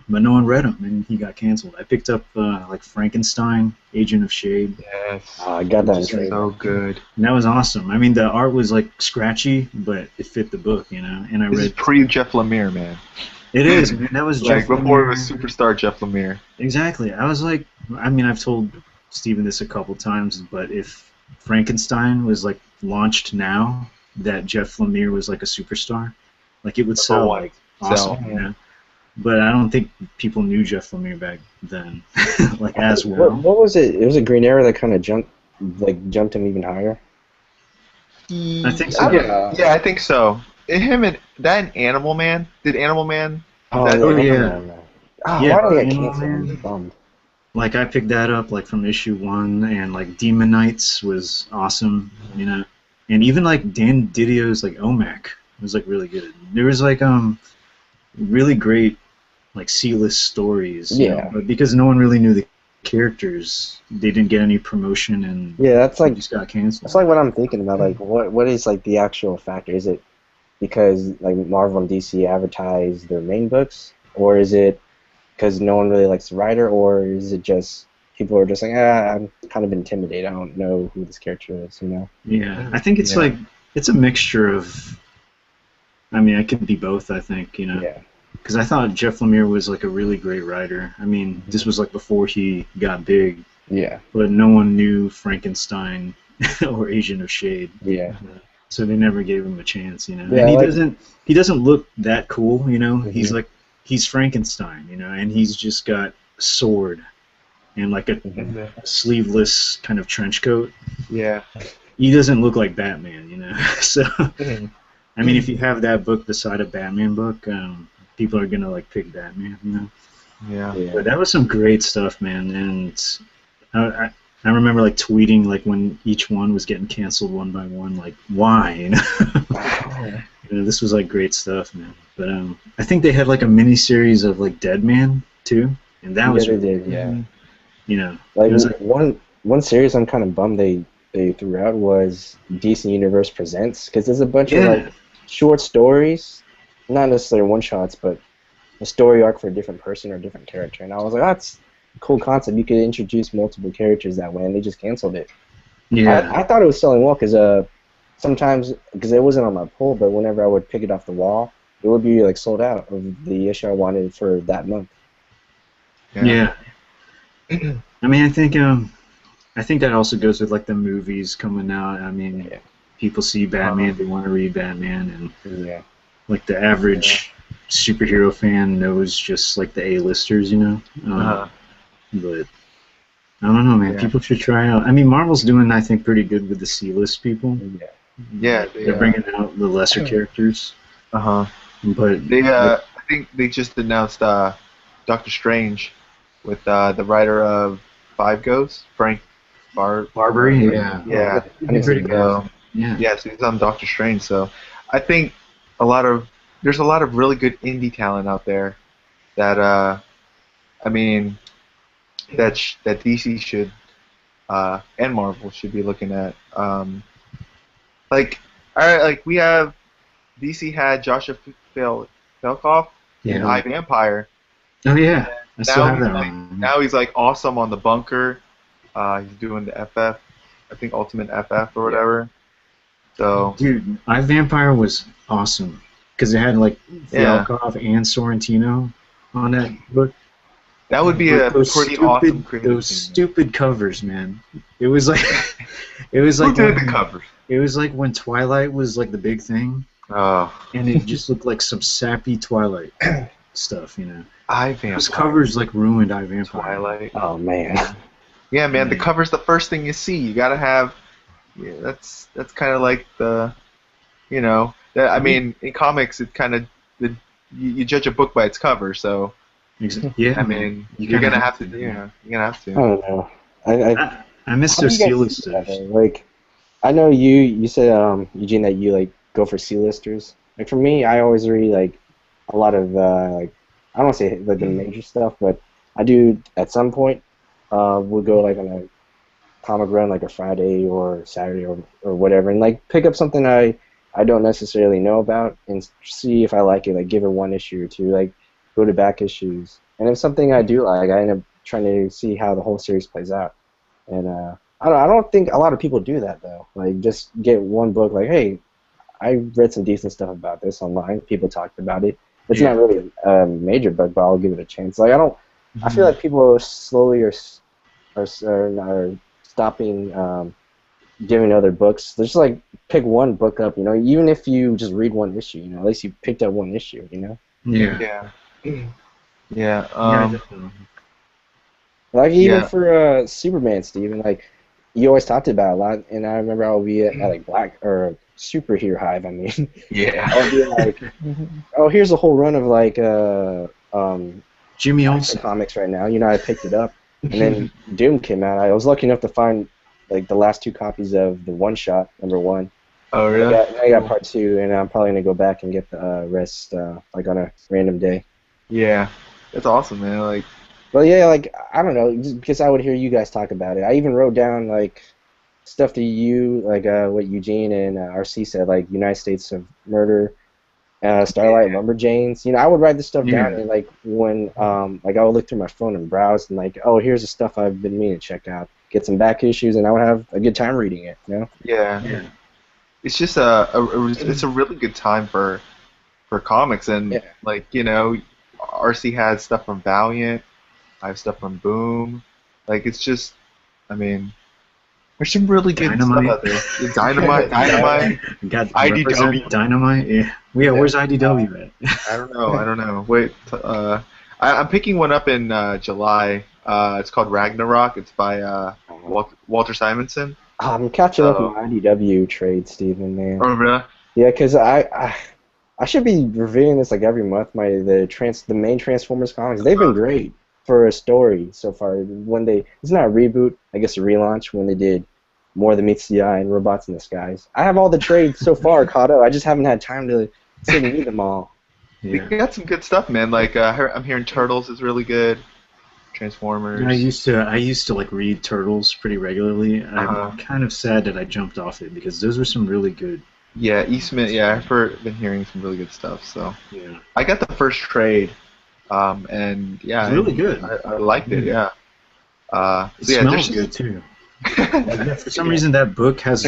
But no one read him, and he got canceled. I picked up like Frankenstein, Agent of Shade, Yes. I got that in Just trade. So good. and that was awesome. I mean, the art was like scratchy, but it fit the book, you know. And I This is read. pre-Jeff Lemire, man. It is, man. That was Like Jeff before it Lemire. was superstar Jeff Lemire. Exactly. I was like, I mean, I've told Steven this a couple times, but if Frankenstein was like launched now, that Jeff Lemire was like a superstar, like it would sell one. like awesome, Sell. you know. But I don't think people knew Jeff Lemire back then, like as What, well. what was it? It was a Green Arrow that kind of jumped him even higher. I think so. Yeah, I think so. Him and Animal Man. Did Animal Man? That- oh, I yeah. don't know. Oh, Yeah, why did I get Animal canceled? Man. I'm bummed. Like I picked that up like from issue 1, and like Demon Knights was awesome, you know, and even like Dan Didio's like OMAC was like really good. There was like really great like C-list stories, you know, Yeah. but because no one really knew the characters, they didn't get any promotion, and Yeah, that's they like just got canceled. that's like what I'm thinking about. Like, what is like the actual factor? Is it because like Marvel and DC advertise their main books, or is it because no one really likes the writer, or is it just people are just like, I'm kind of intimidated. I don't know who this character is, you know? Yeah, I think it's Yeah. like it's a mixture of. I mean, it could be both. I think, you know. Yeah. Because I thought Jeff Lemire was like a really great writer. I mean, this was like before he got big, Yeah. but no one knew Frankenstein or Agent of Shade, Yeah. so they never gave him a chance, you know. Yeah, and he like- doesn't look that cool, you know. Mhm. He's Frankenstein, you know, and he's just got a sword, and like a And the, sleeveless kind of trench coat. yeah. He doesn't look like Batman, you know. So, Mhm. I mean, if you have that book beside a Batman book, people are gonna like pick Batman, you know. Yeah. Yeah. But that was some great stuff, man. And I remember like tweeting like when each one was getting canceled one by one, like why, you know. You know, this was like great stuff, man. But I think they had like a mini series of like Dead Man too, and that was they did, yeah. Mhm. you know, Like it was like one series I'm kind of bummed they threw out was DC Universe Presents, because there's a bunch of like short stories, not necessarily one shots, but a story arc for a different person or a different character. And I was like, that's a cool concept. You could introduce multiple characters that way, and they just canceled it. yeah. I thought it was selling well because sometimes, because it wasn't on my pull, but whenever I would pick it off the wall, it would be like sold out of the issue I wanted for that month. Yeah. I mean, I think that also goes with like the movies coming out. I mean, Yeah. people see Batman, they want to read Batman, and Yeah. like the average superhero fan knows just like the A-listers, you know. Uh-huh. But I don't know, man. Yeah. People should try out. I mean, Marvel's doing, I think, pretty good with the C-list people. Yeah. Yeah. They're bringing out the lesser characters, Uh-huh. but They I think they just announced Doctor Strange with the writer of Five Ghosts, Frank Barbary, yeah, Yeah. It'd be pretty good. So, Yeah, yeah, so he's on Doctor Strange. So I think there's a lot of really good indie talent out there that I mean that DC should and Marvel should be looking at. Like we have DC had Joshua Felkoff in yeah. Eye Vampire. Oh yeah, I still Now have he's that like one. now he's like awesome on the Bunker. He's doing the FF, I think Ultimate FF or whatever. So Dude, I Vampire was awesome because it had like Yeah. Fialkov and Sorrentino on that book. that would be a Those pretty stupid, awesome creative those team. stupid covers, man. It was like, it was Who like did the when, covers? it was like when Twilight was like the big thing, Oh, and it just looked like some sappy Twilight stuff, you know. Eye Those Vampire. covers like ruined I Vampire. Twilight. Oh man. Yeah, man, the cover's the first thing you see. You gotta have. Yeah, that's kind of like the, you know. I mean, in comics, it kind of you judge a book by its cover. So Yeah, I man. mean, You you're kinda gonna have have to. to, Yeah, you're gonna have I to. don't know. I miss How those do you steel guys see that, listers. though? Like, I know you said Eugene that you like go for C-listers. Like for me, I always read like a lot of like I don't want to say like the major stuff, but I do at some point. We'll go like on a comic run like a Friday or Saturday or whatever, and like pick up something I don't necessarily know about and see if I like it. Like give it one issue or two. Like go to back issues, and if something I do like, I end up trying to see how the whole series plays out. And I don't think a lot of people do that though. Like just get one book. Like, hey, I read some decent stuff about this online. People talked about it. It's Yeah. not really a major book, but I'll give it a chance. Like I feel like people slowly are stopping giving other books. Just like pick one book up. You know, even if you just read one issue. You know, at least you picked up one issue. You know. Yeah. Yeah. Yeah. Yeah, definitely. Like even Yeah. for Superman, Steven, like you always talked about a lot, and I remember I would be at like Black or Superhero Hive. I mean, Yeah. I would be like, oh, here's a whole run of like Jimmy Action Olsen. comics right now. You know, I picked it up, and then Doom came out. I was lucky enough to find like the last two copies of the one shot #1. Oh really? I got part 2, and I'm probably gonna go back and get the rest like on a random day. Yeah. That's awesome, man. Like. But yeah, like I don't know, just because I would hear you guys talk about it. I even wrote down like stuff to you, like what Eugene and RC said, like United States of Murder, Starlight Lumberjanes. You know, I would write this stuff down, Yeah. and like when like I would look through my phone and browse, and like, oh, here's the stuff I've been meaning to check out. Get some back issues, and I would have a good time reading it. You know? Yeah. Yeah. It's just it's a really good time for comics, and Yeah. like, you know, RC had stuff from Valiant, I have stuff from Boom. Like, it's just, I mean, there's some really good Dynamite. stuff out there. Yeah, Dynamite. Got IDW. represent Dynamite. Yeah. Where's IDW at? I don't know. Wait, I'm picking one up in July. It's called Ragnarok. It's by Walter Simonson. I'm catching up on So, my IDW trade, Steven, man. oh, really? Yeah, because I should be reviewing this like every month. The main Transformers comics, they've been great for a story so far. It's not a reboot, I guess a relaunch when they did More Than Meets the Eye and Robots in the Skies. I have all the trades so far caught up. I just haven't had time to sit and read them all. They Yeah. got some good stuff, man. Like I'm hearing Turtles is really good. Transformers. I used to like read Turtles pretty regularly. I'm kind of sad that I jumped off it because those were some really good. Yeah, Eastman. Yeah, been hearing some really good stuff. So Yeah. I got the first trade, and yeah, It's really good. I liked it. Yeah. It So yeah, smells good too. Like, for some reason, that book has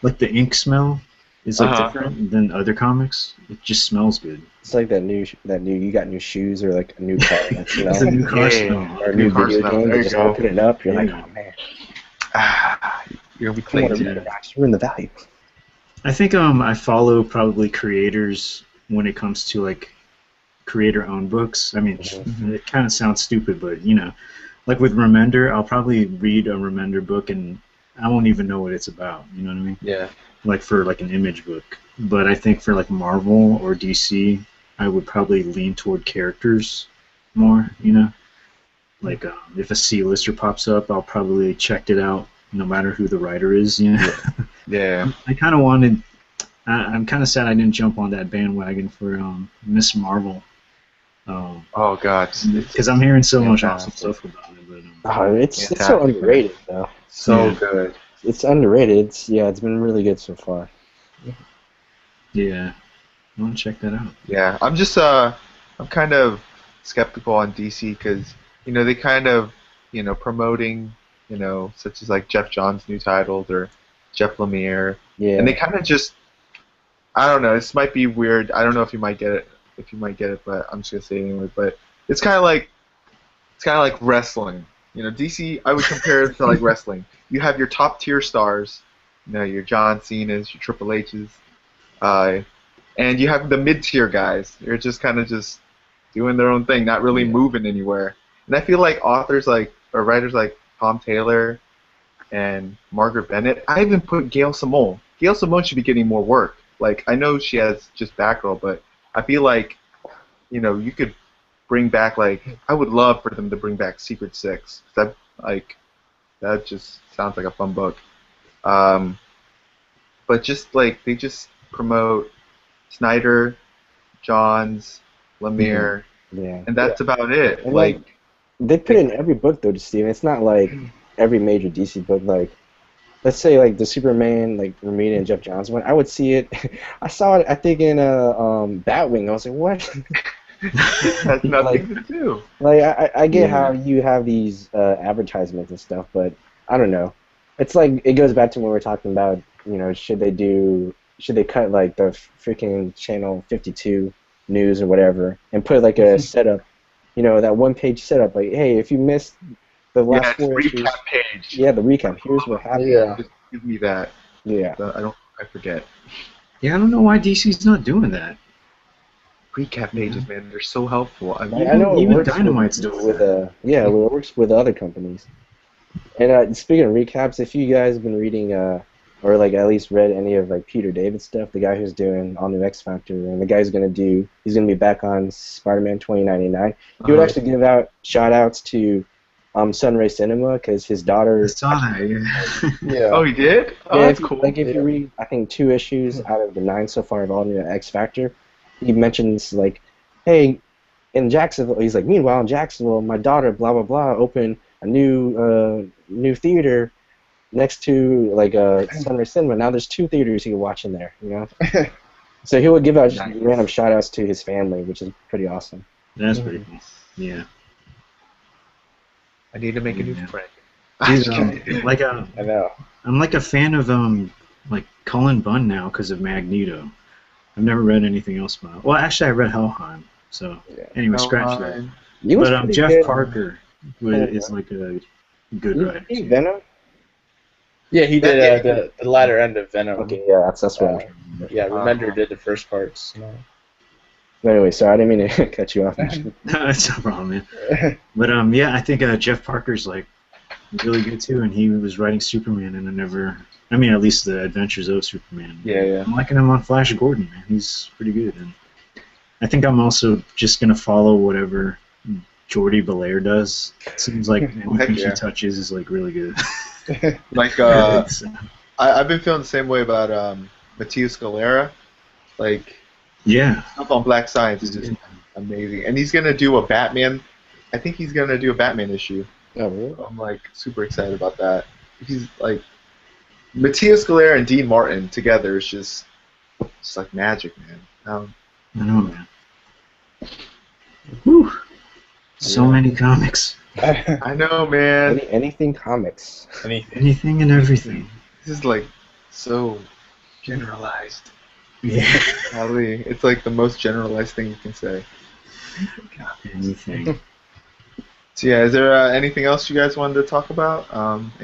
like the ink smell is like different than other comics. It just smells good. It's like that new you got new shoes or like a new car, you know, It's a new car Yeah. smell. or a new car video smell. game. There You you just go. open it up, you're like, Yeah. oh man, You're gonna be I playing want to too. read it. Guys, ruin the value. I think I follow probably creators when it comes to like creator-owned books. I mean, it kind of sounds stupid, but you know, like with Remender, I'll probably read a Remender book and I won't even know what it's about. You know what I mean? Yeah. Like for like an image book. But I think for like Marvel or DC, I would probably lean toward characters more. You know, like if a C-lister pops up, I'll probably check it out, no matter who the writer is. You know. Yeah. I kind of wanted. I'm kind of sad I didn't jump on that bandwagon for Miss Marvel. Oh God. Because I'm hearing so much awesome fantastic. stuff about it. But Oh, it's so Fantastic, underrated though. So Yeah. good. It's underrated. It's been really good so far. yeah, I want to check that out. Yeah. I'm kind of skeptical on DC because they kind of promoting such as like Jeff Johns' new titles or Jeff Lemire, Yeah. and they kind of just I don't know. This might be weird. I don't know if you might get it, but I'm just gonna say it anyway. But it's kind of like wrestling. DC. I would compare it to like wrestling. You have your top tier stars, your John Cena's, your Triple H's, and you have the mid tier guys. They're just kind of just doing their own thing, not really moving anywhere. And I feel like authors or writers like Tom Taylor and Margaret Bennett. I even put Gail Simone. Gail Simone should be getting more work. Like, I know she has just Batgirl, but I feel like, you could bring back, like, I would love for them to bring back Secret Six. That just sounds like a fun book. But just, like, they just promote Snyder, Johns, Lemire, Yeah. and that's about it. And Like, they put it in every book though, Steven. It's not like every major DC book. Like, let's say like the Superman, like Romita and Jeff Johns one. I would see it. I saw it. I think in Batwing. I was like, what? has nothing to do. Like I get Yeah. how you have these advertisements and stuff, but I don't know. It's like it goes back to when we were talking about, should they cut like the freaking channel 52 news or whatever and put like a setup, that one page setup, like, hey, if you missed the last Yeah, four it's issues, recap page. yeah, the recap. Here's what happened. Yeah. Just give me that. Yeah. I forget. Yeah, I don't know why DC's not doing that. Recap pages, man, they're so helpful. I I mean, know it even works Dynamite's with, doing with that. it works with other companies. And speaking of recaps, if you guys have been reading or like at least read any of like Peter David stuff, the guy who's doing All New X Factor, and the guy he's gonna be back on Spider-Man 2099. He would actually give out shout outs to Sunray Cinema because his daughter. I saw that. Yeah. Yeah. oh, he did? Oh, Yeah, that's if you- cool. Like if you read, I think 2 issues out of the 9 so far of All New X Factor, he mentions like, hey, in Jacksonville, he's like, meanwhile in Jacksonville, my daughter, blah blah blah, opened a new theater next to like Sunray Cinema. Now there's 2 theaters you can watch in there, So he would give out Nice. random shout outs to his family, which is pretty awesome. That's pretty cool. Yeah. I need to make a new Yeah. friend. He's, Just kidding. like I know. I'm like a fan of like Cullen Bunn now because of Magneto. I've never read anything else about. Well, actually, I read Helheim. So Yeah. anyway, Oh, scratch that. He was But pretty Jeff good. Parker is like a good He- writer. he Venom. Yeah, he did the latter end of Venom. Okay, yeah, that's what. Yeah, Remender did the first parts. Anyway, sorry, I didn't mean to cut you off. No, it's no problem, man. But yeah, I think Jeff Parker's like really good too, and he was writing Superman, and I mean, at least the Adventures of Superman. Yeah. I'm liking him on Flash Gordon, man. He's pretty good, and I think I'm also just gonna follow whatever Jordi Belair does. It seems like anything she touches is like really good. Like I've been feeling the same way about Matias Galera. Like yeah, stuff on Black Science is just amazing, and he's gonna do a Batman. I think he's gonna do a Batman issue. Oh, really? I'm like super excited about that. He's like Matias Galera and Dean Martin together is just like magic, man. I know, man. Whew. So many comics. I know, man. Anything comics. Anything and everything. This is like so generalized. Yeah. Golly, it's like the most generalized thing you can say. Anything. So yeah, is there anything else you guys wanted to talk about?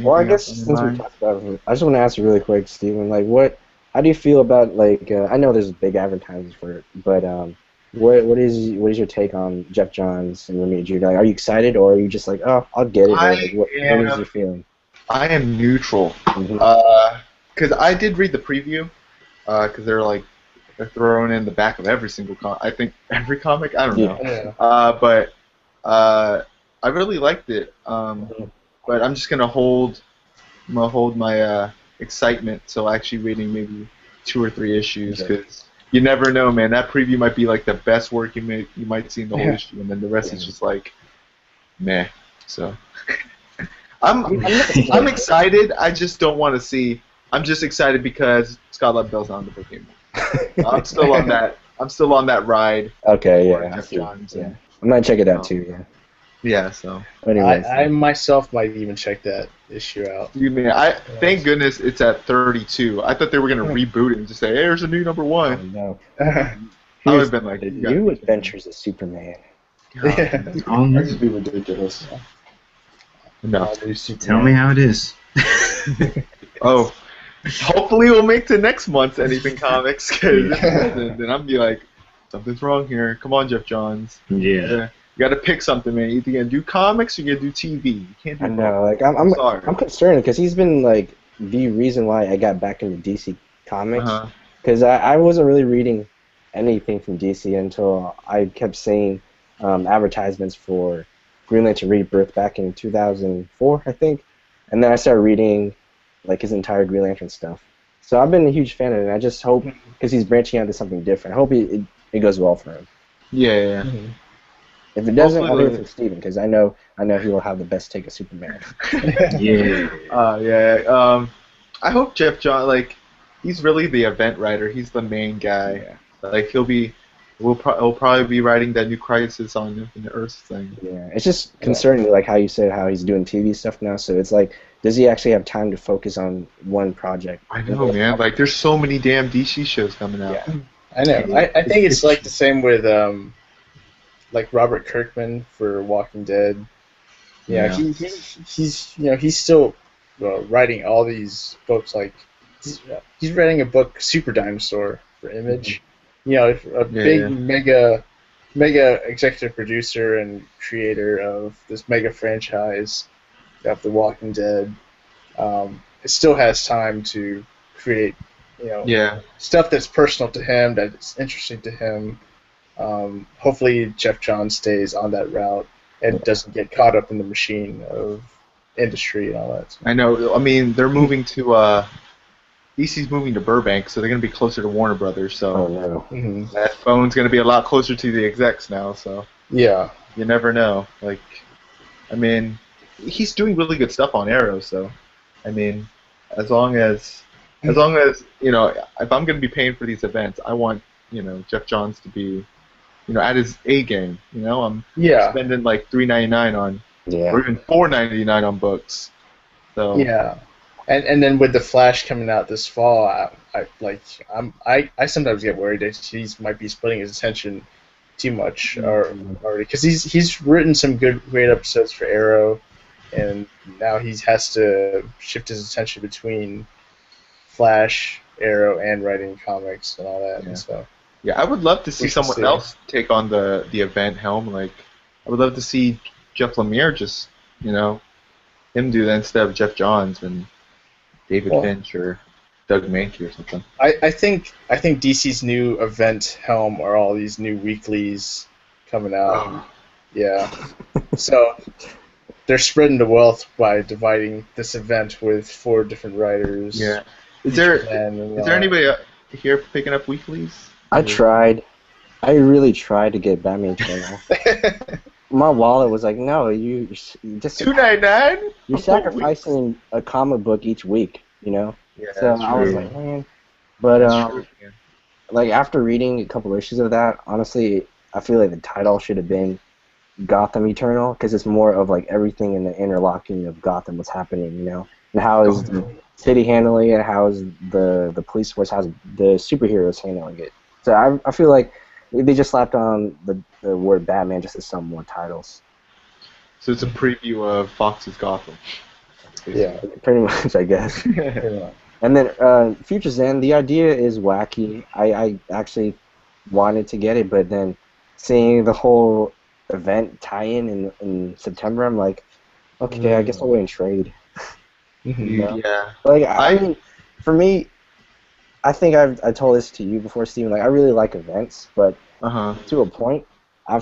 Well, I guess since we talked about it, I just want to ask you really quick, Steven. Like, how do you feel about like? I know there's big advertising for it, but what is your take on Jeff Johns and Romita Jr.? Like, are you excited, or are you just like, oh, I'll get it? What is your feeling? I am neutral, because I did read the preview, because they're throwing in the back of every single I think every comic. I don't know, but I really liked it. But I'm just gonna hold my excitement till actually reading maybe 2 or 3 issues, because you never know, man. That preview might be like the best work you might see in the whole issue, and then the rest is just like meh. So I'm excited. I just don't want to see. I'm just excited because Scott Lobdell's on the book anymore. I'm still on that. I'm still on that ride. Okay, yeah. Jeff Johns. Yeah, I'm gonna check it out too. Yeah. Yeah. So. Anyways, I myself might even check that issue out. You mean thank goodness it's at 32. I thought they were gonna reboot it and just say, "Hey, there's a new number 1." no. I would have been like, The New Adventures of Superman. That'd be ridiculous. No. Tell me how it is. Oh, hopefully we'll make to next month's Anything Comics, because then I'm be like, something's wrong here. Come on, Jeff Johns. Yeah. You got to pick something, man. Either you're gonna do comics or you're gonna do TV. You can't do. I know. Like I'm concerned because he's been like the reason why I got back into DC Comics, because I wasn't really reading anything from DC until I kept seeing advertisements for Green Lantern Rebirth back in 2004, I think, and then I started reading like his entire Green Lantern stuff. So I've been a huge fan of it, and I just hope, because he's branching out to something different, I hope it goes well for him. Yeah. If it doesn't, I'll hear from Steven, because I know he will have the best take of Superman. Yeah. I hope Jeff Johns, he's really the event writer. He's the main guy. Yeah. Like he'll probably be writing that new Crisis on Infinite Earths thing. Yeah, it's just concerning, like how you said how he's doing TV stuff now. So it's like, does he actually have time to focus on one project? I know, man. Like, there's so many damn DC shows coming out. Yeah. I know. I think it's like the same with like Robert Kirkman for Walking Dead. Yeah, he's still writing all these books. Like he's writing a book, Super Dinosaur, for Image. A big mega executive producer and creator of this mega franchise of The Walking Dead. It still has time to create, stuff that's personal to him, that's interesting to him. Hopefully Jeff Johns stays on that route and doesn't get caught up in the machine of industry and all that stuff. I know. I mean, they're moving to DC's moving to Burbank, so they're going to be closer to Warner Brothers. So that phone's going to be a lot closer to the execs now. So yeah, you never know. Like, I mean, he's doing really good stuff on Arrow. So, I mean, as long as if I'm going to be paying for these events, I want Jeff Johns to be at his A game. I'm spending like $3.99 on, or even $4.99 on books. So yeah. And then with the Flash coming out this fall, I sometimes get worried that he might be splitting his attention too much already, because he's written some great episodes for Arrow, and now he has to shift his attention between Flash, Arrow, and writing comics and all that. Yeah. And so Yeah, I would love to see We shall someone see. else take on the event helm. Like, I would love to see Jeff Lemire just, him do that instead of Jeff Johns and David Well, Finch or Doug Mankey or something. I think DC's new event helm are all these new weeklies coming out. Oh, Yeah. So they're spreading the wealth by dividing this event with 4 different writers. yeah. Is each there pen and is there anybody here picking up weeklies? I tried. I really tried to get Batman Eternal. My wallet was like, no, you just $2.99? you're sacrificing a comic book each week, you know. Yeah, So that's I was true. like, man. But That's true, man. like after reading a couple issues of that, honestly, I feel like the title should have been Gotham Eternal because it's more of like everything in the interlocking of Gotham, what's happening, you know, and how is the city handling it, how is the police force, how's the superheroes handling it. So I feel like they just slapped on the word Batman just as some more titles. So it's a preview of Fox's Gotham. Yeah. Pretty much, I guess. Pretty much. And then Future's End, the idea is wacky. I actually wanted to get it, but then seeing the whole event tie-in in September, I'm like, okay, I guess I'll wait and trade. Mhm. Yeah. Like, I mean, for me, I think I told this to you before, Steven. Like, I really like events, but Uh-huh. to a point, I'm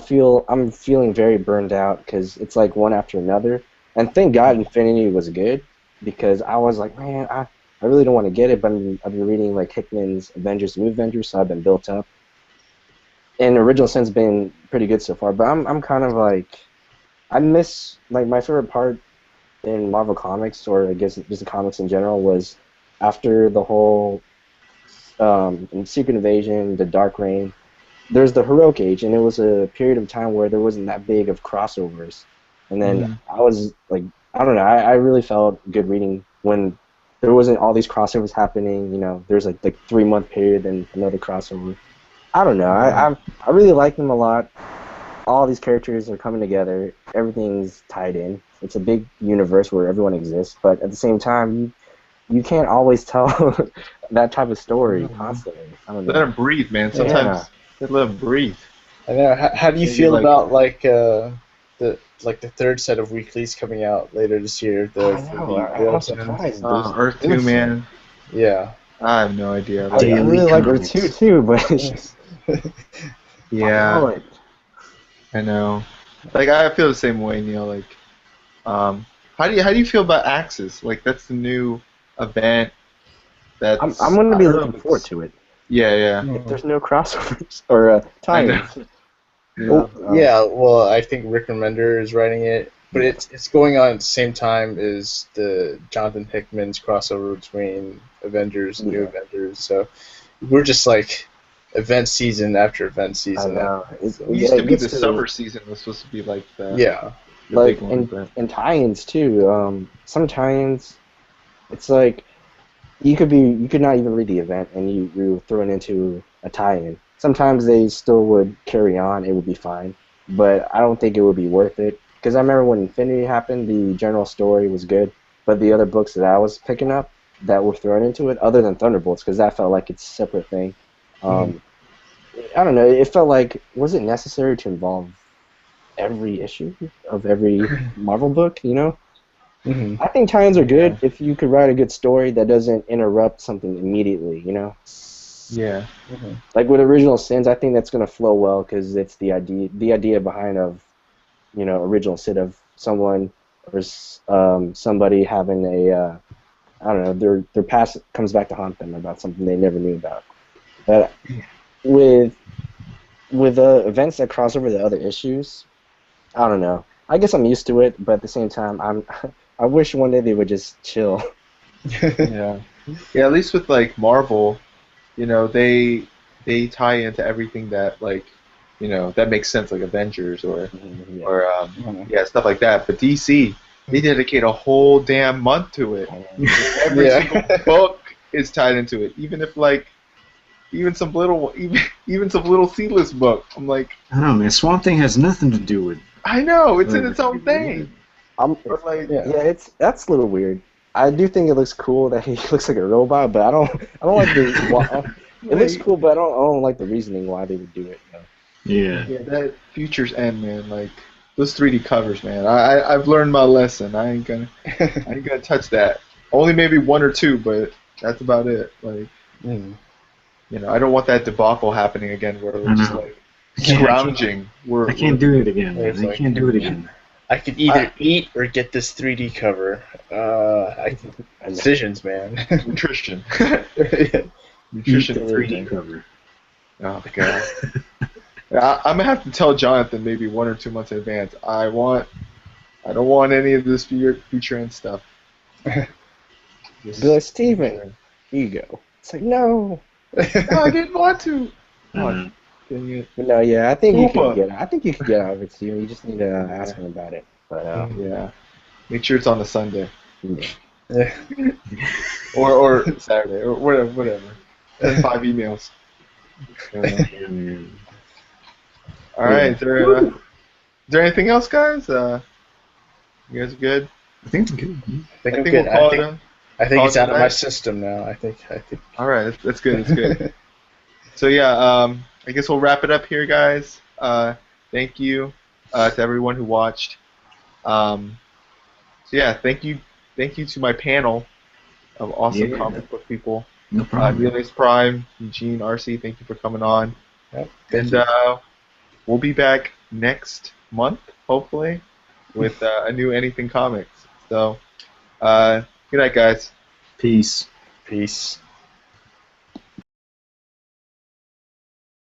feeling very burned out because it's like one after another. And thank God Infinity was good because I was like, man, I really don't want to get it, but I've been reading like Hickman's Avengers, New Avengers, so I've been built up. And Original Sin's been pretty good so far, but I'm kind of like, I miss, like, my favorite part in Marvel Comics, or I guess just the comics in general, was after the whole in Secret Invasion, the Dark Reign, there's the Heroic Age, and it was a period of time where there wasn't that big of crossovers. And then I was like, I don't know, I really felt good reading when there wasn't all these crossovers happening. You know, there's like 3-month period and another crossover. I don't know. I really like them a lot. All these characters are coming together. Everything's tied in. It's a big universe where everyone exists, but at the same time, you can't always tell that type of story constantly. I don't know. Let them breathe, man. Sometimes let them breathe. I know. How do you Maybe feel like- about the 3rd set of weeklies coming out later this year? I'm surprised. Earth 2, man. Yeah. I have no idea. I really like her too, but it's just, Yeah, oh, I know. Like, I feel the same way, Neil. Like, how do you feel about Axis? Like, that's the new event. That's I'm going to I be don't know looking if forward it's- to it. Yeah, yeah. If there's no crossovers or tie-ins. Well, yeah. Well, I think Rick Remender is writing it, but it's going on at the same time as the Jonathan Hickman's crossover between Avengers and New Avengers. So we're just like event season after event I season. know. It used to be the summer season was supposed to be like the Yeah. the Like, big one, but and tie-ins too. Some tie-ins, it's like you could not even read the event and you throw it into a tie-in. Sometimes they still would carry on, it would be fine, but I don't think it would be worth it. Because I remember when Infinity happened, the general story was good, but the other books that I was picking up that were thrown into it, other than Thunderbolts, because that felt like it's a separate thing. I don't know, it felt like, was it necessary to involve every issue of every Marvel book, you know? Mm-hmm. I think tie-ins are good if you could write a good story that doesn't interrupt something immediately, you know? yeah. Like with Original Sins, I think that's going to flow well because it's the idea behind of, you know, Original Sin of someone or somebody having a, I don't know, their past comes back to haunt them about something they never knew about. But with events that cross over the other issues, I don't know. I guess I'm used to it, but at the same time, I wish one day they would just chill. Yeah. Yeah, at least with like Marvel, you know, they tie into everything that like, you know, that makes sense, like Avengers or stuff like that. But DC, they dedicate a whole damn month to it. Every single book is tied into it, even if like even some little seedless book. I'm like, I don't know, man. Swamp Thing has nothing to do with. I know it's in its own thing. But like, that's a little weird. I do think it looks cool that he looks like a robot, but I don't like the It looks cool, but I don't like the reasoning why they would do it. Though. Yeah. Yeah, that Futures End, man. Like those 3D covers, man. I've learned my lesson. I ain't gonna touch that. Only maybe one or two, but that's about it. Like, I don't want that debacle happening again where we're just like scrounging. I can't do it again. It's I like- can't do it again. I could either eat or get this 3D cover. Decisions, man. Nutrition. Eat Nutrition. the 3D cover. Oh god. I'm gonna have to tell Jonathan maybe 1 or 2 months in advance. I don't want any of this future end stuff. Just- Be like, Steven, here you go. It's like, no. No, I didn't want to. Uh, Dang it. But no, yeah, I think you Koopa. can get. I think you can get out of it, Steven. You just need to ask him about it. But Yeah. Make sure it's on a Sunday yeah. or Saturday or whatever. Send 5 emails. yeah, man. All right. Is there anything else, guys? You guys good? I think I'm good. I think I'm we'll good. call it a- I think it's out of tonight. my system now. I think. All right, that's good. That's good. So yeah, I guess we'll wrap it up here, guys. Thank you to everyone who watched. So yeah, thank you to my panel of awesome Yeah. comic book people. No problem. Nelis Prime, Eugene, RC, thank you for coming on. Yep. And we'll be back next month, hopefully, with a new Anything Comics. So, good night, guys. Peace. Peace.